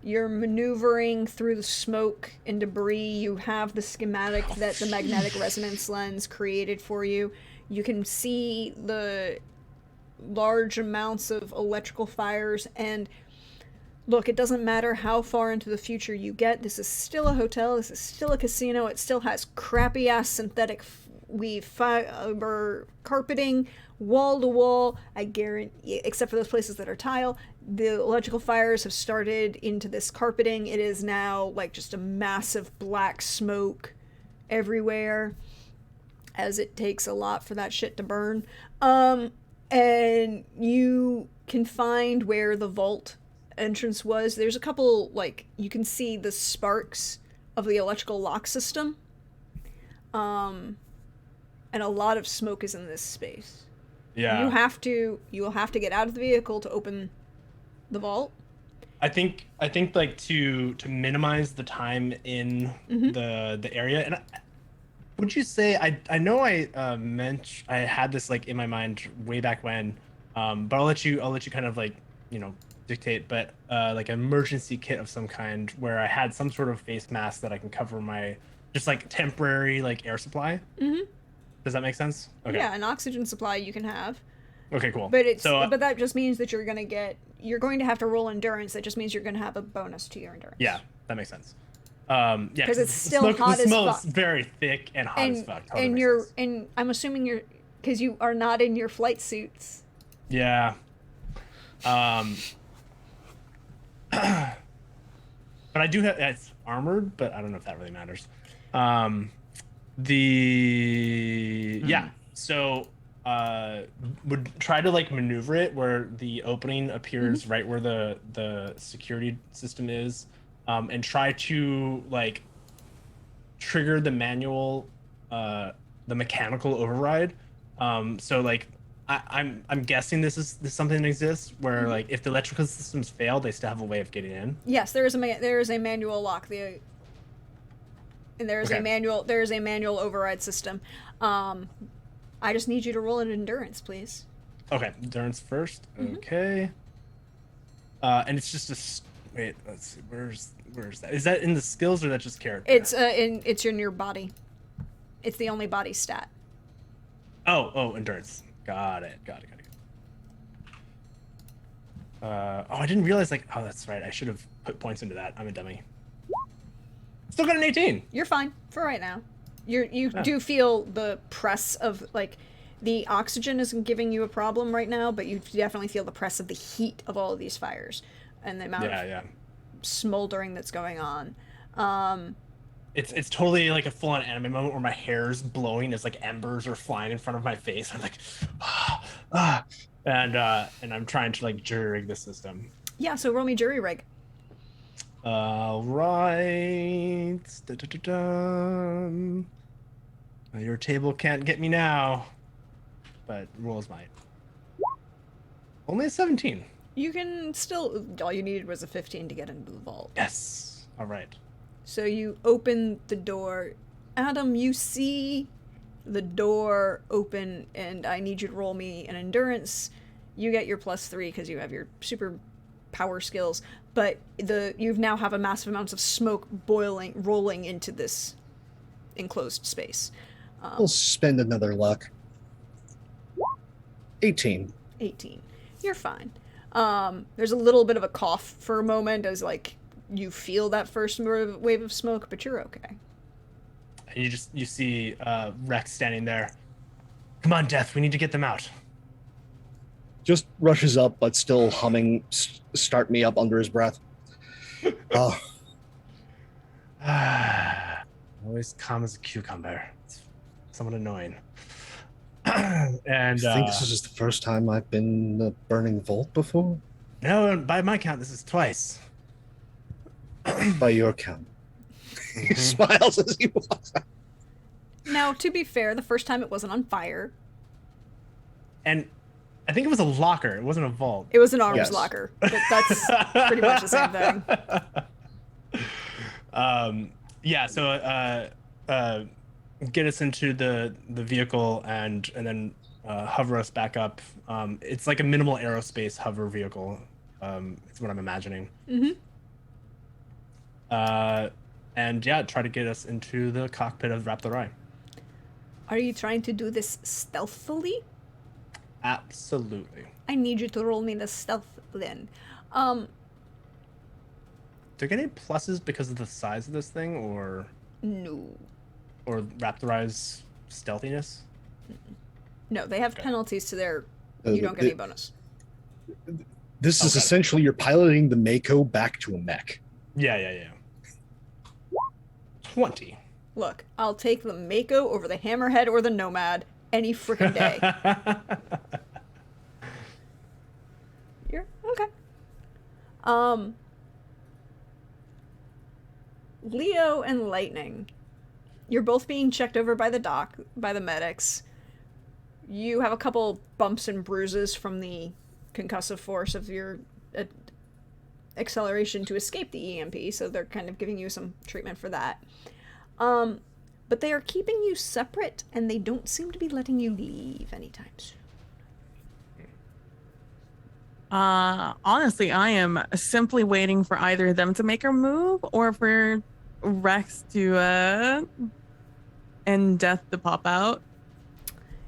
You're maneuvering through the smoke and debris. You have the schematic that the magnetic resonance lens created for you. You can see the large amounts of electrical fires, and look, it doesn't matter how far into the future you get. This is still a hotel. This is still a casino. It still has crappy-ass synthetic weave fiber carpeting, wall to wall. I guarantee, except for those places that are tile, the electrical fires have started into this carpeting. It is now like just a massive black smoke everywhere, as it takes a lot for that shit to burn. And you can find where the vault entrance was. There's a couple, like, you can see the sparks of the electrical lock system. And a lot of smoke is in this space. Yeah. You will have to get out of the vehicle to open the vault. I think like to minimize the time in the area, and would you say I know I had this like in my mind way back when, but I'll let you kind of like dictate, but like an emergency kit of some kind where I had some sort of face mask that I can cover my just like temporary like air supply. Does that make sense? Okay. Yeah, an oxygen supply you can have. Okay, cool. But it's so, but that just means that you're going to have to roll endurance. That just means you're going to have a bonus to your endurance. Yeah, that makes sense. Yeah, 'Cause it's still hot the as smell fuck. is very thick and hot as fuck. Totally And makes you're sense. and I'm assuming you're because you are not in your flight suits. Yeah. Um, but I do have it's armored, but I don't know if that really matters. Um, yeah, so would try to like maneuver it where the opening appears right where the security system is, and try to like trigger the manual, the mechanical override. So like I'm guessing this something that exists where like if the electrical systems fail, they still have a way of getting in. Yes, there is a manual lock. And there is Okay. a manual override system. I just need you to roll an endurance, please. Okay, endurance first. Okay. And it's just wait. Let's see. Where's that? Is that in the skills or that just character? It's in your body. It's the only body stat. Oh, endurance. Got it. I didn't realize oh, that's right. I should have put points into that. I'm a dummy. Still got an 18. You're fine for right now. You do feel the press of like the oxygen isn't giving you a problem right now, but you definitely feel the press of the heat of all of these fires and the amount of smoldering that's going on. It's totally like a full-on anime moment where my hair's blowing as like embers are flying in front of my face. I'm like, and I'm trying to like jury rig the system. Yeah, so roll me jury rig. All right. Your table can't get me now, but rules might. Only a 17. You can still. All you needed was a 15 to get into the vault. Yes. All right. So you open the door. Adam, you see the door open, and I need you to roll me an endurance. You get your +3 because you have your super power skills, but you now have a massive amounts of smoke rolling into this enclosed space. We'll spend another luck. 18. 18. You're fine. There's a little bit of a cough for a moment as like you feel that first wave of smoke, but you're okay. And you see Rex standing there. Come on, Death, we need to get them out. Just rushes up, but still humming "Start Me Up" under his breath. Always calm as a cucumber. It's somewhat annoying. And I think this is just the first time I've been in the burning vault before. No, by my count, this is twice. By your count. He smiles as he walks out. Now, to be fair, the first time it wasn't on fire. And I think it was a locker. It wasn't a vault. It was an arms locker. But that's pretty much the same thing. Yeah. So get us into the vehicle and then hover us back up. It's like a minimal aerospace hover vehicle. It's what I'm imagining. And yeah, try to get us into the cockpit of Raptor Eye. Are you trying to do this stealthily? Absolutely. I need you to roll me the stealth then. Do I get any pluses because of the size of this thing, or No. or Raptor Eye's stealthiness? No, they have penalties to their. You don't get any bonus. This is essentially you're piloting the Mako back to a mech. Yeah. 20. Look, I'll take the Mako over the Hammerhead or the Nomad any freaking day. You're okay. Leo and Lightning, you're both being checked over by the medics. You have a couple bumps and bruises from the concussive force of your acceleration to escape the EMP, so they're kind of giving you some treatment for that. But they are keeping you separate, and they don't seem to be letting you leave anytime soon. Honestly, I am simply waiting for either of them to make a move or for Rex to and Death to pop out.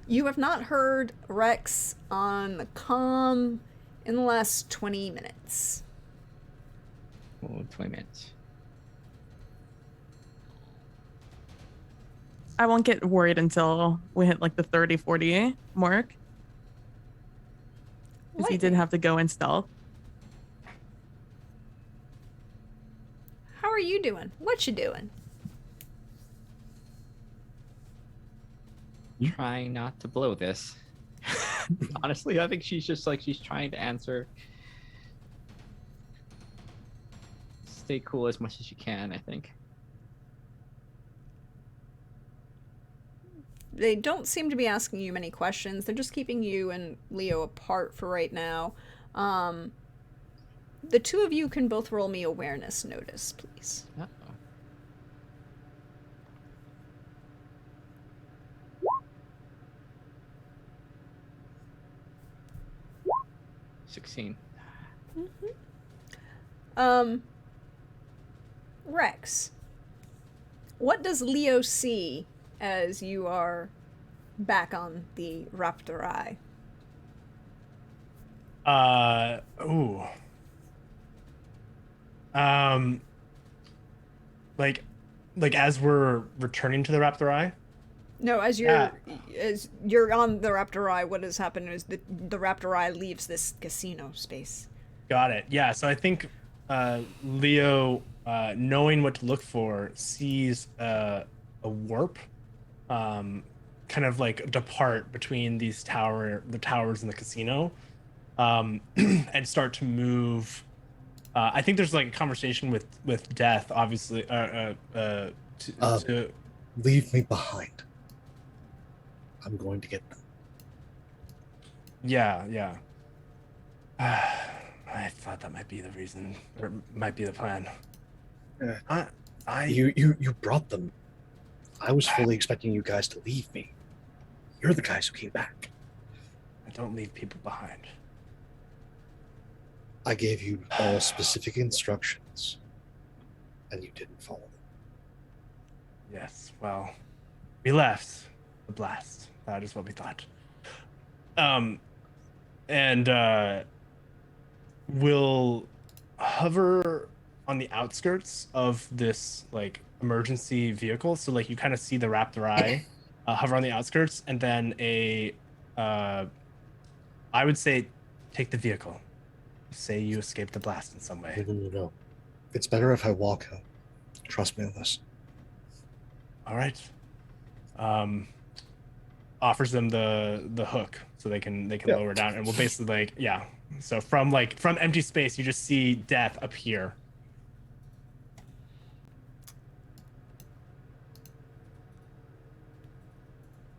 You have not heard Rex on the comm in the last 20 minutes. Oh, 20 minutes. I won't get worried until we hit like the 30, 40 mark. Because he did Lightning. have to go in stealth. How are you doing? What you doing? Trying not to blow this. Honestly, I think she's just like she's trying to answer. Stay cool as much as you can, I think. They don't seem to be asking you many questions. They're just keeping you and Leo apart for right now. The two of you can both roll me awareness notice, please. Uh-oh. 16. Rex, what does Leo see as you are back on the Raptori? Ooh. Like as we're returning to the Raptori? No, as you're on the Raptori, what has happened is the Raptori leaves this casino space. Got it. Yeah, so I think Leo, knowing what to look for, sees a warp kind of like depart between the towers and the casino, and start to move. I think there's like a conversation with Death, obviously. To Leave me behind. I'm going to get them. Yeah. I thought that might be the reason, or might be the plan. You brought them. I was fully expecting you guys to leave me. You're the guys who came back. I don't leave people behind. I gave you all specific instructions, and you didn't follow them. Yes, well, we left the blast. That is what we thought. And we'll hover on the outskirts of this like emergency vehicle. So like you kind of see the Raptori hover on the outskirts, and then I would say take the vehicle. Say you escaped the blast in some way. No. It's better if I walk out. Trust me on this. All right. Offers them the hook so they can lower down, and we'll basically like so from empty space you just see Death appear.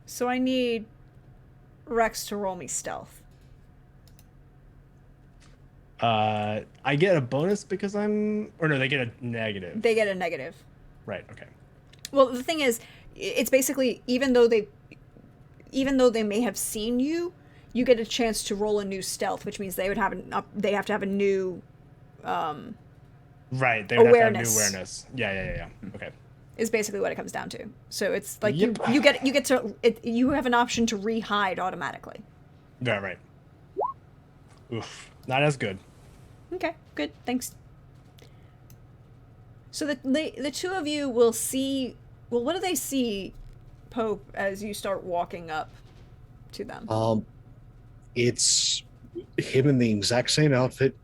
So I need Rex to roll me stealth. I get a bonus because they get a negative. They get a negative. Right, okay. Well, the thing is, it's basically even though they may have seen you, you get a chance to roll a new stealth, which means they have to have a new right, they would awareness. have to have new awareness. Yeah. Okay. Is basically what it comes down to. So it's like Yep. you have an option to re-hide automatically. Yeah, right. Oof. Not as good. Okay, good. Thanks. So the two of you will see. Well, what do they see, Pope, as you start walking up to them? It's him in the exact same outfit,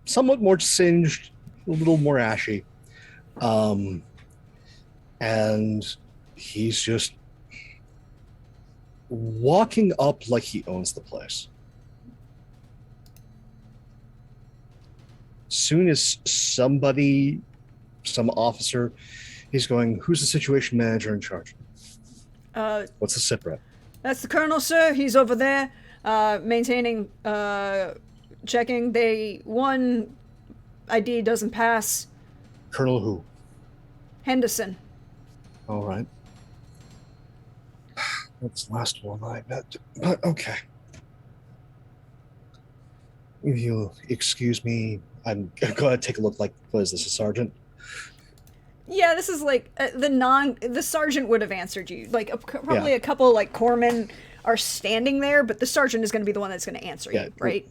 somewhat more singed, a little more ashy. And he's just walking up like he owns the place. Soon as some officer, he's going, who's the situation manager in charge? What's the sit rep? That's the colonel, sir. He's over there, maintaining, checking. One ID doesn't pass. Colonel who? Henderson. All right. That's the last one I met. But okay. If you'll excuse me, I'm going to take a look. Like, what is this, a sergeant? Yeah, this is like the sergeant would have answered you. Like probably a couple like corpsmen are standing there, but the sergeant is going to be the one that's going to answer you, right?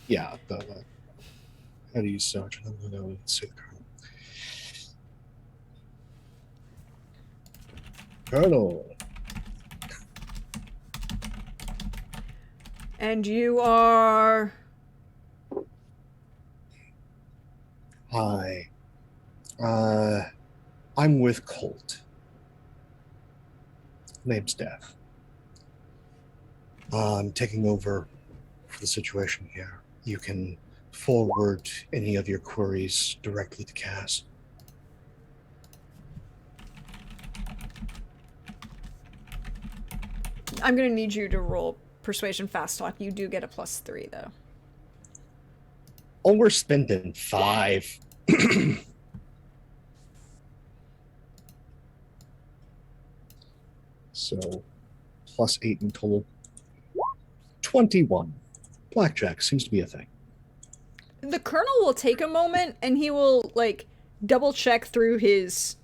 Yeah. How do you sergeant? I'm going to see the colonel. Colonel. And you are... Hi. I'm with Colt. Name's Death. I'm taking over for the situation here. You can forward any of your queries directly to Cass. I'm going to need you to roll Persuasion Fast Talk. You do get a +3, though. Oh, we're spending 5. So, +8 in total. 21. Blackjack seems to be a thing. The Colonel will take a moment, and he will, like, double-check through his...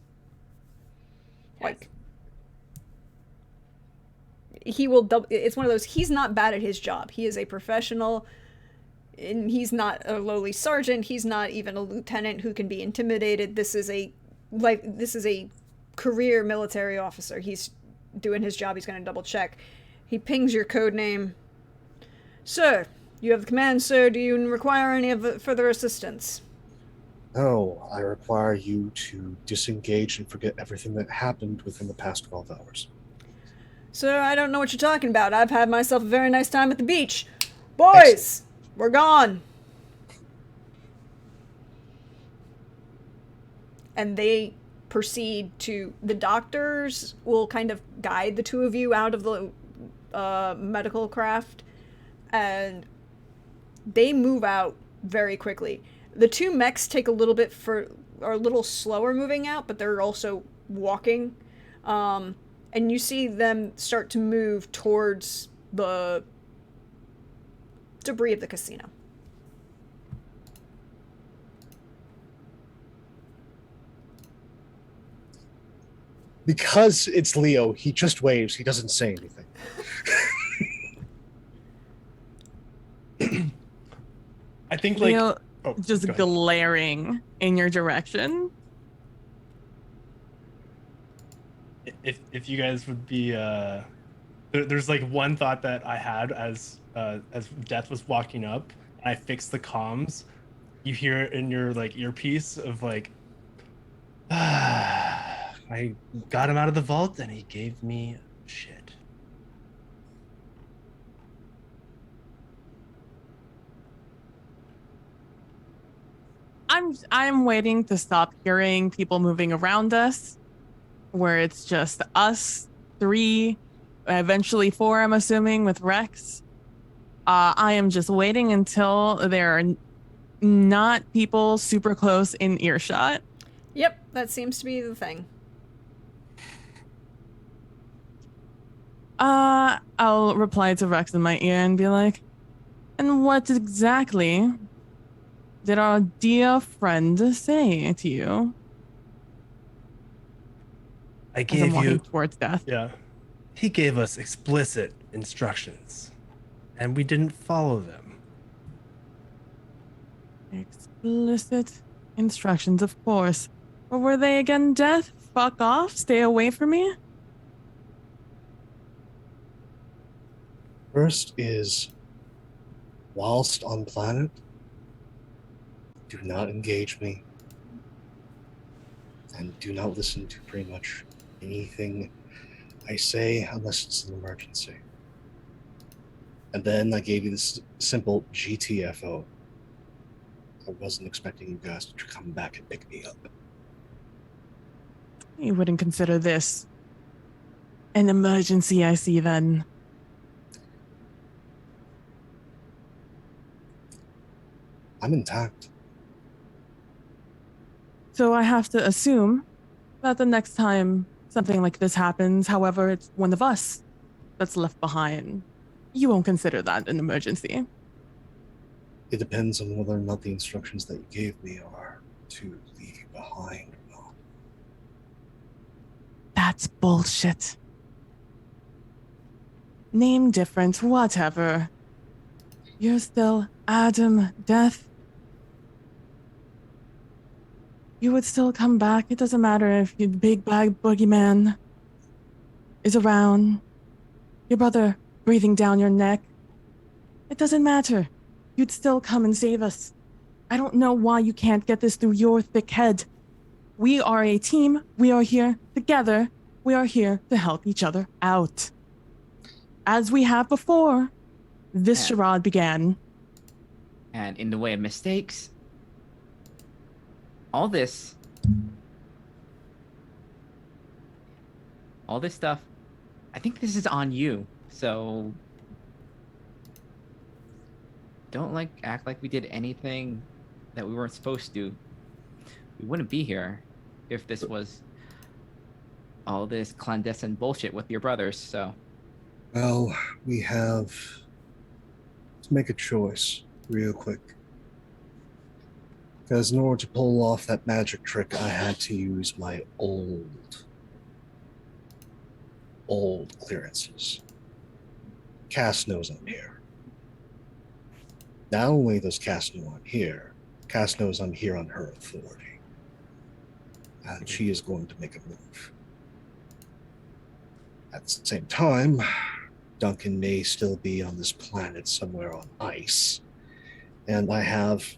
Like... He will double... It's one of those... He's not bad at his job. He is a professional... And he's not a lowly sergeant. He's not even a lieutenant who can be intimidated. This is a career military officer. He's doing his job. He's going to double check. He pings your code name. Sir, you have the command, sir. Do you require any further assistance? No, I require you to disengage and forget everything that happened within the past 12 hours. Sir, I don't know what you're talking about. I've had myself a very nice time at the beach. Boys! Excellent. We're gone. And they proceed to... The doctors will kind of guide the two of you out of the medical craft. And they move out very quickly. The two mechs take a little bit are a little slower moving out, but they're also walking. And you see them start to move towards the debris of the casino. Because it's Leo, he just waves. He doesn't say anything. I think like Leo oh, just go ahead. glaring in your direction. If you guys would be there's like one thought that I had as Death was walking up and I fixed the comms. You hear it in your like earpiece of like I got him out of the vault and he gave me shit. I'm waiting to stop hearing people moving around us, where it's just us 3, eventually 4, I'm assuming, with Rex. I am just waiting until there are not people super close in earshot. Yep, that seems to be the thing. I'll reply to Rex in my ear and be like, and what exactly did our dear friend say to you? I As I'm gave walking you towards Death. Yeah. He gave us explicit instructions and we didn't follow them. Explicit instructions, of course. What were they again, Death? Fuck off, stay away from me? First is, whilst on planet, do not engage me. And do not listen to pretty much anything I say unless it's an emergency. And then I gave you this simple GTFO. I wasn't expecting you guys to come back and pick me up. You wouldn't consider this an emergency, I see then. I'm intact. So I have to assume that the next time something like this happens, however, it's one of us that's left behind, you won't consider that an emergency. It depends on whether or not the instructions that you gave me are to leave you behind or not. That's bullshit. Name different, whatever. You're still Adam Death. You would still come back. It doesn't matter if you're the big bad boogeyman. is around, your brother breathing down your neck, it doesn't matter. You'd still come and save us. I don't know why you can't get this through your thick head. We are a team. We are here together. We are here to help each other out. As we have before, this Yeah. charade began. And in the way of mistakes, all this stuff, I think this is on you. So don't act like we did anything that we weren't supposed to. We wouldn't be here if this was all this clandestine bullshit with your brothers. So Well, we have to make a choice real quick. Because in order to pull off that magic trick, I had to use my old clearances. Cass knows I'm here. Not only does Cass know I'm here, Cass knows I'm here on her authority. And she is going to make a move. At the same time, Duncan may still be on this planet somewhere on ice. And I have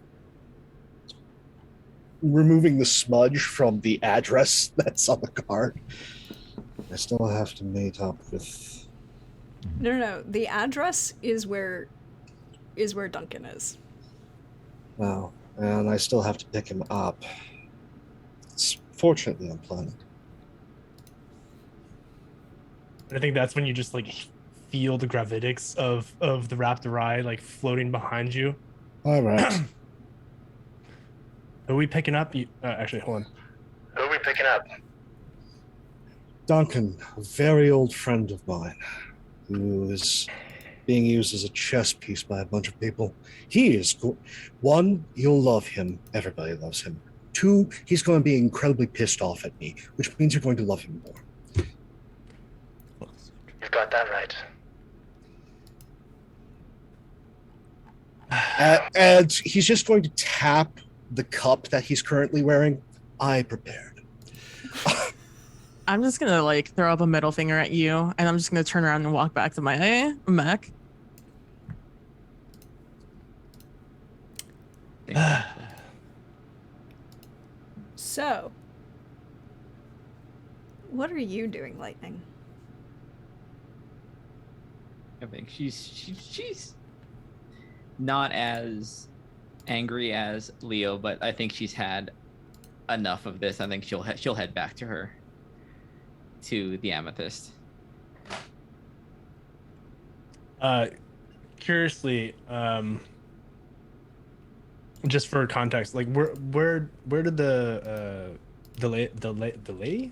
removing the smudge from the address that's on the card. I still have to meet up with. No. The address is where Duncan is. Wow. And I still have to pick him up. It's fortunately on planet. I think that's when you just like feel the gravitics of the Raptor Eye like floating behind you. All right. Are we picking up? Actually, hold on. Who are we picking up? Duncan, a very old friend of mine, who is being used as a chess piece by a bunch of people. He is one, you'll love him. Everybody loves him. Two, he's going to be incredibly pissed off at me, which means you're going to love him more. You've got that right. And he's just going to tap the cup that he's currently wearing. I prepared. I'm just gonna like throw up a middle finger at you, and I'm just gonna turn around and walk back to my mech. So, what are you doing, Lightning? I think she's not as angry as Leo, but I think she's had enough of this. I think she'll head back to the Amethyst. Curiously, just for context, like where did the delay?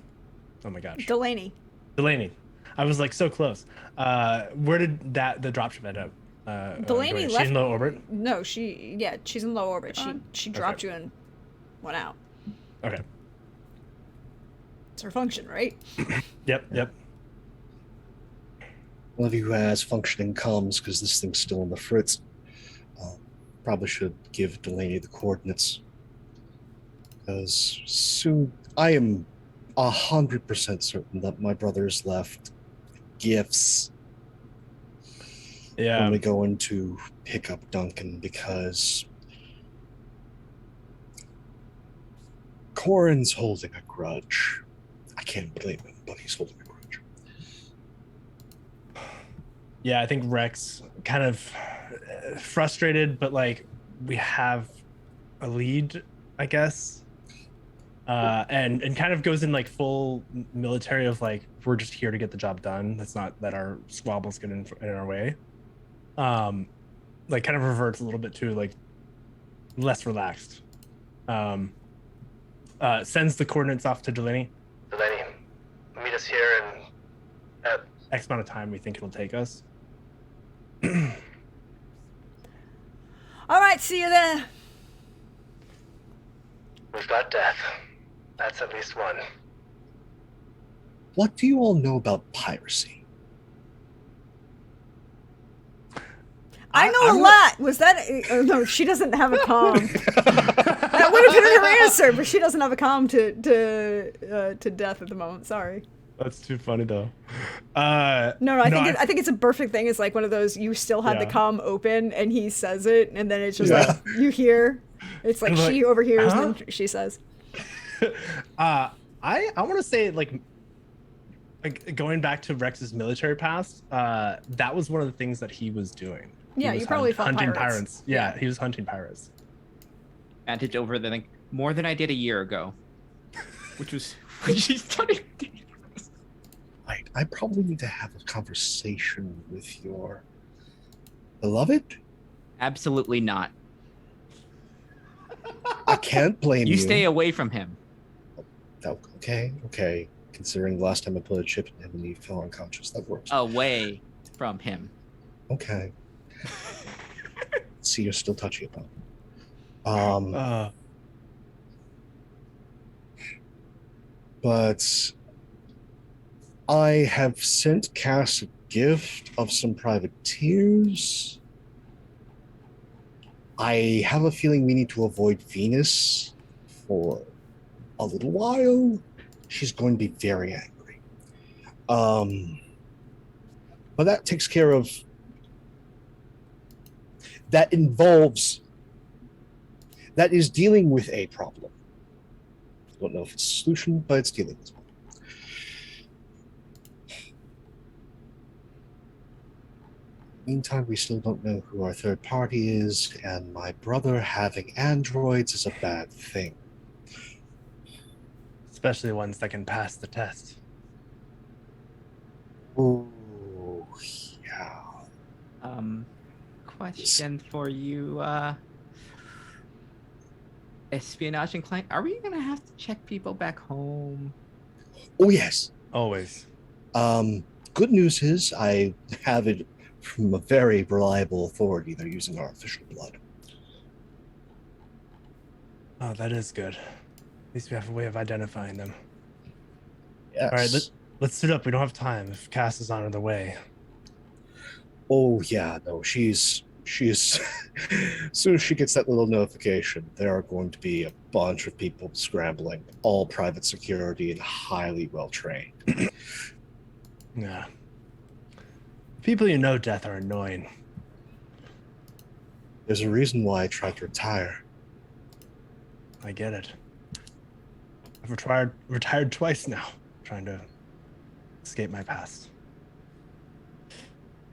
Oh my gosh, Delaney. Delaney. I was like so close. Where did the dropship end up? Delaney she's left. in low orbit. No, she's in low orbit. She dropped you and went out. Okay. It's her function, right? Yep. One of you who has functioning comms, because this thing's still in the fritz, probably should give Delaney the coordinates. Because soon, I am 100% certain that my brothers left gifts Yeah. when we go in to pick up Duncan, because Corin's holding a grudge. I can't blame him, but he's holding a grudge. Yeah, I think Rex kind of frustrated, but like we have a lead, I guess, and kind of goes in like full military of like we're just here to get the job done. That's not that our squabbles get in our way. Like kind of reverts a little bit to like less relaxed. Sends the coordinates off to Delaney. Delaney, meet us here in X amount of time we think it'll take us. All right, see you there. we've got death. That's at least one. What do you all know about piracy? I know a lot. Was that? Oh, no, she doesn't have a comm. That would have been her answer, but she doesn't have a comm to death at the moment. Sorry. That's too funny though. No, I no, think I think it's a perfect thing. It's like one of those you still had the Yeah. comm open and he says it, and then it's just Yeah. like you hear. It's like And like, she overhears, huh? and then she says, I want to say like going back to Rex's military past, that was one of the things that he was doing. He "Yeah, was you probably fought hunting pirates." Yeah, he was hunting pirates. Advantage over the like more than I did a year ago, which was when she started. Right. I probably need to have a conversation with your beloved. Absolutely not. I can't blame you. You stay away from him. Oh, okay. Considering the last time I put a chip in him and he fell unconscious, that works. Away from him. Okay. See, you're still touchy about it. But I have sent Cass a gift of some privateers. I have a feeling we need to avoid Venus for a little while. She's going to be very angry. But that takes care of. That is dealing with a problem. I don't know if it's a solution, but it's dealing with one. Meantime, we still don't know who our third party is, and my brother having androids is a bad thing. Especially ones that can pass the test. Oh, yeah. Question for you, espionage and client. Are we gonna have to check people back home? Oh, yes. Always. Good news is I have it from a very reliable authority. They're using our official blood. Oh, that is good. At least we have a way of identifying them. Yes. All right, let's suit up. We don't have time. If Cass is on her way. Oh, yeah. No, she's. As soon as she gets that little notification, there are going to be a bunch of people scrambling, all private security and highly well trained. Yeah. People you know, Death, are annoying. There's a reason why I tried to retire. I get it. I've retired twice now, trying to escape my past.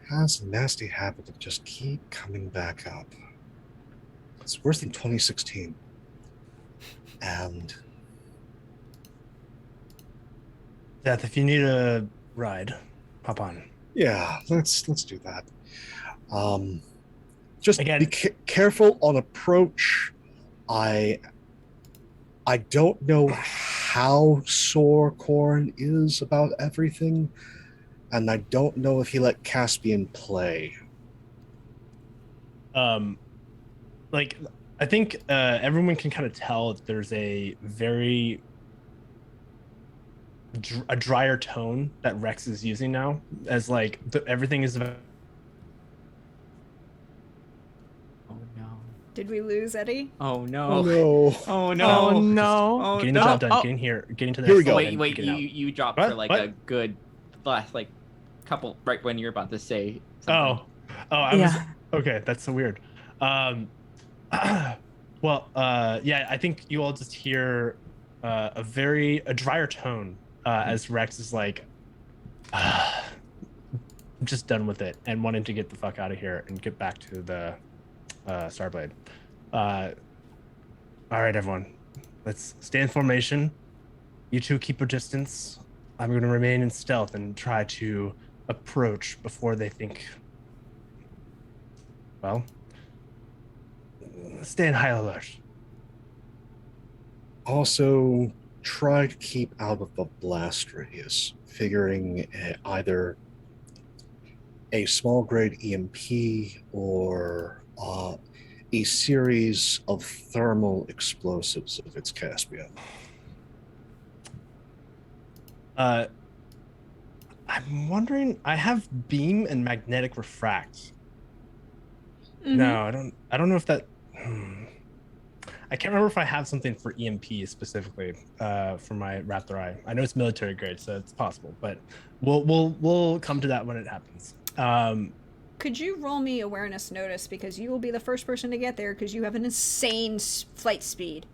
Has a nasty habit of just keep coming back up. It's worse than 2016. And Death, if you need a ride, hop on. yeah, let's do that. Just Again- be careful on approach. I don't know how sore Corrin is about everything, and I don't know if he let Caspian play. Like, I think everyone can kind of tell that there's a very a drier tone that Rex is using now, as like everything is about. Oh no. "Did we lose Eddie?" Oh no. Oh no! Oh no. Oh no. Oh Getting no. the job done, Oh. getting to the Here we next go. level Wait, and wait. getting out. You dropped What? for like What? a good last like couple right when you're about to say something. I Yeah. was okay. That's so weird. Well, yeah, I think you all just hear a drier tone as Rex is like, I'm just done with it and wanting to get the fuck out of here and get back to the Starblade. All right, everyone, let's stay in formation. You two keep your distance. I'm going to remain in stealth and try to approach before they think. Well, stay in high alert. Also, try to keep out of the blast radius, figuring either a small grade EMP or a series of thermal explosives if it's Caspian. I'm wondering. I have beam and magnetic refract. Mhm. No, I don't know if that. I can't remember if I have something for EMP specifically for my Raptor Eye. I know it's military grade, so it's possible, but we'll come to that when it happens. Could you roll me awareness notice, because you will be the first person to get there because you have an insane flight speed.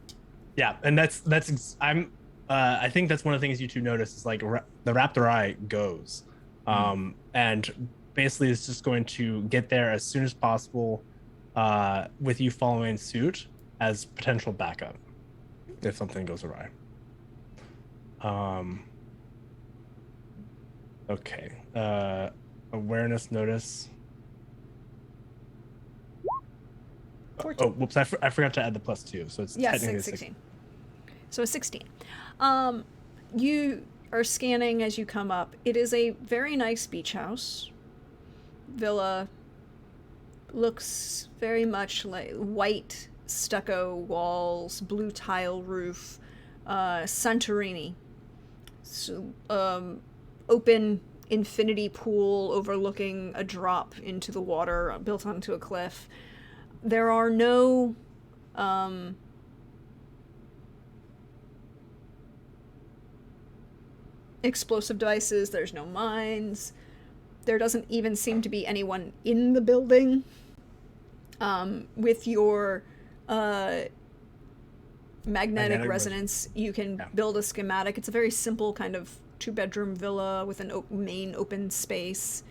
Yeah, and I think that's one of the things you two notice is like the Raptor Eye goes, and basically it's just going to get there as soon as possible, with you following suit as potential backup if something goes awry. Okay. Awareness notice. 14. Oh, whoops! I forgot to add the +2, so it's technically 16. So a 16. You are scanning as you come up. It is a very nice beach house. Villa looks very much like white stucco walls, blue tile roof, Santorini. So, open infinity pool overlooking a drop into the water built onto a cliff. There are no explosive devices, there's no mines. There doesn't even seem to be anyone in the building. With your magnetic resonance, you can build a schematic. It's a very simple kind of 2-bedroom villa with an main open space.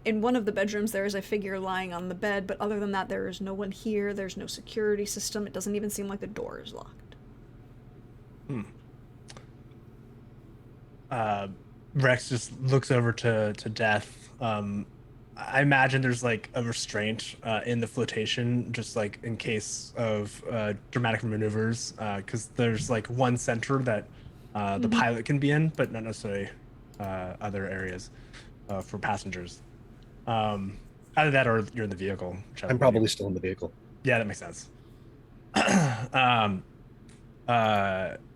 In one of the bedrooms, there is a figure lying on the bed, but other than that, there is no one here. There's no security system. It doesn't even seem like the door is locked. Rex just looks over to Death. I imagine there's like a restraint in the flotation, just like in case of dramatic maneuvers, because there's like one center that the pilot can be in, but not necessarily other areas for passengers. Either that or you're in the vehicle. I'm probably still in the vehicle. Yeah, that makes sense.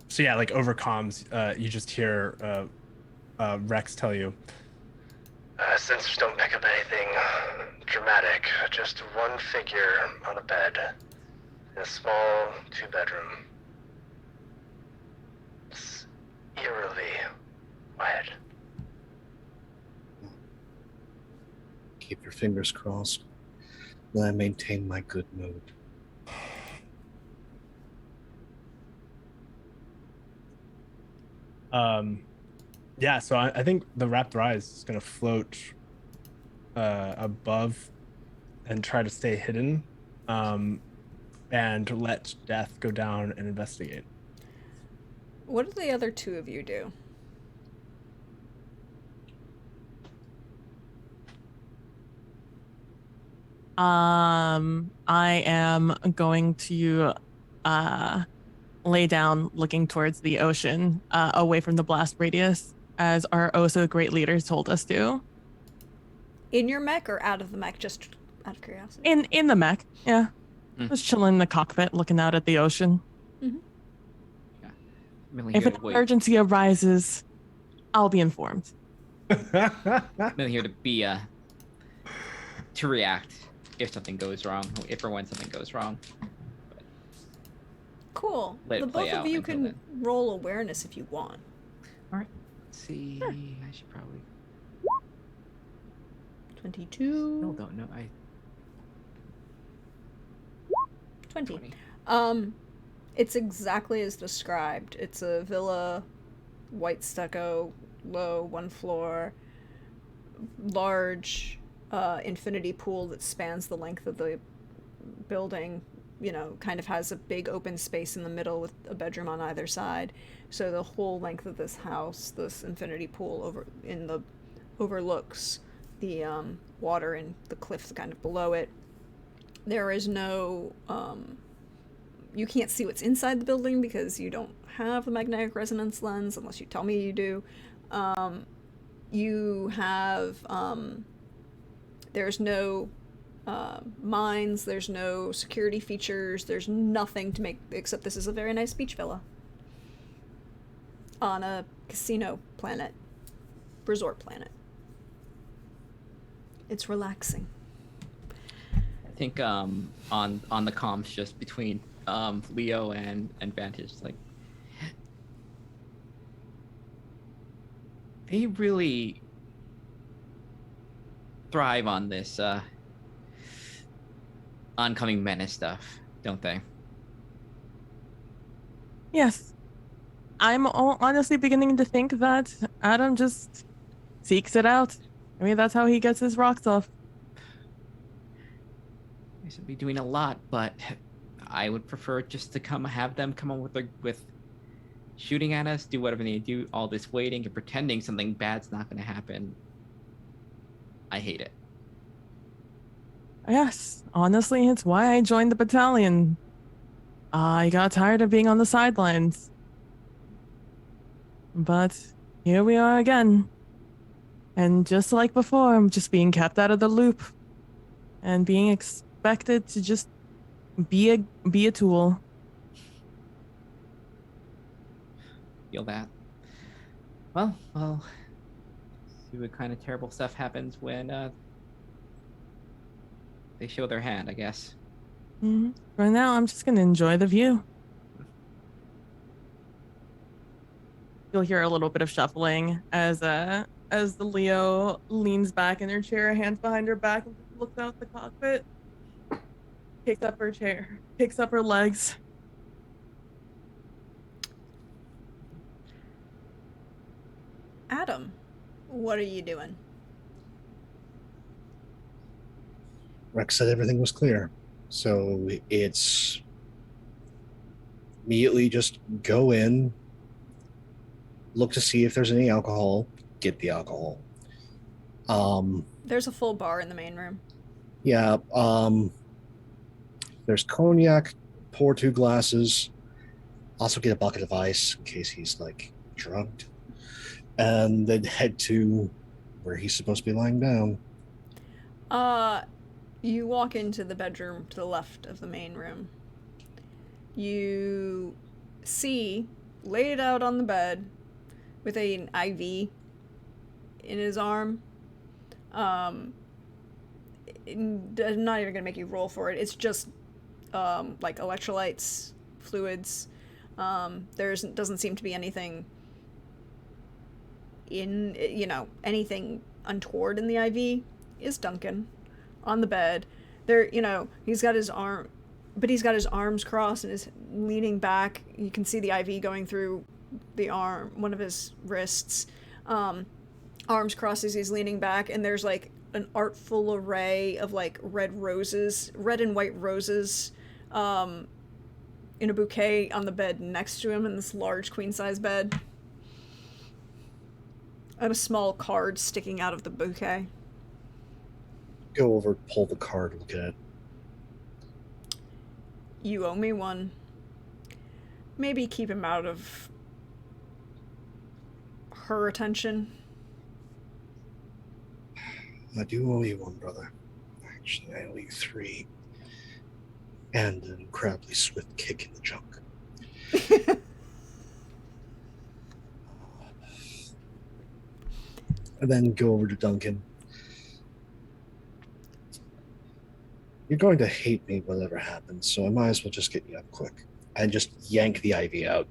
So yeah, like over comms, you just hear Rex tell you, Sensors don't pick up anything dramatic. Just one figure on a bed in a small 2-bedroom. It's eerily quiet. Keep your fingers crossed that I maintain my good mood. yeah, so I think the Raptor Eye is going to float above and try to stay hidden, and let Death go down and investigate. What do the other two of you do? I am going to lay down looking towards the ocean, away from the blast radius, as our Oso great leaders told us to. In your mech or out of the mech, just out of curiosity? In the mech, yeah. Just chilling in the cockpit looking out at the ocean. Mm-hmm. If an emergency arises, I'll be informed. I'm here to be to react if something goes wrong, if or when something goes wrong. Cool. Let it The play both of out you until can then. roll awareness if you want. All right. Let's see. Sure. I should probably. 22. No, don't. No, I. 20. It's exactly as described. It's a villa, white stucco, low, 1 floor, large infinity pool that spans the length of the building. You know, kind of has a big open space in the middle with a bedroom on either side. So the whole length of this house, this infinity pool overlooks the water and the cliffs kind of below it. There is no you can't see what's inside the building because you don't have the magnetic resonance lens unless you tell me you do. You have there's no mines, there's no security features, there's nothing to make, except this is a very nice beach villa on a casino planet, resort planet. It's relaxing. I think on the comms just between Leo and Vantage. Like, they really thrive on this oncoming menace stuff, don't they? Yes. I'm honestly beginning to think that Adam just seeks it out. I mean, that's how he gets his rocks off. They should be doing a lot, but I would prefer just to have them come on with shooting at us, do whatever they do, all this waiting and pretending something bad's not going to happen. I hate it. Yes, honestly, it's why I joined the battalion. I got tired of being on the sidelines. But here we are again. And just like before, I'm just being kept out of the loop and being expected to just be a tool. Feel that. Well, see what kind of terrible stuff happens when they show their hand, I guess. Mm-hmm. For now, I'm just gonna enjoy the view. You'll hear a little bit of shuffling as the Leo leans back in her chair, hands behind her back, and looks out the cockpit. Picks up her chair, picks up her legs. Adam, what are you doing? Rex said everything was clear. So it's immediately just go in, look to see if there's any alcohol, get the alcohol. There's a full bar in the main room. Yeah, there's cognac, pour 2 glasses, also get a bucket of ice in case he's like drugged, and then head to where he's supposed to be lying down. You walk into the bedroom to the left of the main room. You see, laid out on the bed, with an IV in his arm. I'm not even gonna make you roll for it. It's just like electrolytes, fluids. Doesn't seem to be anything in, anything untoward in the IV. Is Duncan on the bed? There, he's got his arm, but he's got his arms crossed and is leaning back. You can see the IV going through the arm, one of his wrists. Arms crossed as he's leaning back, and there's like an artful array of like red and white roses, in a bouquet on the bed next to him in this large queen-size bed. And a small card sticking out of the bouquet. Go over, pull the card, look at it. You owe me one. Maybe keep him out of her attention. I do owe you one, brother. Actually, I owe you 3. And an incredibly swift kick in the junk. And then go over to Duncan. You're going to hate me whatever happens, so I might as well just get you up quick. And just yank the IV out.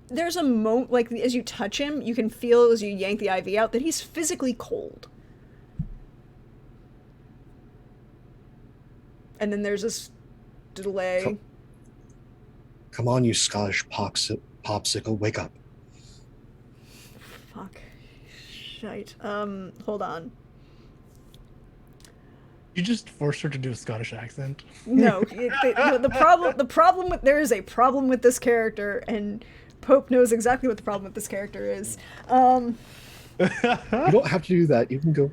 There's a moment, like, as you touch him, you can feel as you yank the IV out that he's physically cold. And then there's this delay. Come on, you Scottish popsicle, wake up. Fuck. Shite. Hold on. You just forced her to do a Scottish accent. No, the problem with, there is a problem with this character, and Pope knows exactly what the problem with this character is. You don't have to do that. You can go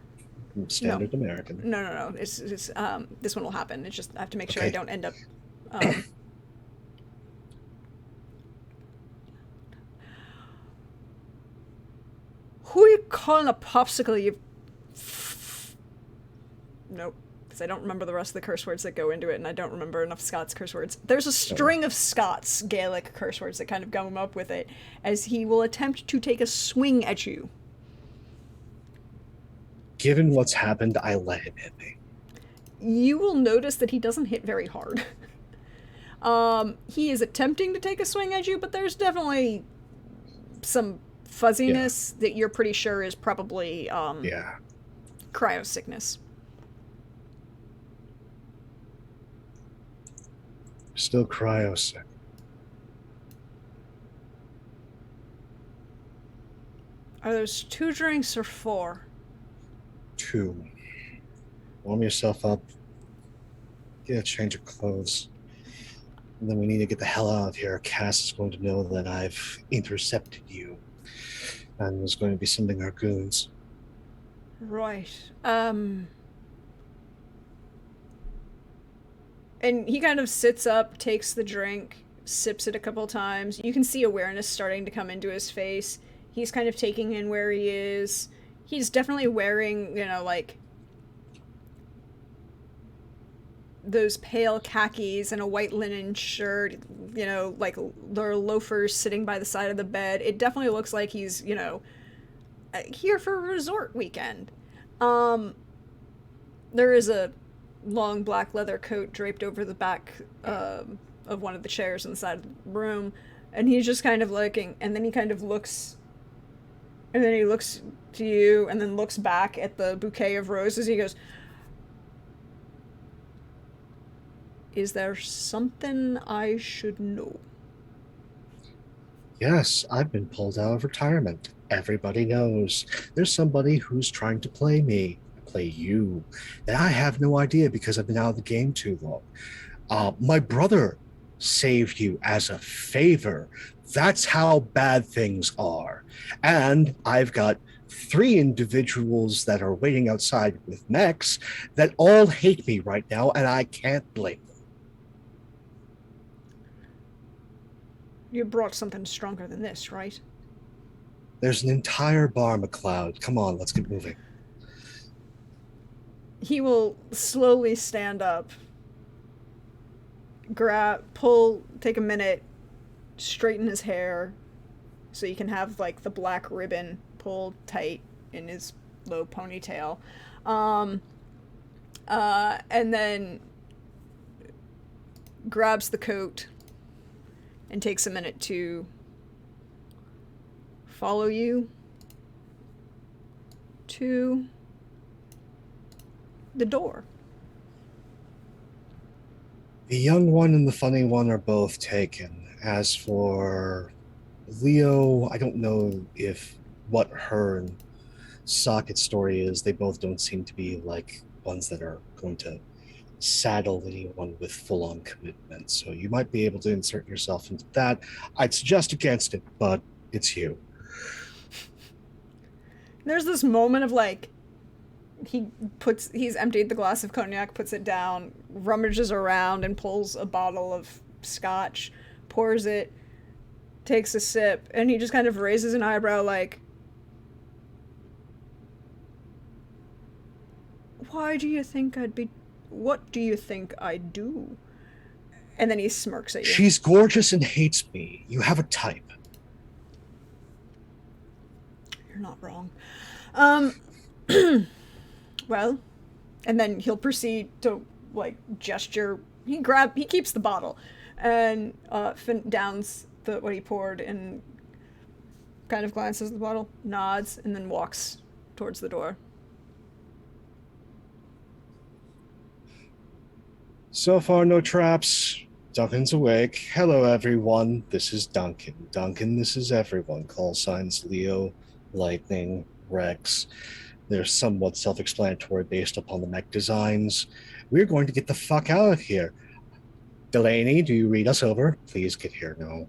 standard American. No. It's this one will happen. It's just I have to make sure I don't end up. Who are you calling a popsicle? You. Nope. Because I don't remember the rest of the curse words that go into it, and I don't remember enough Scots curse words. There's a string of Scots Gaelic curse words that kind of come up with it, as he will attempt to take a swing at you. Given what's happened, I let him hit me. You will notice that he doesn't hit very hard. He is attempting to take a swing at you, but there's definitely some fuzziness that you're pretty sure is probably Yeah. cryo sickness. Still cryo sick. Are those 2 drinks or 4? 2. Warm yourself up. Get a change of clothes. And then we need to get the hell out of here. Cass is going to know that I've intercepted you. And there's going to be sending our goons. Right. And he kind of sits up, takes the drink, sips it a couple times. You can see awareness starting to come into his face. He's kind of taking in where he is. He's definitely wearing, like those pale khakis and a white linen shirt, like there are loafers sitting by the side of the bed. It definitely looks like he's, here for a resort weekend. There is a long black leather coat draped over the back of one of the chairs inside the room, and he's just kind of looking, and then he kind of looks, and then he looks to you, and then looks back at the bouquet of roses. He goes, "Is there something I should know?" Yes, I've been pulled out of retirement. Everybody knows. There's somebody who's trying to play me, play you. And I have no idea because I've been out of the game too long. My brother saved you as a favor. That's how bad things are. And I've got 3 individuals that are waiting outside with mechs that all hate me right now, and I can't blame them. You brought something stronger than this, right? There's an entire bar, McLeod. Come on, let's get moving. He will slowly stand up, take a minute, straighten his hair so you can have like the black ribbon pulled tight in his low ponytail. And then grabs the coat and takes a minute to follow you to the door. The young one and the funny one are both taken. As for Leo, I don't know what her and Socket's story is. They both don't seem to be like ones that are going to saddle anyone with full-on commitment. So you might be able to insert yourself into that. I'd suggest against it, but it's you. There's this moment of like, he's emptied the glass of cognac, puts it down, rummages around and pulls a bottle of scotch, pours it, takes a sip, and he just kind of raises an eyebrow like, what do you think I'd do? And then he smirks at you. She's gorgeous and hates me. You have a type. You're not wrong. Well, and then he'll proceed to like gesture. He keeps the bottle and downs what he poured and kind of glances at the bottle, nods, and then walks towards the door. So far, no traps. Duncan's awake. Hello, everyone. This is Duncan. Duncan, this is everyone. Call signs Leo, Lightning, Rex. They're somewhat self-explanatory based upon the mech designs. We're going to get the fuck out of here. Delaney, do you read us over? Please get here now.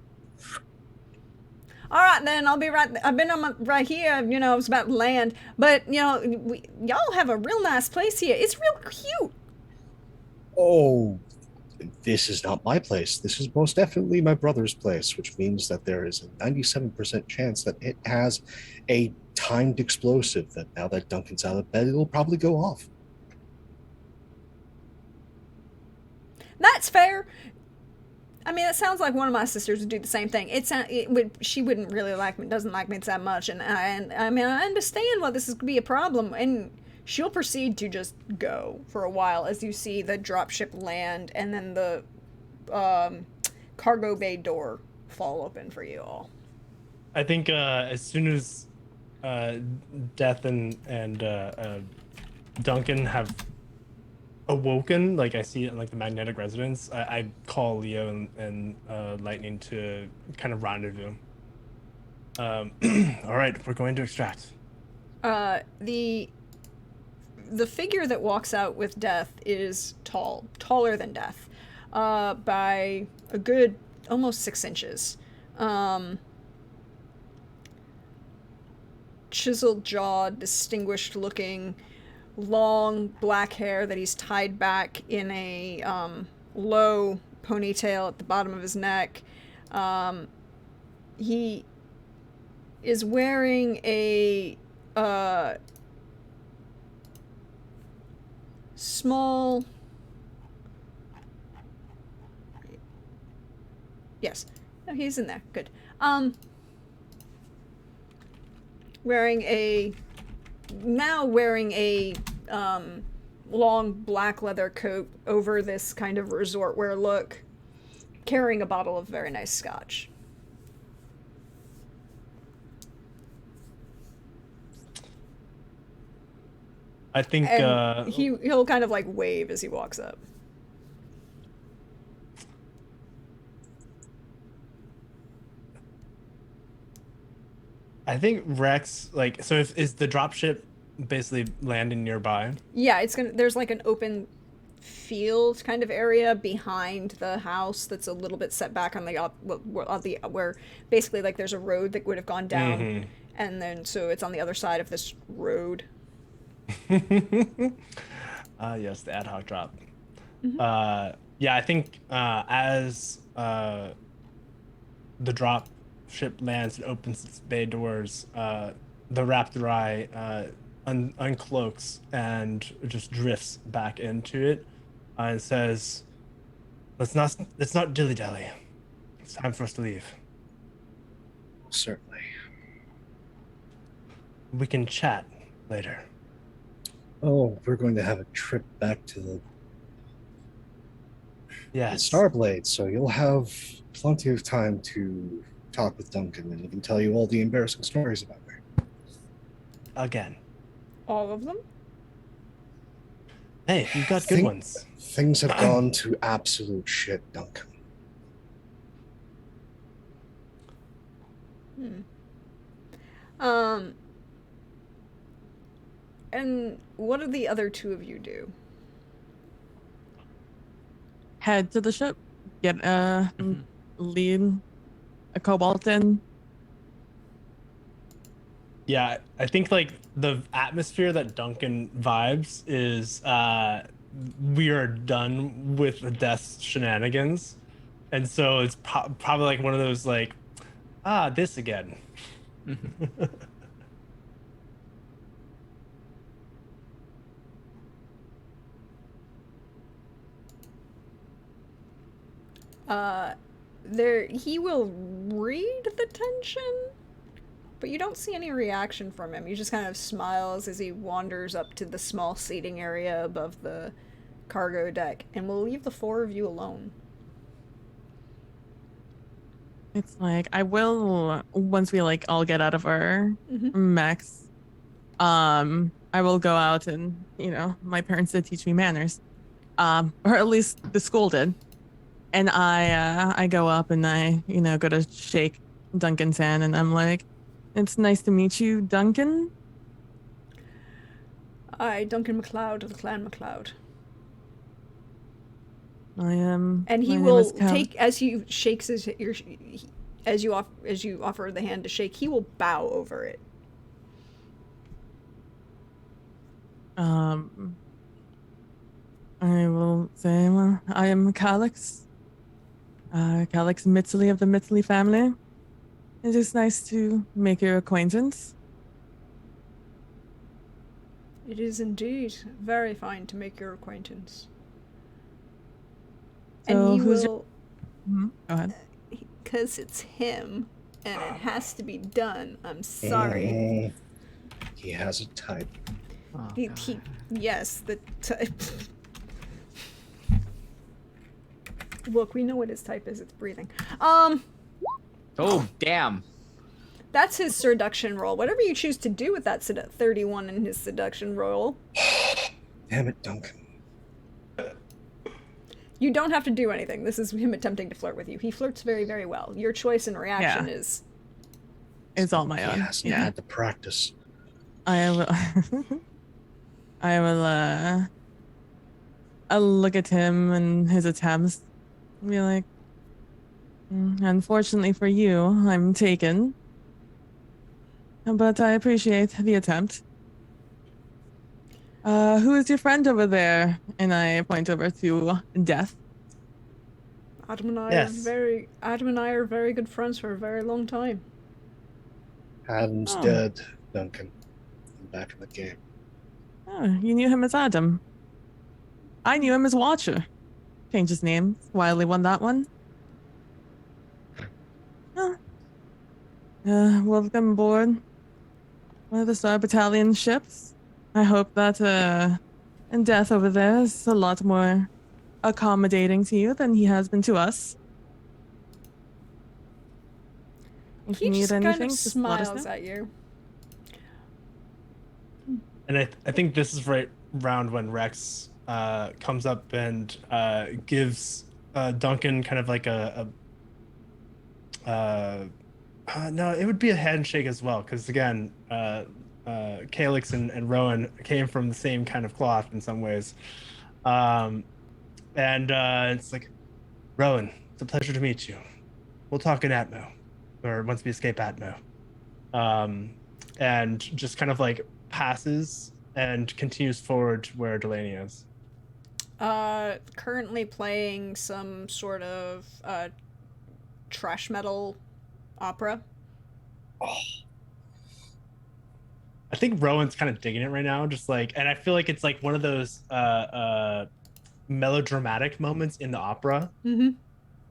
All right, then, I'll be right. I've been right here, I was about to land. But, y'all have a real nice place here. It's real cute. Oh, this is not my place. This is most definitely my brother's place, which means that there is a 97% chance that it has a timed explosive that now that Duncan's out of bed, it'll probably go off. That's fair. I mean, it sounds like one of my sisters would do the same thing. She wouldn't really like me, doesn't like me that much, and I mean, I understand why this is gonna be a problem, and she'll proceed to just go for a while as you see the dropship land, and then the cargo bay door fall open for you all. I think as soon as Death and Duncan have awoken, like I see it in like the magnetic resonance, I call Leo and Lightning to kind of rendezvous. All right, we're going to extract. The figure that walks out with Death is taller than Death, by a good almost 6 inches. Chiseled jaw, distinguished looking, long black hair that he's tied back in a low ponytail at the bottom of his neck. He is wearing a small... Yes. No, he's in there. Good. Wearing a long black leather coat over this kind of resort wear look, carrying a bottle of very nice scotch. I think And he'll kind of like wave as he walks up. I think Rex, like, so is the dropship basically landing nearby? Yeah, there's like an open field kind of area behind the house that's a little bit set back on where basically like there's a road that would have gone down, and then so it's on the other side of this road. Yes, the ad hoc drop. Yeah, I think as the drop ship lands and opens its bay doors, the raptor eye uncloaks and just drifts back into it, and says, let's not dilly-dally. It's time for us to leave. Certainly. We can chat later. Oh, we're going to have a trip back to the Yes. Starblade, so you'll have plenty of time to talk with Duncan, and he can tell you all the embarrassing stories about me. Again. All of them? Hey, you've got good ones. Things have gone to absolute shit, Duncan. And what do the other two of you do? Head to the ship, get lead a cobalt in. Yeah, I think like the atmosphere that Duncan vibes is we are done with the death shenanigans, and so it's probably like one of those like, this again. He will read the tension, but you don't see any reaction from him. He just kind of smiles as he wanders up to the small seating area above the cargo deck, and will leave the four of you alone. It's like, I will, once we like all get out of our mechs, I will go out and, my parents did teach me manners. Or at least the school did. And I go up and I, go to shake Duncan's hand, and I'm like, it's nice to meet you, Duncan. I, Duncan MacLeod of the Clan MacLeod. I am. And he will take, as he shakes as you offer the hand to shake, he will bow over it. I will say, well, I am Calix. Calix Mitsley of the Mitsley family. It is nice to make your acquaintance. It is indeed very fine to make your acquaintance. So and he who's will... Go ahead. Because it's him, and it has to be done. I'm sorry. He has a type. Yes, the type. Look, we know what his type is. It's breathing. Oh, damn. That's his seduction roll. Whatever you choose to do with that 31 in his seduction roll. Damn it, Duncan. You don't have to do anything. This is him attempting to flirt with you. He flirts very, very well. Your choice and reaction is... It's all my He own. hasn't had the practice. I'll look at him and his attempts and be like, unfortunately for you, I'm taken. But I appreciate the attempt. Who is your friend over there? And I point over to Death. Adam and I Yes. are very good friends for a very long time. Adam's Oh. dead, Duncan. I'm back in the game. Oh, you knew him as Adam. I knew him as Watcher. Changed his name. Wildly won that one. Oh. Welcome aboard one of the Star Battalion ships. I hope that and Death over there is a lot more accommodating to you than he has been to us. If He you need just anything, kind of just let us smiles know. at you. And I think this is right around when Rex comes up and gives Duncan kind of like no, it would be a handshake as well, because again, Calyx and Rowan came from the same kind of cloth in some ways. And it's like, Rowan, it's a pleasure to meet you. We'll talk in Atmo, or once we escape Atmo. And just kind of like passes and continues forward to where Delaney is. Currently playing some sort of trash metal opera. I think Rowan's kind of digging it right now, just like, and I feel like it's like one of those melodramatic moments in the opera. Mm-hmm.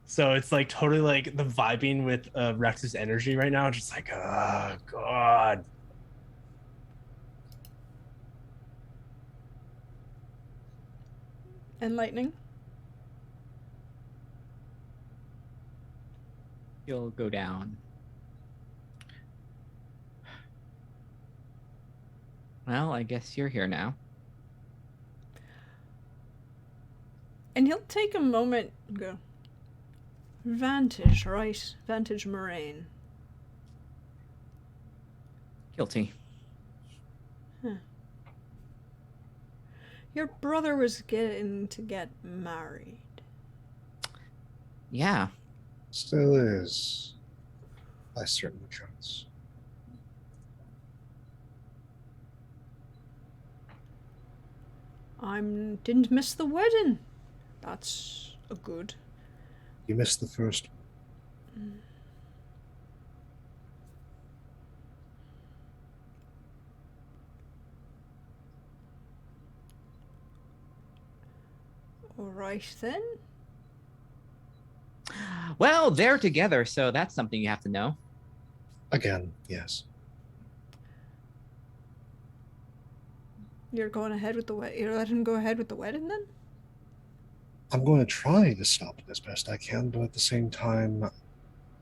So it's like totally like the vibing with Rex's energy right now, just like, oh god. And lightning. He'll go down. Well, I guess you're here now. And he'll take a moment and go, Vantage, right? Vantage Moraine. Guilty. Your brother was getting to get married. Yeah. Still is. By certain accounts. Didn't miss the wedding. That's a good. You missed the first. Alright then. Well, they're together, so that's something you have to know. Again, yes. You're going ahead with the wedding. You're letting him go ahead with the wedding then? I'm going to try to stop it as best I can, but at the same time,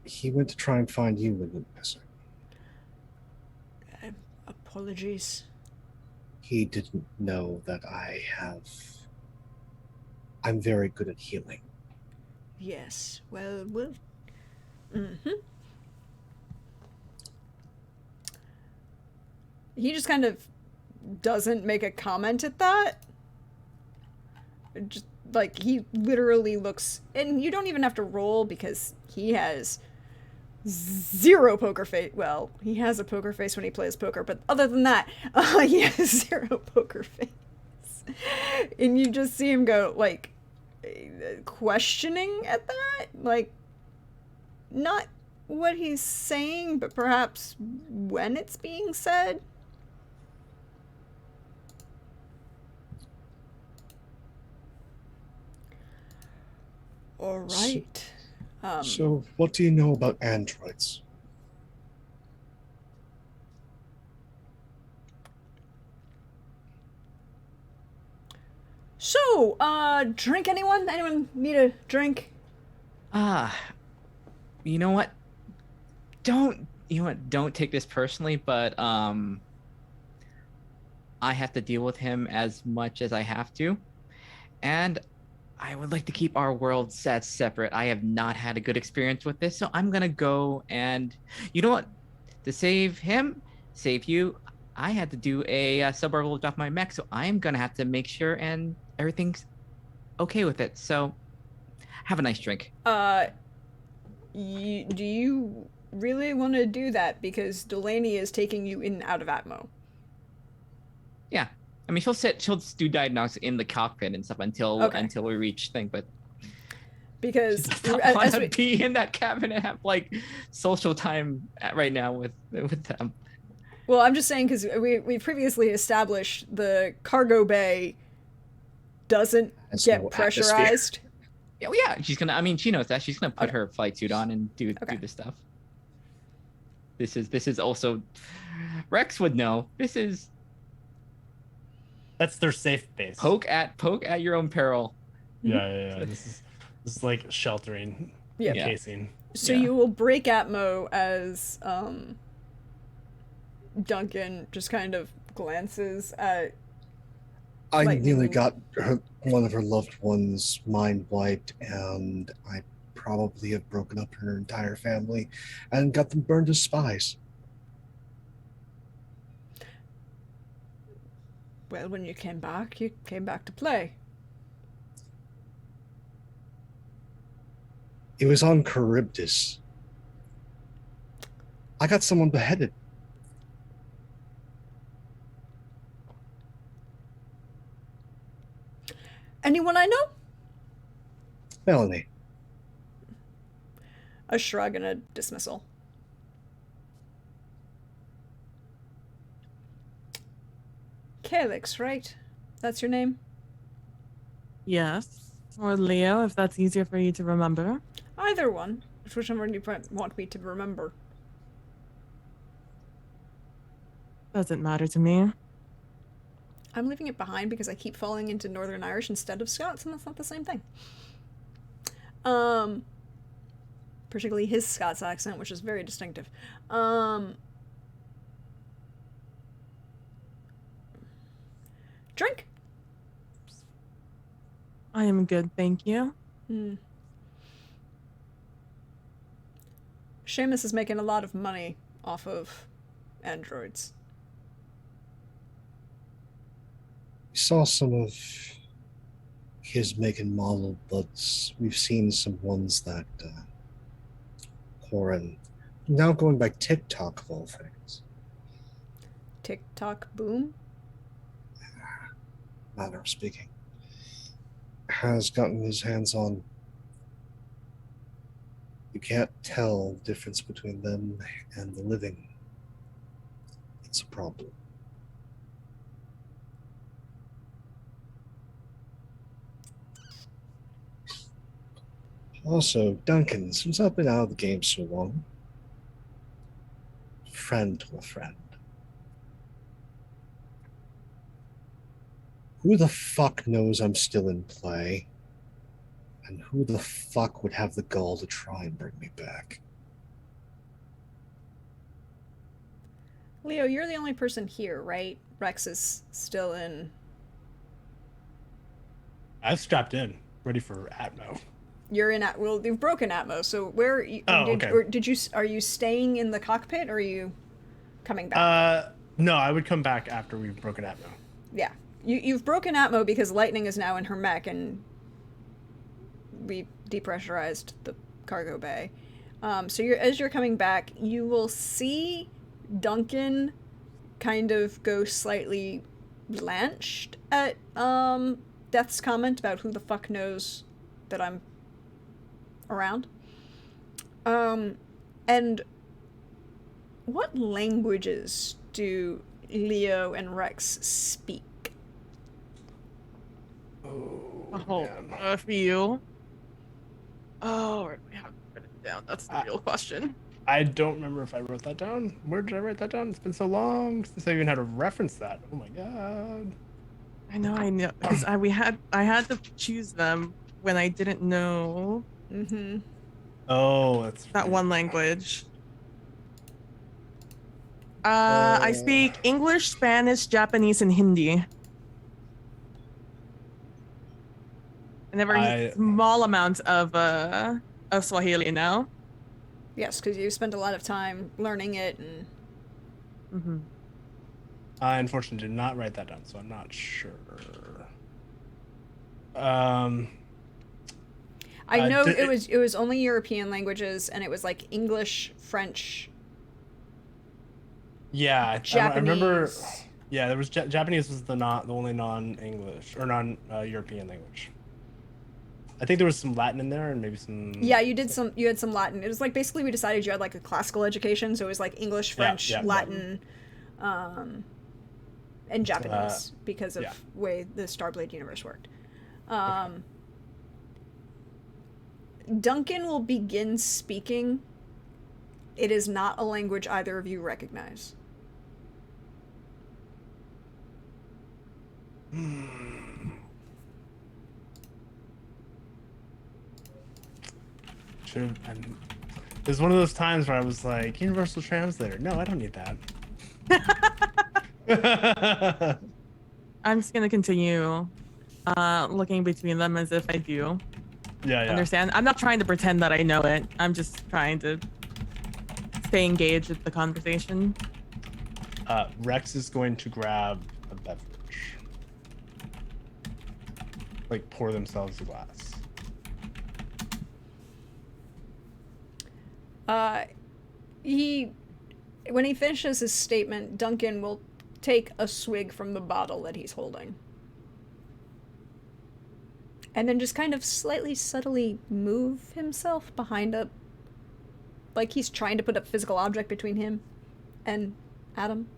he went to try and find you and went missing. Apologies. He didn't know that I'm very good at healing. Yes. Well. He just kind of doesn't make a comment at that. Just like he literally looks, and you don't even have to roll because he has zero poker face. Well, he has a poker face when he plays poker, but other than that, he has zero poker face. And you just see him go like questioning at that, like not what he's saying, but perhaps when it's being said. All right. So, what do you know about androids? So, drink anyone? Anyone need a drink? Ah, you know what? Don't take this personally, but I have to deal with him as much as I have to, and I would like to keep our world sets separate. I have not had a good experience with this, so I'm gonna go and you know what? To save him, save you, I had to do a suborbital off my mech, so I'm gonna have to make sure and everything's okay with it. So have a nice drink. Do you really want to do that? Because Delaney is taking you in and out of Atmo. Yeah, I mean she'll do diagnostics in the cockpit and stuff until we reach thing, but Because she does not want to be in that cabin and have like social time right now with them. Well, I'm just saying because we previously established the cargo bay doesn't get no pressurized. Yeah, well, yeah, she's gonna. I mean, she knows that she's gonna put her flight suit on and do this stuff. This is also Rex would know. That's their safe base. Poke at your own peril. Yeah. This is like sheltering, encasing. So you will break Atmo as Duncan just kind of glances at. I Lightning. nearly got one of her loved ones' mind wiped, and I probably have broken up her entire family and got them burned as spies. Well, when you came back to play. It was on Charybdis. I got someone beheaded. Anyone I know? Melanie. A shrug and a dismissal. Calyx, right? That's your name? Yes. Or Leo, if that's easier for you to remember. Either one. Whichever one you want me to remember. Doesn't matter to me. I'm leaving it behind because I keep falling into Northern Irish instead of Scots, and that's not the same thing. Particularly his Scots accent, which is very distinctive. Drink? I am good, thank you. Seamus is making a lot of money off of androids. We saw some of his make and model, but we've seen some ones that Corin, now going by TikTok of all things. TikTok boom? Manner of speaking, has gotten his hands on. You can't tell the difference between them and the living. It's a problem. Also, Duncan, since I've been out of the game so long, friend to a friend. Who the fuck knows I'm still in play? And who the fuck would have the gall to try and bring me back? Leo, you're the only person here, right? Rex is still in. I've strapped in, ready for Atmo. You're in well, you've broken Atmo, so where are you staying in the cockpit or are you coming back? No, I would come back after we've broken Atmo. Yeah. You've broken Atmo because Lightning is now in her mech and we depressurized the cargo bay. So as you're coming back, you will see Duncan kind of go slightly blanched at Death's comment about who the fuck knows that I'm around. And what languages do Leo and Rex speak? A few. Oh, we have to put it down. That's the real question. I don't remember if I wrote that down. Where did I write that down? It's been so long since I even had to reference that. Oh my god. I know. Because I had to choose them when I didn't know. Mm-hmm. Oh, that's that right. one language. I speak English, Spanish, Japanese, and Hindi. And a very small amount of Swahili now. Yes, because you spent a lot of time learning it, and I unfortunately did not write that down, so I'm not sure. I know it was only European languages, and it was like English, French. Yeah, Japanese. I remember. Yeah, there was Japanese was the only non-English or non-European language. I think there was some Latin in there and maybe some. Yeah, you had some Latin. It was like basically we decided you had like a classical education, so it was like English, French, Latin, and Japanese because of way the Starblade universe worked. Duncan will begin speaking. It is not a language either of you recognize. It was one of those times where I was like, Universal Translator. No, I don't need that. I'm just gonna continue looking between them as if I do understand. I'm not trying to pretend that I know it. I'm just trying to stay engaged with the conversation. Rex is going to grab a beverage. Like pour themselves a glass. When he finishes his statement, Duncan will take a swig from the bottle that he's holding. And then just kind of slightly subtly move himself behind like he's trying to put a physical object between him and Adam.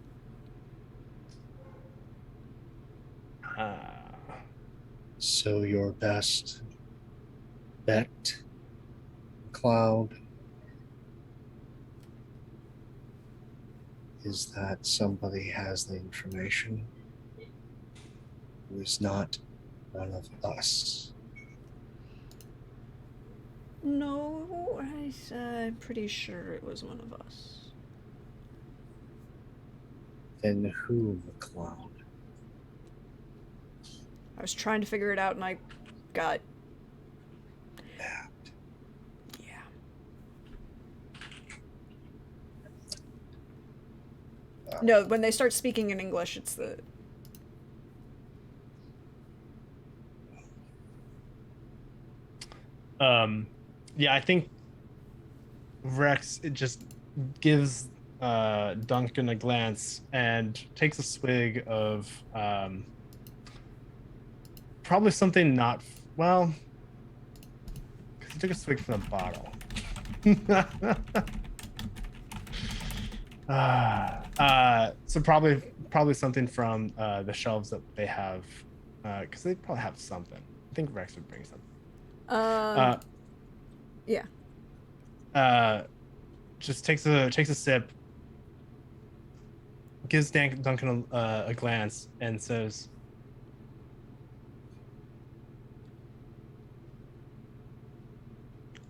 So your best bet, Cloud, is that somebody has the information who is not one of us. No, I'm pretty sure it was one of us. Then who, Cloud? I was trying to figure it out and I got... That. Yeah. No, when they start speaking in English, it's the... Yeah, I think Rex, it just gives Duncan a glance and takes a swig of probably something not well, because he took a swig from the bottle. So probably something from the shelves that they have, because they probably have something. I think Rex would bring something. Yeah. Just takes a sip, gives Duncan a glance, and says,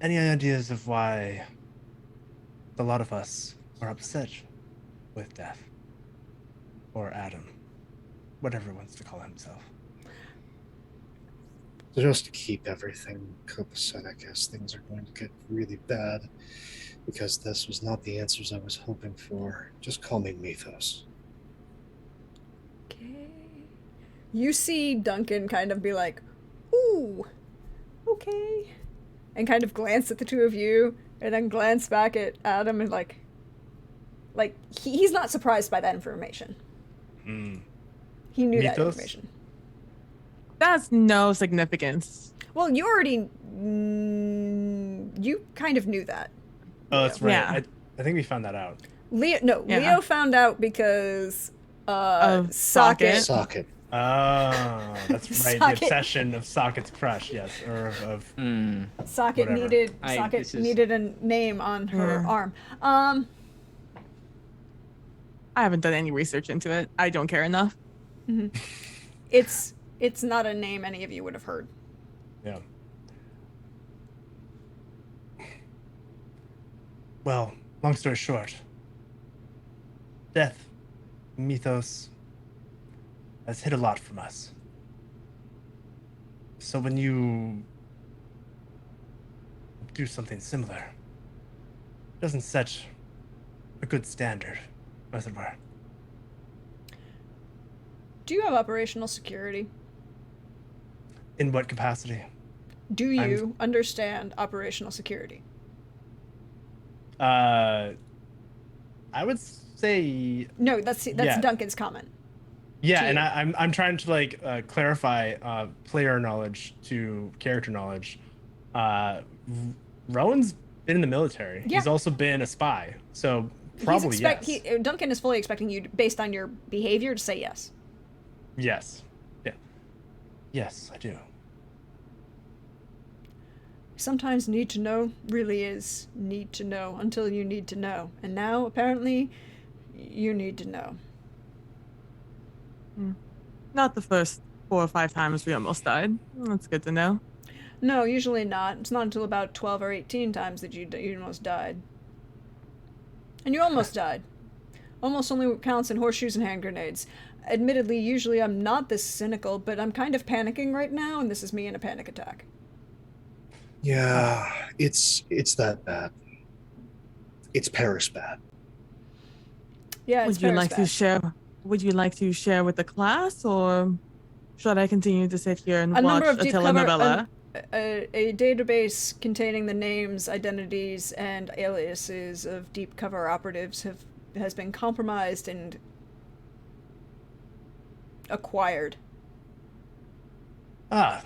"Any ideas of why a lot of us are upset with Death, or Adam, whatever he wants to call himself?" So just to keep everything copacetic as things are going to get really bad, because this was not the answers I was hoping for. Just call me Mythos. Okay. You see Duncan kind of be like, ooh, okay. And kind of glance at the two of you, and then glance back at Adam and like he's not surprised by that information. He knew that information. That's no significance. Well, you already... you kind of knew that. Oh, that's right. Yeah. I think we found that out. Leo found out because Socket. Socket. Oh, that's right. Socket. The obsession of Socket's crush, yes, or of Socket whatever. needed a name on her arm. I haven't done any research into it. I don't care enough. Mm-hmm. It's not a name any of you would have heard. Yeah. Well, long story short, death, mythos, has hid a lot from us. So when you do something similar, it doesn't set a good standard, as it were. Do you have operational security? In what capacity? Do you understand operational security? I would say No, that's yeah. Duncan's comment. Yeah, to and you. I'm trying to like clarify player knowledge to character knowledge. Rowan's been in the military. Yeah. He's also been a spy, so probably yes. Duncan is fully expecting you, based on your behavior, to say yes. Yes. Yeah. Yes, I do. Sometimes need to know really is need to know until you need to know. And now, apparently, you need to know. Not the first 4 or 5 times we almost died. That's good to know. No, usually not. It's not until about 12 or 18 times that you almost died. And you almost died. Almost only counts in horseshoes and hand grenades. Admittedly, usually I'm not this cynical, but I'm kind of panicking right now, and this is me in a panic attack. Yeah, it's that bad. It's Paris bad. Yeah, it's Would you Paris like bad. to share? Would you like to share with the class, or should I continue to sit here and watch a telenovela? A database containing the names, identities, and aliases of deep cover operatives has been compromised and acquired. Ah.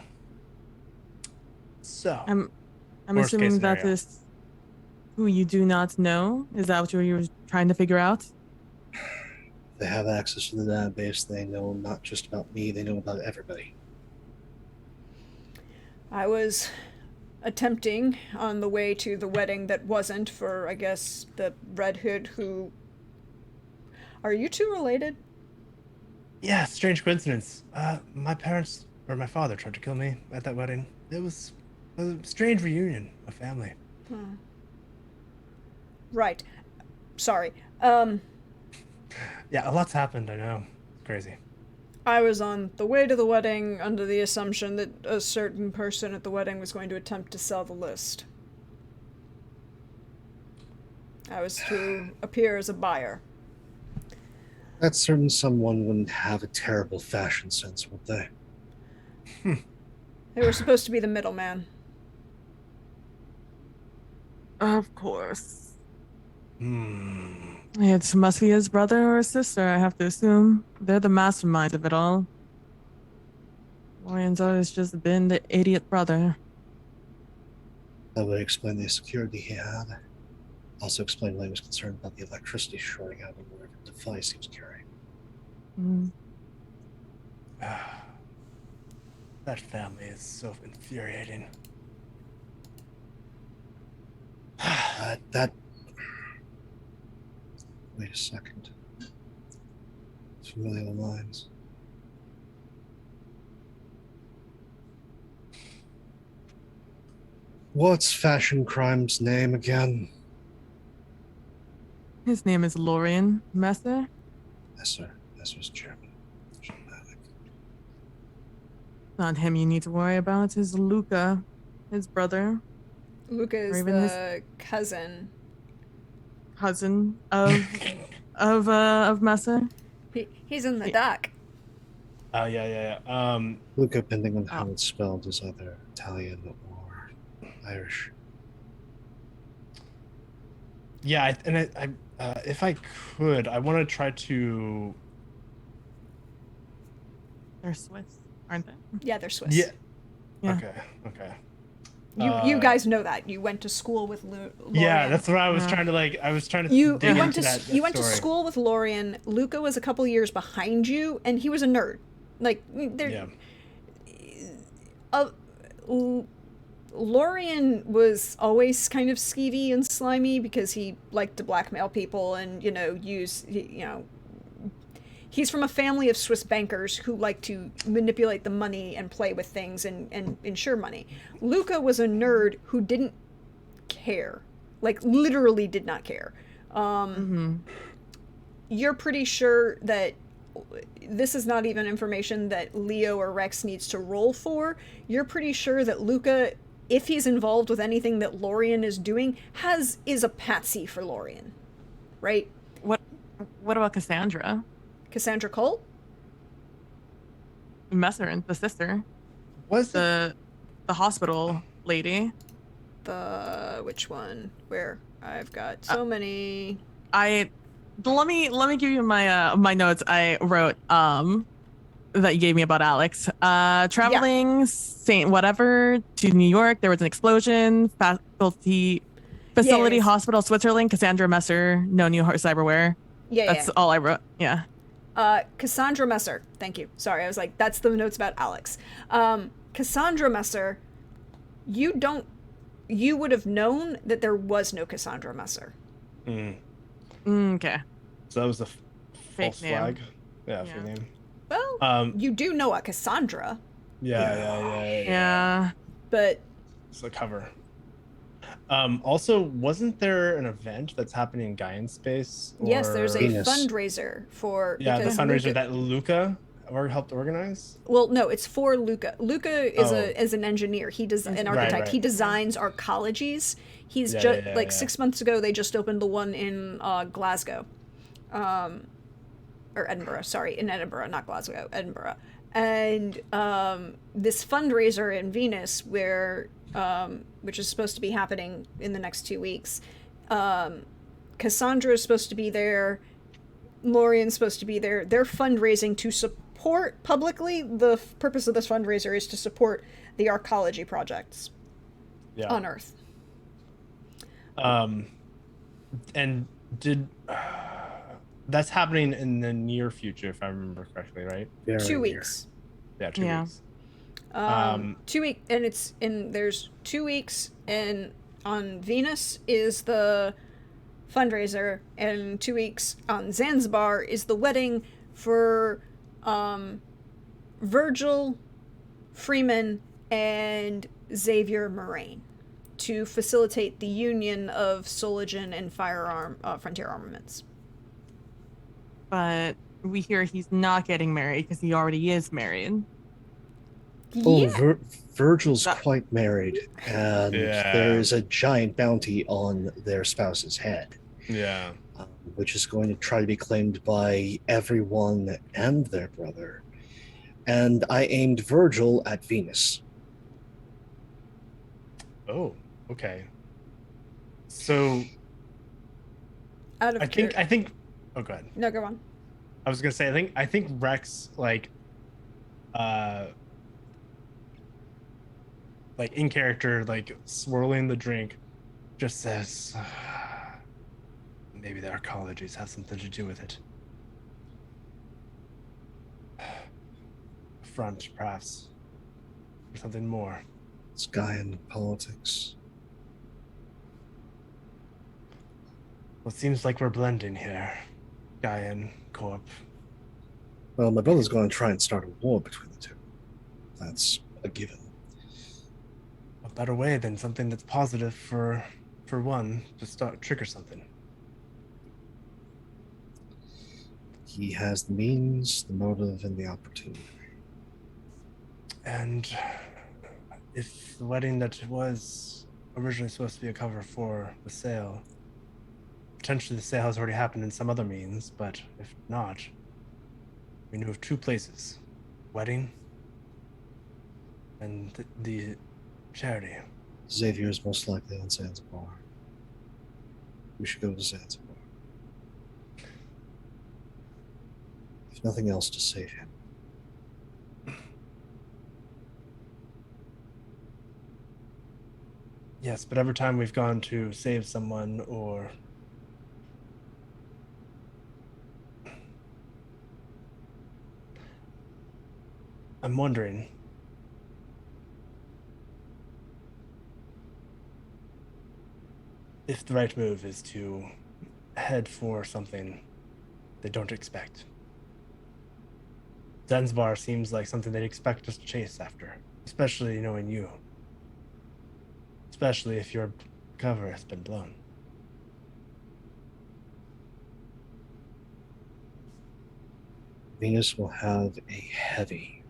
So. I'm Worst assuming case that scenario. is who you do not know. Is that what you were trying to figure out? They have access to the database. They know not just about me, they know about everybody. I was attempting on the way to the wedding that wasn't for, I guess, the Red Hood who... Are you two related? Yeah, strange coincidence. My parents or my father tried to kill me at that wedding. It was a strange reunion of family. Right. Sorry. Yeah, a lot's happened. I know. Crazy. I was on the way to the wedding under the assumption that a certain person at the wedding was going to attempt to sell the list. I was to appear as a buyer. That certain someone wouldn't have a terrible fashion sense, would they? They were supposed to be the middleman. Of course. Hmm. It must be his brother or his sister, I have to assume. They're the masterminds of it all. Lorian's always just been the idiot brother. That would explain the security he had. Also explain why he was concerned about the electricity shorting out on whatever device he was carrying. Mm. That family is so infuriating. That. Wait a second. Familiar lines. What's Fashion Crime's name again? His name is Lorian Messer. Messer. Messer's German. Dramatic. Not him you need to worry about. It's Luca, his brother, Luca is Or even the cousin. cousin of Messer. He's in the dock. Oh yeah. Luca, depending on how Oh. it's spelled, is either Italian or Irish. Yeah, if I could, I want to try to. They're Swiss, aren't they? Yeah, they're Swiss. Yeah. Yeah. Okay. You guys know that. You went to school with Lorian. Yeah, that's what I was Yeah. trying to like. I was trying to. You dig went into to that you went to story. school with Lorian. Luca was a couple years behind you, and he was a nerd. Like there. Yeah. Lorian was always kind of skeevy and slimy because he liked to blackmail people and he's from a family of Swiss bankers who like to manipulate the money and play with things and insure money. Luca was a nerd who didn't care. Like, literally did not care. You're pretty sure that this is not even information that Leo or Rex needs to roll for. You're pretty sure that Luca, if he's involved with anything that Lorien is doing, is a patsy for Lorien. Right? What about Cassandra? Cassandra Colt? Messer, the sister. Was the hospital lady? Which one? Where? I've got so many. Let me give you my my notes I wrote that you gave me about Alex. Traveling Saint whatever to New York. There was an explosion. Facility Yes. hospital Switzerland. Cassandra Messer. No new cyberware. That's all I wrote. Yeah. Cassandra Messer. Thank you. Sorry, I was like, that's the notes about Alex. Cassandra Messer. You would have known that there was no Cassandra Messer. Okay. So that was a Fake false name. flag. Yeah, fake name. Well, you do know a Cassandra. Yeah. But It's a cover. Also, wasn't there an event that's happening in Gaian space? yes, there's a Venus. fundraiser for the because fundraiser Luca, that Luca helped organize. well, no, it's for Luca. Luca is an engineer. He does an architect. Right. He designs arcologies. He's Yeah, just yeah, 6 months ago they just opened the one in Glasgow. Or Edinburgh, sorry, in Edinburgh, not Glasgow, Edinburgh. And this fundraiser in Venus, where which is supposed to be happening in the next 2 weeks, Cassandra is supposed to be there, Lorien's supposed to be there. They're fundraising to support publicly. The purpose of this fundraiser is to support the arcology projects on Earth. And did that's happening in the near future, if I remember correctly, right? Very 2 near. weeks. Yeah, 2 weeks. 2 weeks, and there's 2 weeks, and on Venus is the fundraiser, and 2 weeks on Zanzibar is the wedding for Virgil Freeman and Xavier Moraine to facilitate the union of Soligen and Frontier Armaments. But we hear he's not getting married because he already is married. Oh, Virgil's quite married, and there's a giant bounty on their spouse's head. Yeah. Which is going to try to be claimed by everyone and their brother. And I aimed Virgil at Venus. Oh, okay. So Out of I think oh, go ahead. No, go on. I was gonna say I think Rex like in character, like swirling the drink, just says maybe the arcologies have something to do with it. Front, perhaps, or something more. It's Gaian politics. Well, it seems like we're blending here, Gaian Corp. Well, my brother's going to try and start a war between the two. That's a given. A better way than something that's positive for one to trigger something. He has the means, the motive, and the opportunity. And if the wedding that was originally supposed to be a cover for the sale, potentially the sale has already happened in some other means, but if not, we knew of 2 places: wedding and the charity. Xavier is most likely on Zanzibar. We should go to Zanzibar. If nothing else, to save him. Yes, but every time we've gone to save someone or I'm wondering if the right move is to head for something they don't expect. Zanzibar seems like something they'd expect us to chase after, especially knowing you. Especially if your cover has been blown. Venus will have a heavy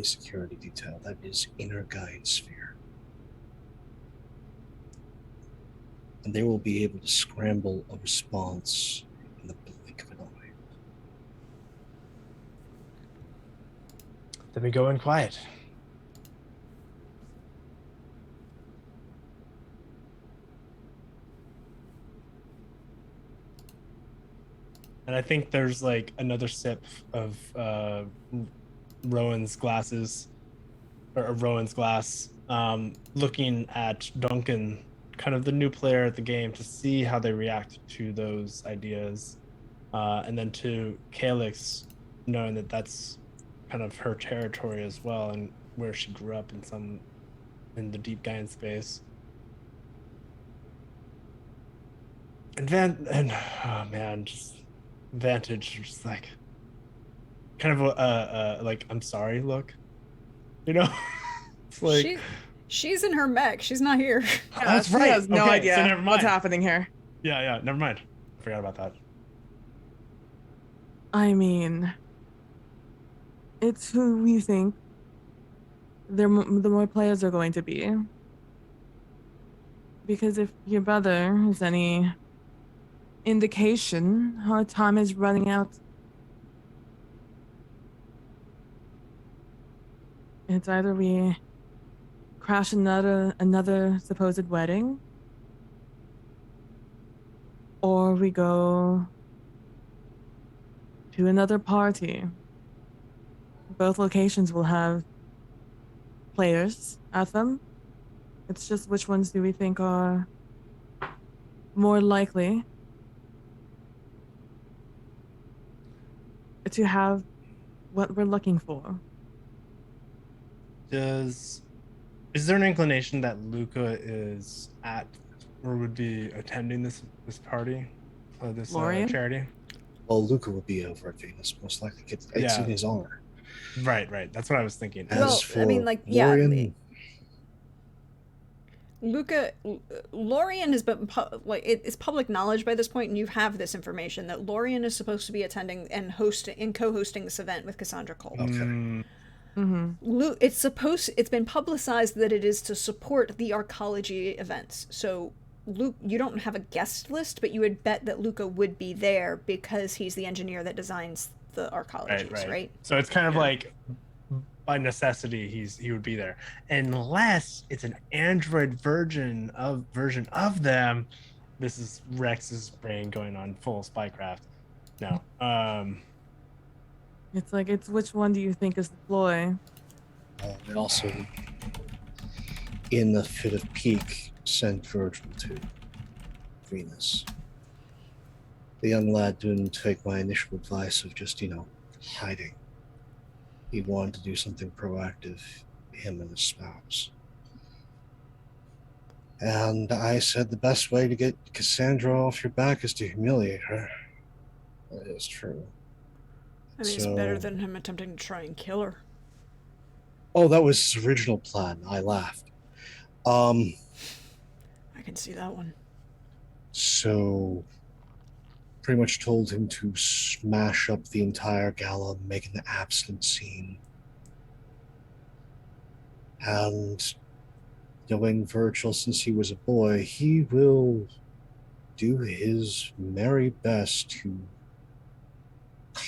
security detail. That is inner guide sphere. And they will be able to scramble a response in the blink of an eye. Then we go in quiet. And I think there's like another sip of Rowan's glasses, or Rowan's glass, looking at Duncan, kind of the new player at the game, to see how they react to those ideas. And then to Calyx, knowing that that's kind of her territory as well, and where she grew up in the deep Gaian space. And oh man, just Vantage, just like kind of a like I'm sorry look, you know. It's like she's in her mech. She's not here. Yeah, that's she right. has no Okay, idea so never what's mind. happening here. Yeah, never mind. Forgot about that. I mean, it's who we think the more players are going to be. Because if your brother is any indication, our time is running out. It's either we crash another supposed wedding, or we go to another party. Both locations will have players at them. It's just which ones do we think are more likely to have what we're looking for. Is there an inclination that Luca is at or would be attending this party, or this Lorian? charity? Well, Luca will be over at Venus, most likely. It's Yeah. in his honor. Right. That's what I was thinking. As Well, for I mean, like, yeah, Lorian, Lorian has been it's public knowledge by this point, and you have this information that Lorian is supposed to be attending and co-hosting this event with Cassandra Cole. okay. Mm-hmm. It's been publicized that it is to support the arcology events. So Luke, you don't have a guest list, but you would bet that Luca would be there because he's the engineer that designs the arcologies, right? So it's kind of like by necessity he would be there, unless it's an android version of them. This is Rex's brain going on full spycraft. No. It's which one do you think is the ploy? And also, in a fit of pique, sent Virgil to Venus. The young lad didn't take my initial advice of just, hiding. He wanted to do something proactive, him and his spouse. And I said the best way to get Cassandra off your back is to humiliate her. That is true. I mean, it's better than him attempting to try and kill her. Oh, that was his original plan. I laughed. I can see that one. So, pretty much told him to smash up the entire gala, make an absolute scene. And knowing Virgil since he was a boy, he will do his very best to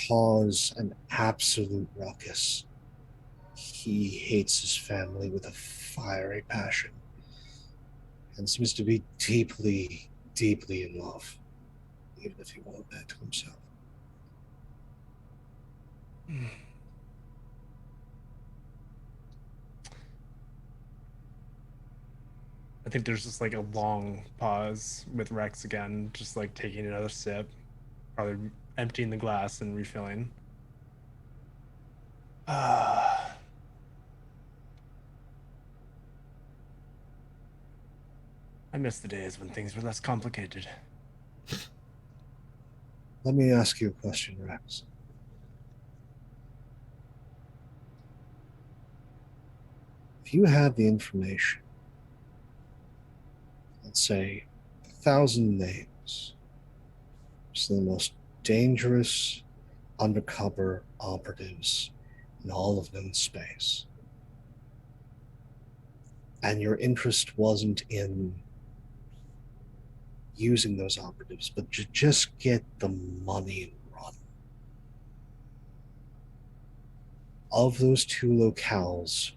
cause an absolute ruckus. He hates his family with a fiery passion and seems to be deeply, deeply in love, even if he won't admit to himself. I think there's just like a long pause with Rex again, just like taking another sip, probably emptying the glass and refilling. I miss the days when things were less complicated. Let me ask you a question, Rex. If you had the information, let's say 1,000 names, some of the most dangerous, undercover operatives in all of known space. And your interest wasn't in using those operatives, but to just get the money and run. Of those two locales,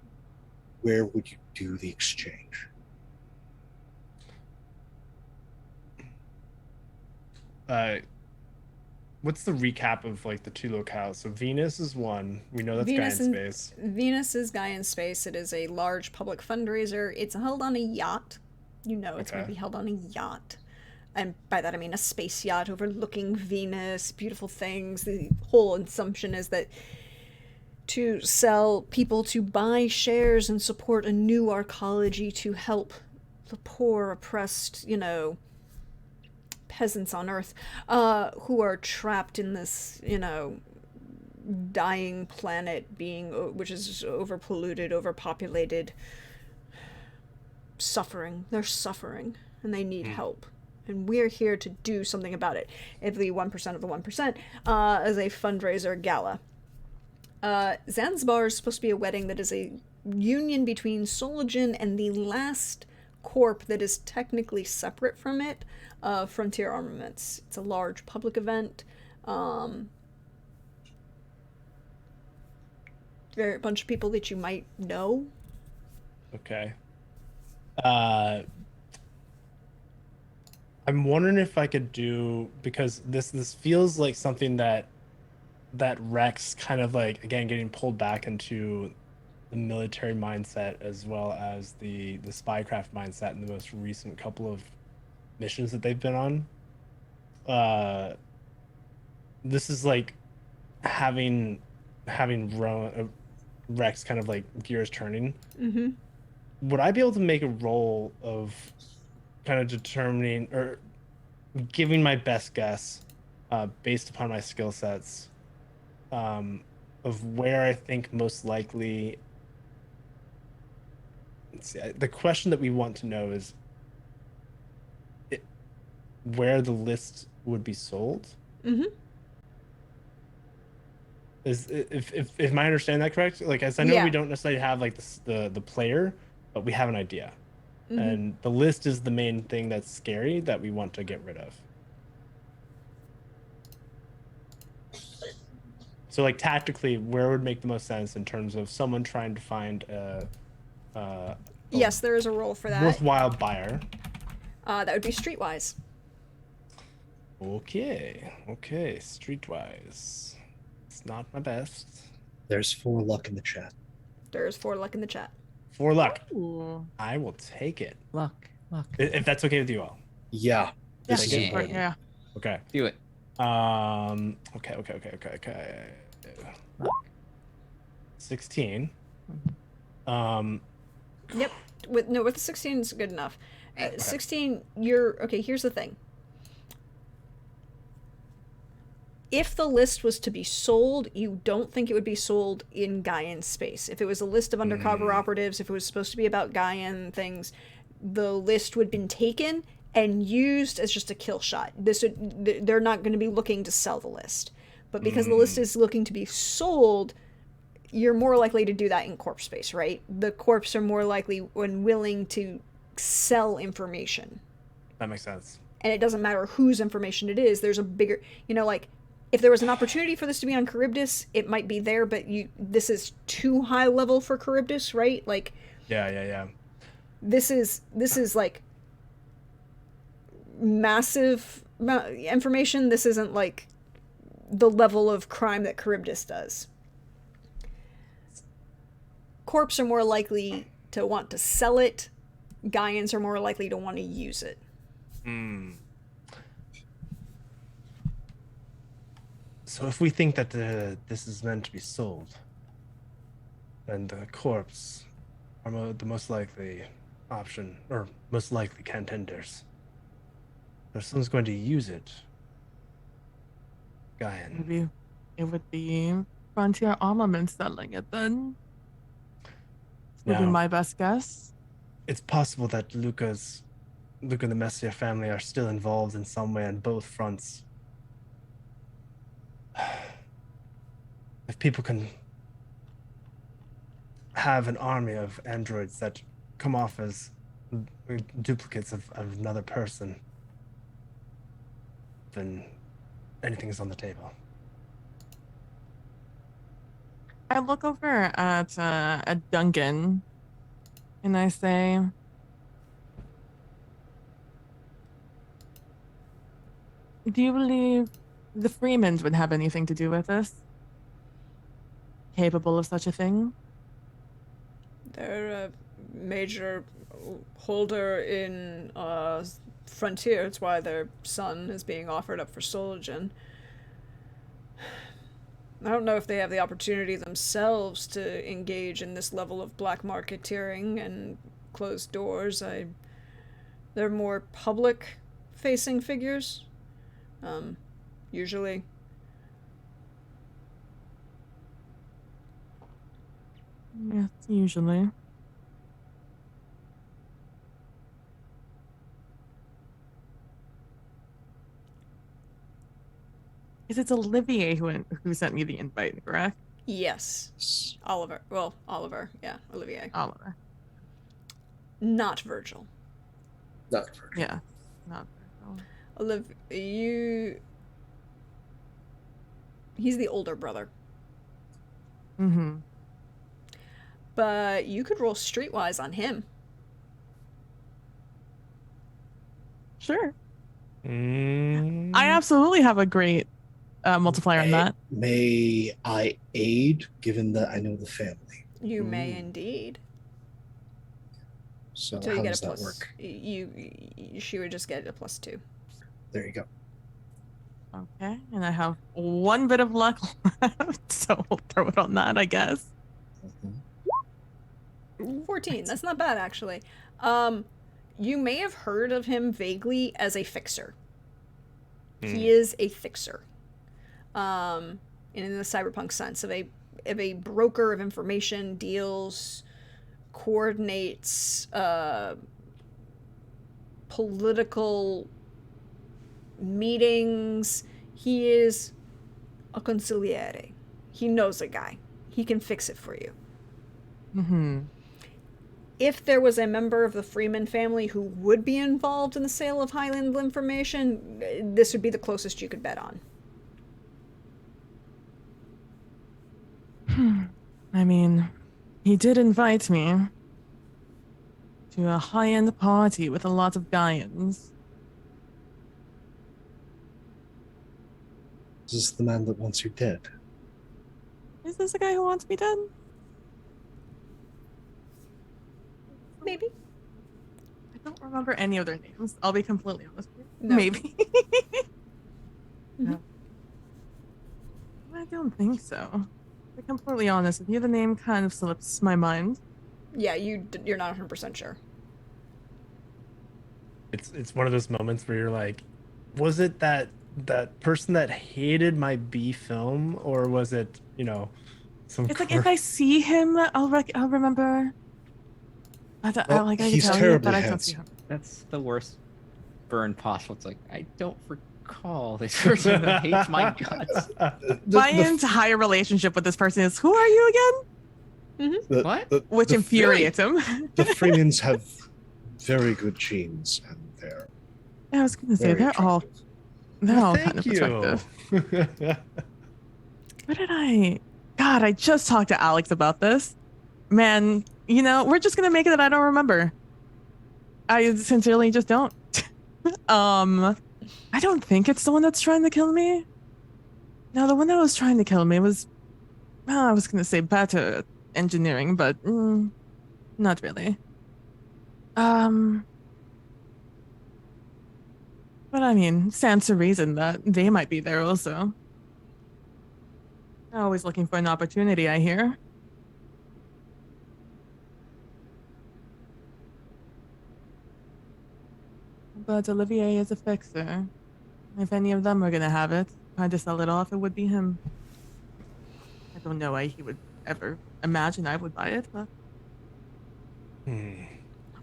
where would you do the exchange? What's the recap of like the two locales? So Venus is one. We know that's Venus Guy in and space. Venus is Guy in Space. It is a large public fundraiser. It's held on a yacht. You know it's going to Okay. be held on a yacht. And by that I mean a space yacht overlooking Venus, beautiful things. The whole assumption is that to sell people to buy shares and support a new arcology to help the poor, oppressed, peasants on Earth, who are trapped in this, dying planet which is overpolluted, overpopulated, suffering. They're suffering and they need help. And we're here to do something about it. If the 1% of the 1% as a fundraiser gala. Zanzibar is supposed to be a wedding that is a union between Sologen and the last corp that is technically separate from it, Frontier Armaments. It's a large public event. There are a bunch of people that you might know. Okay. I'm wondering if I could do, because this feels like something that Rex kind of like, again, getting pulled back into the military mindset as well as the spycraft mindset in the most recent couple of missions that they've been on. This is like having Rex kind of like gears turning. Mm-hmm. Would I be able to make a roll of kind of determining or giving my best guess based upon my skill sets of where I think most likely. Let's see, the question that we want to know is where the list would be sold. Mm-hmm. Is if I understand that correct? Like, as I know, Yeah. we don't necessarily have like the player, but we have an idea. Mm-hmm. And the list is the main thing that's scary that we want to get rid of. So, like, tactically, where would make the most sense in terms of someone trying to find a Yes, there is a role for that. worthwhile buyer? That would be Streetwise. Okay, streetwise. It's not my best. There's 4 luck in the chat. There's 4 luck in the chat. 4 luck. Ooh. I will take it. Luck. If that's okay with you all. Yeah. This Yeah. is important. Yeah. Okay. Do it. Okay. 16. Yep. With the 16 is good enough. Okay. 16, okay, here's the thing. If the list was to be sold, you don't think it would be sold in Gaian space. If it was a list of undercover operatives, if it was supposed to be about Gaian things, the list would have been taken and used as just a kill shot. They're not going to be looking to sell the list. But because the list is looking to be sold, you're more likely to do that in corp space, right? The corps are more likely when willing to sell information. That makes sense. And it doesn't matter whose information it is. There's a bigger, like, if there was an opportunity for this to be on Charybdis, it might be there, but this is too high level for Charybdis, right? Like, Yeah. this is like massive information. This isn't like the level of crime that Charybdis does. Corps are more likely to want to sell it. Gaians are more likely to want to use it. So if we think that this is meant to be sold, then the corpse are the most likely option, or most likely contenders. If someone's going to use it, Gaian. Maybe it would be Frontier Armaments selling it then. Would be Now, my best guess. it's possible that Luca and the Messier family are still involved in some way on both fronts. if people can have an army of androids that come off as duplicates of another person, then anything is on the table. I look over at Duncan and I say, do you believe the Freemans would have anything to do with this? Capable of such a thing? They're a major holder in Frontier. It's why their son is being offered up for Soligen. I don't know if they have the opportunity themselves to engage in this level of black marketeering and closed doors. They're more public-facing figures, usually. Yes, usually. Is it Olivier who sent me the invite, correct? Yes. Oliver. Well, Oliver. Yeah, Olivier. Oliver. Not Virgil. Not Virgil. Yeah, not Virgil. He's the older brother. Mm-hmm. But you could roll streetwise on him. Sure. I absolutely have a great multiplier on that. May I aid, given that I know the family? You may indeed. So Until you how get does a that plus. work? She would just get a +2. There you go. Okay, and I have one bit of luck left, so we'll throw it on that, I guess. 14. That's not bad, actually. You may have heard of him vaguely as a fixer. He is a fixer. In the cyberpunk sense of a broker of information, deals, coordinates political meetings. He is a consigliere. He knows a guy. He can fix it for you. Mm-hmm. If there was a member of the Freeman family who would be involved in the sale of Highland information, this would be the closest you could bet on. I mean, he did invite me to a high-end party with a lot of Gaians. This is the man that wants you dead. Is this the guy who wants me dead? Maybe. I don't remember any of their names. I'll be completely honest with you. No. Maybe. Mhm. I don't think so. To be completely honest with you, the name kind of slips my mind. Yeah, you're not 100% sure. It's one of those moments where you're like, was it that person that hated my B film, or was it, some? It's like if I see him, I'll remember. I can he's tell you, terribly but I don't see him. That's the worst burn possible. It's like, I don't recall this person that hates my guts. My entire relationship with this person is, who are you again? What? Which infuriates him. The Freemans have very good genes, and they're I was gonna say very they're all kind of Thank you. attractive. What did I? God, I just talked to Alex about this. Man, we're just gonna make it that I don't remember. I sincerely just don't. I don't think it's the one that's trying to kill me. No, the one that was trying to kill me was, I was gonna say better engineering, but not really. But I mean, stands to reason that they might be there also. Always looking for an opportunity, I hear. But Olivier is a fixer. If any of them are gonna have it, trying to sell it off, it would be him. I don't know why he would ever imagine I would buy it, but...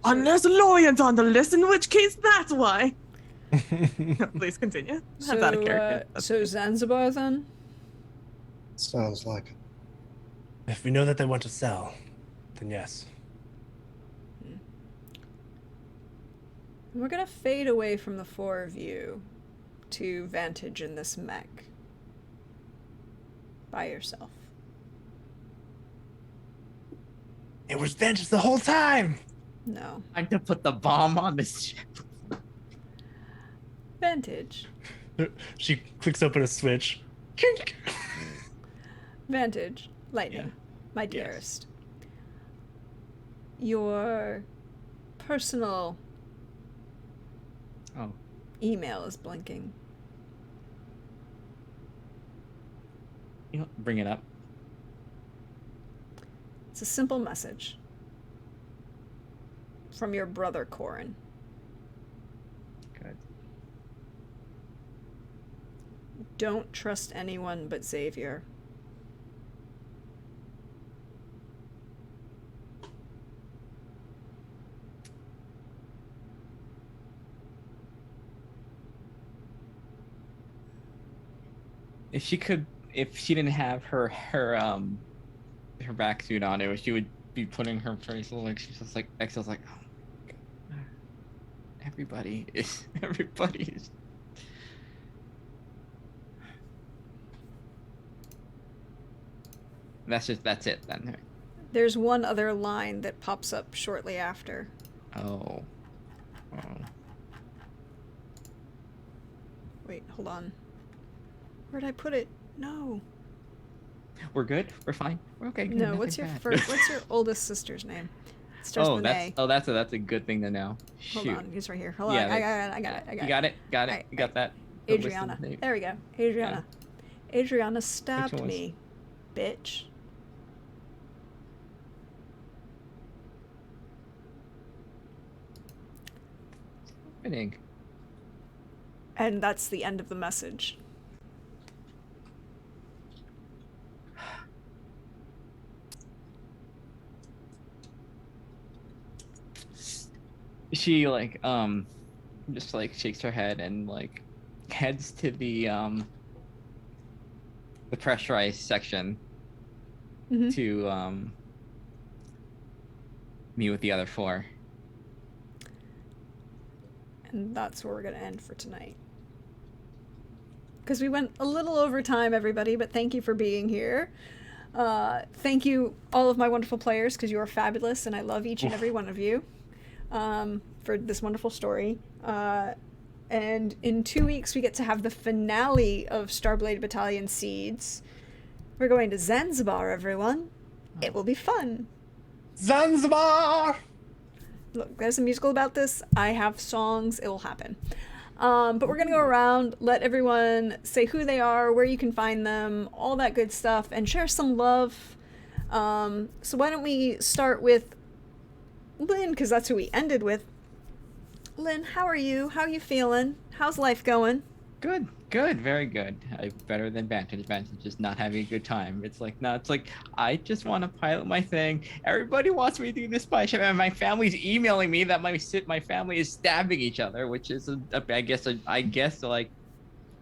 Unless Lorian's on the list, in which case that's why! Please continue. That's out of character. So Zanzibar then? Sounds like If we know that they want to sell, then yes. We're gonna fade away from the four of you to Vantage in this mech. By yourself. It was Vengeance the whole time! No. Time to put the bomb on this ship. Vantage. She clicks open a switch. Kink! Vantage. Lightning. Yeah. My Yes. dearest. Your personal Oh. email is blinking. You know, bring it up. It's a simple message from your brother Corin. Good. Don't trust anyone but Xavier. If she didn't have her back suit on, she would be putting her face like she's just like Excel's like, oh my God. everybody is. That's it then. There's one other line that pops up shortly after. Oh. Wait, hold on. Where'd I put it? No. We're good. We're fine. We're okay. Good, No, what's nothing your bad. what's your oldest sister's name? It starts with an A. that's a good thing to know. Hold Shoot. on, he's right here. Hold Yeah, on. I got it. You got it. Alright, You got that. The list of Adriana. names. There we go. Adriana. Adriana stabbed one was- me, bitch. Fitting. And that's the end of the message. She just like shakes her head and like heads to the pressurized section Mhm. to meet with the other four. And that's where we're going to end for tonight. Because we went a little over time, everybody, but thank you for being here. Thank you, all of my wonderful players, because you are fabulous, and I love each and every one of you for this wonderful story. And in 2 weeks, we get to have the finale of Starblade Battalion Seeds. We're going to Zanzibar, everyone. It will be fun. Zanzibar! Look, there's a musical about this. I have songs. It will happen. But we're going to go around, let everyone say who they are, where you can find them, all that good stuff, and share some love. So why don't we start with Lynn, because that's who we ended with. Lynn, how are you? How are you feeling? How's life going? Good, very good. Better than Vantage. Vantage is not having a good time. It's like, no, it's like, I just want to pilot my thing. Everybody wants me to do this spy ship, and my family's emailing me that my family is stabbing each other, which is I guess like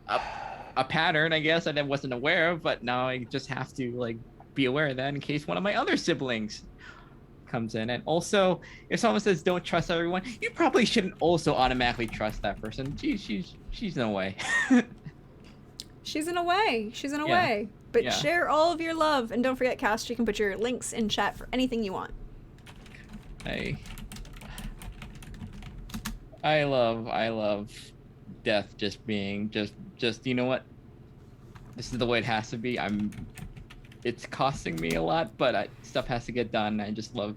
a pattern, I guess, I wasn't aware of, but now I just have to like be aware of that in case one of my other siblings comes in. And also, if someone says don't trust everyone, you probably shouldn't also automatically trust that person. She's no way. She's in a way. Yeah. But Yeah. share all of your love, and don't forget, Cast, you can put your links in chat for anything you want. I love death just being just you know what? This is the way it has to be. It's costing me a lot, but stuff has to get done. I just love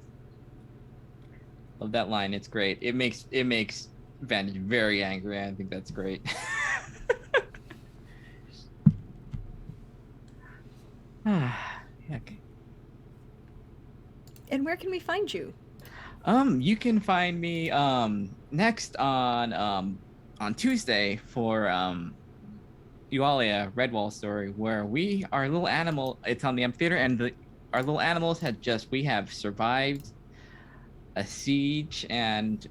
that line. It's great. It makes Vantage very angry. I think that's great. Okay. And where can we find you? You can find me next on Tuesday for Eualia Redwall story, where our little animal, it's on the amphitheater, and our little animals we have survived a siege, and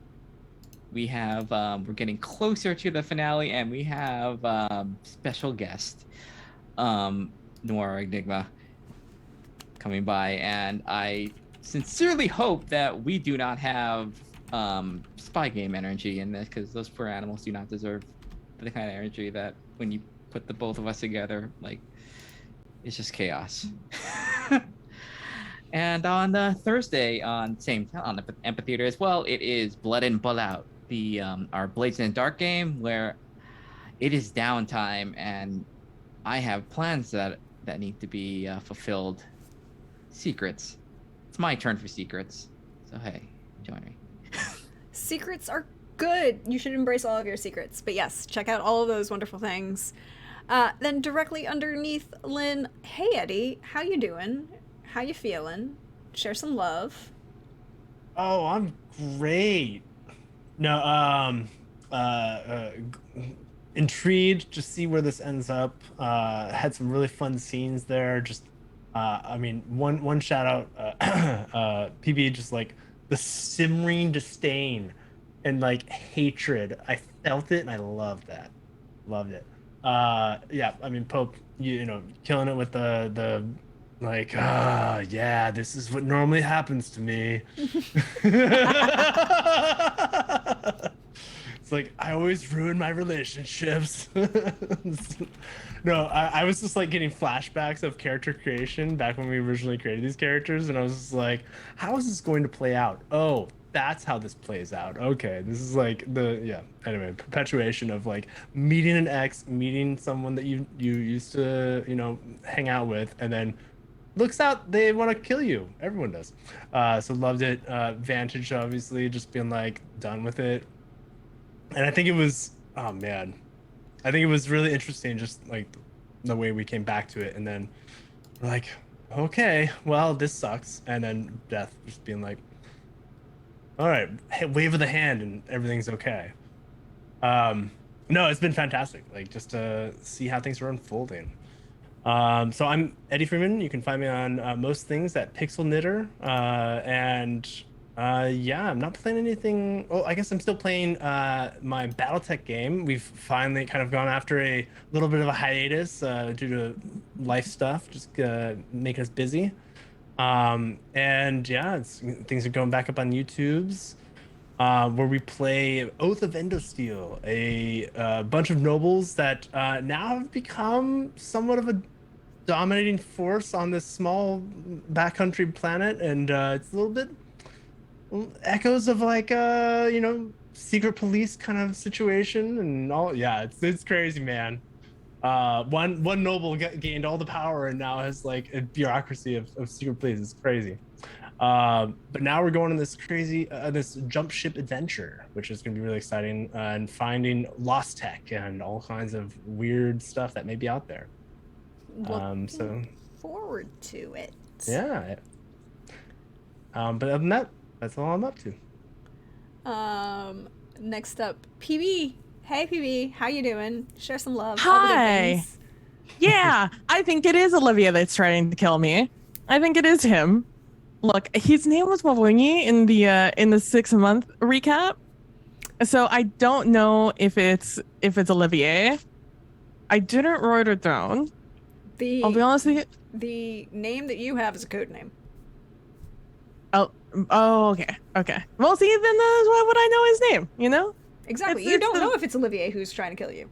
we have we're getting closer to the finale, and we have special guest. Noir Enigma coming by, and I sincerely hope that we do not have spy game energy in this, because those poor animals do not deserve the kind of energy that when you put the both of us together, like, it's just chaos. And on Thursday, on the amphitheater as well, it is Blood In Blood Out, the our Blades in the Dark game, where it is downtime and I have plans that need to be fulfilled. Secrets. It's my turn for secrets. So hey, join me. Secrets are good. You should embrace all of your secrets. But yes, check out all of those wonderful things. Then directly underneath Lynn, hey Eddie, how you doing? How you feeling? Share some love. Oh, I'm great. No, intrigued to see where this ends up. Had some really fun scenes there. Just, I mean, one shout out, PB, just like the simmering disdain and like hatred. I felt it and I loved that. Loved it. Yeah, I mean, Pope, you know, killing it with the like, yeah, this is what normally happens to me. It's like, I always ruin my relationships. No, I was just like getting flashbacks of character creation back when we originally created these characters, and I was just like, how is this going to play out? Oh, that's how this plays out. Okay, this is like anyway, perpetuation of like meeting an ex, meeting someone that you used to, you know, hang out with, and then looks out they want to kill you. Everyone does. So loved it. Vantage, obviously, just being like done with it. And I think it was, oh man, I think it was really interesting, just like the way we came back to it, and then we're like, okay, well, this sucks, and then Death just being like, all right, hey, wave of the hand and everything's okay. No, it's been fantastic, like just to see how things are unfolding. So I'm Eddie Freeman. You can find me on most things at Pixel Knitter. Yeah, I'm not playing anything. Oh, I guess I'm still playing my BattleTech game. We've finally kind of gone after a little bit of a hiatus due to life stuff, just making us busy. And yeah, things are going back up on YouTube's. Where we play Oath of Endosteel, a bunch of nobles that now have become somewhat of a dominating force on this small backcountry planet, and it's a little bit echoes of like you know, secret police kind of situation and all. Yeah, it's crazy, man. One noble gained all the power and now has like a bureaucracy of secret police. It's crazy. But now we're going on this crazy this jump ship adventure, which is going to be really exciting, and finding lost tech and all kinds of weird stuff that may be out there. So forward to it. yeah. But other than that, that's all I'm up to. Next up, PB. Hey PB, how you doing? Share some love. Hi. Yeah, I think it is Olivia that's trying to kill me. I think it is him. Look, his name was Mawingi in the 6 month recap, so I don't know if it's Olivier. I didn't write it down. I'll be honest with you. The name that you have is a code name. Oh, okay. Well, see, then why would I know his name? You know? Exactly. You don't know if it's Olivier who's trying to kill you.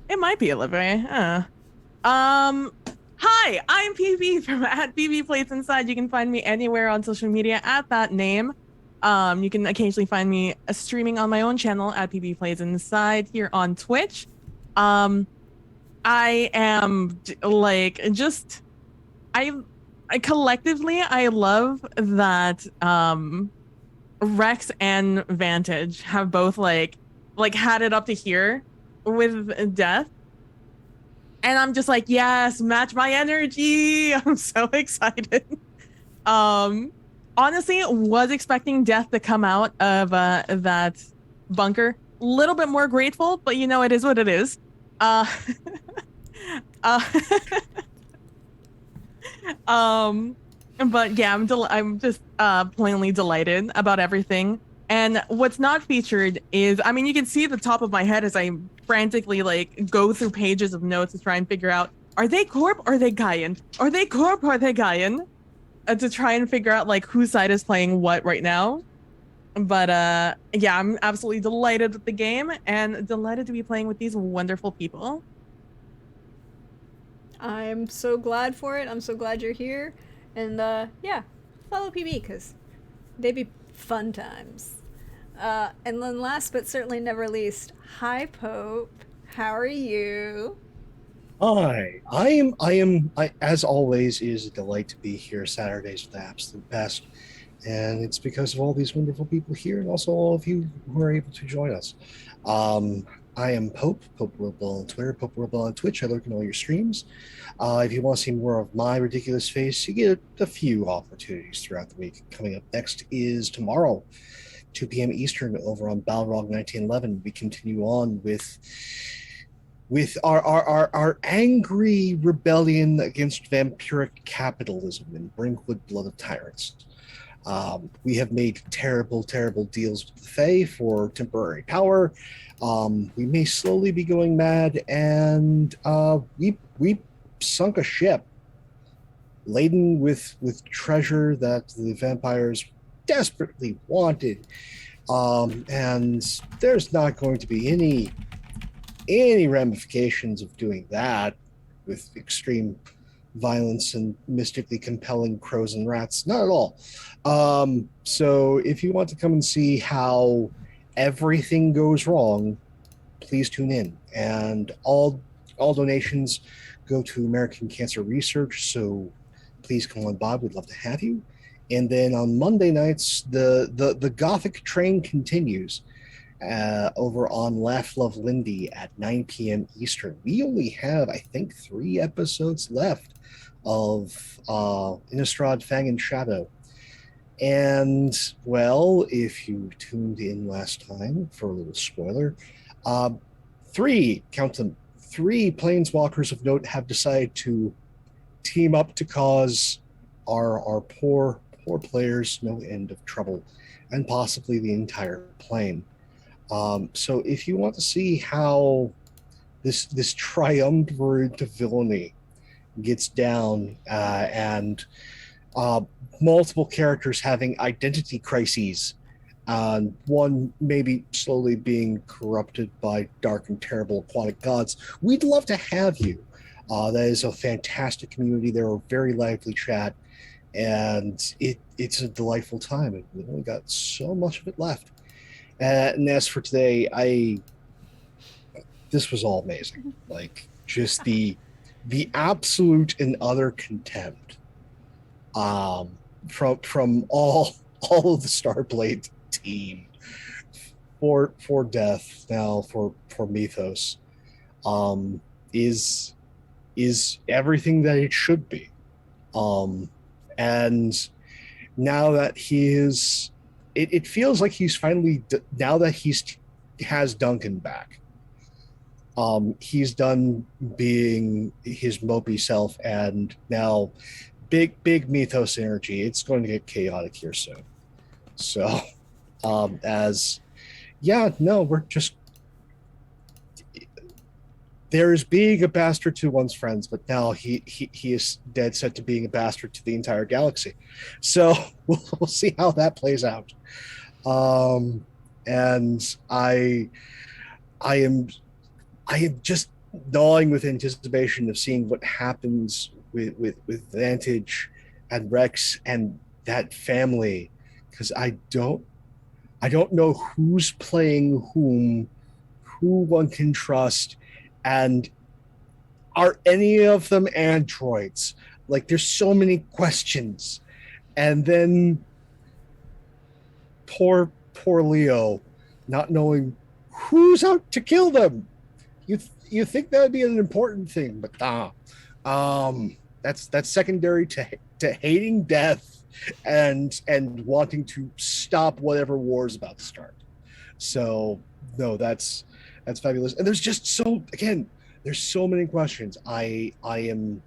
It might be Olivier. Hi, I'm PB from @PBPlatesInside. You can find me anywhere on social media at that name. You can occasionally find me streaming on my own channel at PBPlatesInside here on Twitch. I am like I collectively I love that Rex and Vantage have both like had it up to here with Death. And I'm just like, yes, match my energy. I'm so excited. Honestly, was expecting Death to come out of that bunker. A little bit more grateful, but you know, it is what it is. But yeah, I'm just plainly delighted about everything. And what's not featured is, I mean, you can see the top of my head as I frantically like go through pages of notes to try and figure out are they Corp or are they Gaian? Are they Corp or are they Gaian? To try and figure out like whose side is playing what right now. But yeah, I'm absolutely delighted with the game and delighted to be playing with these wonderful people. I'm so glad for it. I'm so glad you're here. And yeah, follow PB because they be fun times. And then last but certainly never least, hi Pope. How are you? Hi, I as always, it is a delight to be here Saturdays with the absolute best. And it's because of all these wonderful people here and also all of you who are able to join us. Um, I am Pope Worldball on Twitter, Pope Worldball on Twitch. I lurk in all your streams. If you want to see more of my ridiculous face, you get a few opportunities throughout the week. Coming up next is tomorrow, 2 p.m. Eastern, over on Balrog 1911. We continue on with our angry rebellion against vampiric capitalism in Brinkwood Blood of Tyrants. We have made terrible deals with the Fae for temporary power. We may slowly be going mad, and we sunk a ship laden with treasure that the vampires desperately wanted. And there's not going to be any ramifications of doing that with extreme violence and mystically compelling crows and rats. Not at all. So if you want to come and see how everything goes wrong, please tune in. And all donations go to American Cancer Research. So please come on by. We'd love to have you. And then on Monday nights, the Gothic train continues. Over on Laugh Love Lindy at 9 p.m. Eastern. We only have, I think, 3 episodes left of Innistrad, Fang, and Shadow. And, well, if you tuned in last time for a little spoiler, 3, count them, 3 planeswalkers of note have decided to team up to cause our poor players no end of trouble, and possibly the entire plane. So if you want to see how this triumvirate of villainy gets down, and multiple characters having identity crises, one maybe slowly being corrupted by dark and terrible aquatic gods, we'd love to have you. That is a fantastic community. They're a very lively chat, and it's a delightful time. And we've only got so much of it left. And as for today, this was all amazing. Like, just the absolute and utter contempt from all of the Starblade team for death, now for Mythos, is everything that it should be. And now that he is, it feels like he's finally, now that has Duncan back, he's done being his mopey self, and now big Mythos energy. It's going to get chaotic here soon. So we're just, there's being a bastard to one's friends, but now he is dead set to being a bastard to the entire galaxy. So we'll see how that plays out. And I am just gnawing with anticipation of seeing what happens with Vantage and Rex and that family, because I don't know who's playing whom, who one can trust, and are any of them androids? Like, there's so many questions. And then poor Leo, not knowing who's out to kill them. You think that would be an important thing, but that's secondary to hating death and wanting to stop whatever war is about to start. So no, that's fabulous. And there's just there's so many questions. I am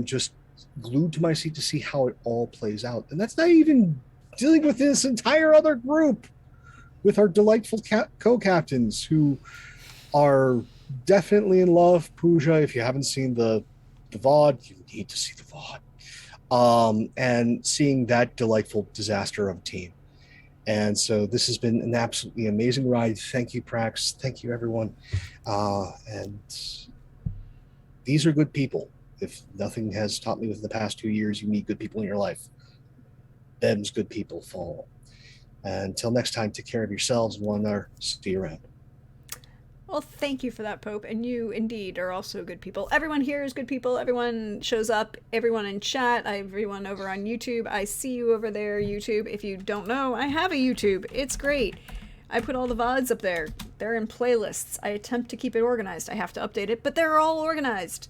just glued to my seat to see how it all plays out. And that's not even dealing with this entire other group with our delightful co-captains who are definitely in love. Pooja, if you haven't seen the VOD, you need to see the VOD. And seeing that delightful disaster of a team. And so this has been an absolutely amazing ride. Thank you, Prax. Thank you, everyone. And these are good people. If nothing has taught me within the past 2 years, you meet good people in your life. Them's good people follow. And until next time, take care of yourselves and one another. See you around. Well, thank you for that, Pope. And you indeed are also good people. Everyone here is good people. Everyone shows up. Everyone in chat. Everyone over on YouTube. I see you over there, YouTube. If you don't know, I have a YouTube. It's great. I put all the VODs up there. They're in playlists. I attempt to keep it organized. I have to update it, but they're all organized.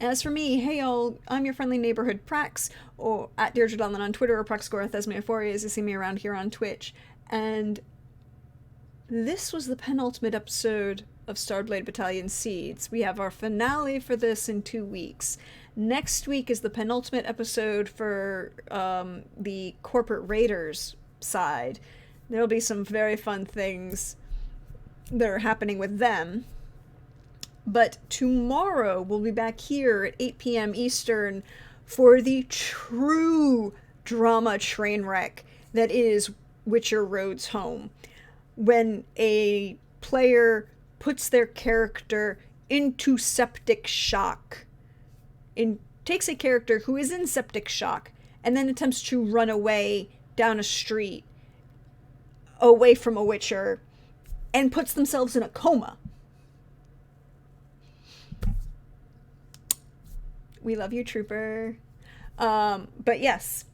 As for me, hey y'all, I'm your friendly neighborhood Prax, or at Deirdre Donlin on Twitter, or Praxcore Thesmia as you see me around here on Twitch. And this was the penultimate episode of Starblade Battalion Seeds. We have our finale for this in 2 weeks. Next week is the penultimate episode for the Corporate Raiders side. There'll be some very fun things that are happening with them. But tomorrow we'll be back here at 8 p.m. Eastern for the true drama train wreck that is Witcher Road's Home. When a player puts their character into septic shock, takes a character who is in septic shock and then attempts to run away down a street away from a Witcher and puts themselves in a coma. We love you, Trooper. But yes,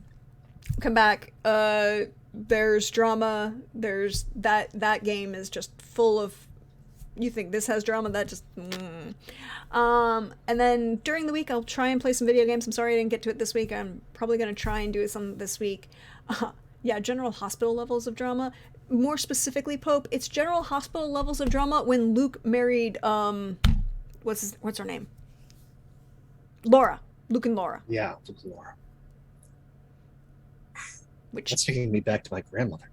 come back. There's drama. There's that game is just full of. You think this has drama? That just. And then during the week, I'll try and play some video games. I'm sorry I didn't get to it this week. I'm probably gonna try and do some this week. Yeah, General Hospital levels of drama. More specifically, Pope, it's General Hospital levels of drama when Luke married what's her name? Laura. Luke and Laura. Yeah, Luke and Laura. Which that's taking me back to my grandmother.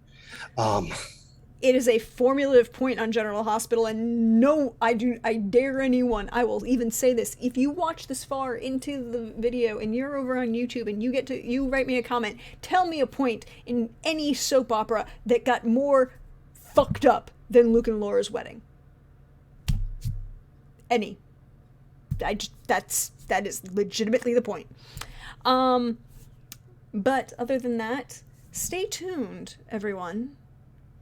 It is a formulative point on General Hospital, and no, I dare anyone, I will even say this, if you watch this far into the video and you're over on YouTube and you write me a comment, tell me a point in any soap opera that got more fucked up than Luke and Laura's wedding. Any. That is legitimately the point. But other than that, stay tuned, everyone,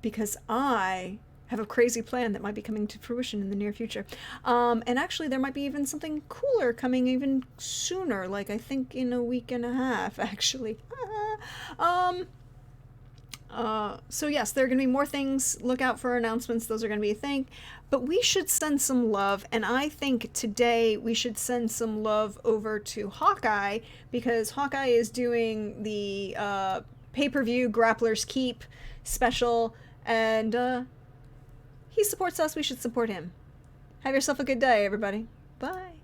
because I have a crazy plan that might be coming to fruition in the near future. And actually, there might be even something cooler coming even sooner, like I think in a week and a half, actually. So yes, there are going to be more things. Look out for announcements. Those are going to be a thing. But we should send some love, and I think today we should send some love over to Hawkeye, because Hawkeye is doing the pay-per-view Grappler's Keep special, and he supports us. We should support him. Have yourself a good day, everybody. Bye.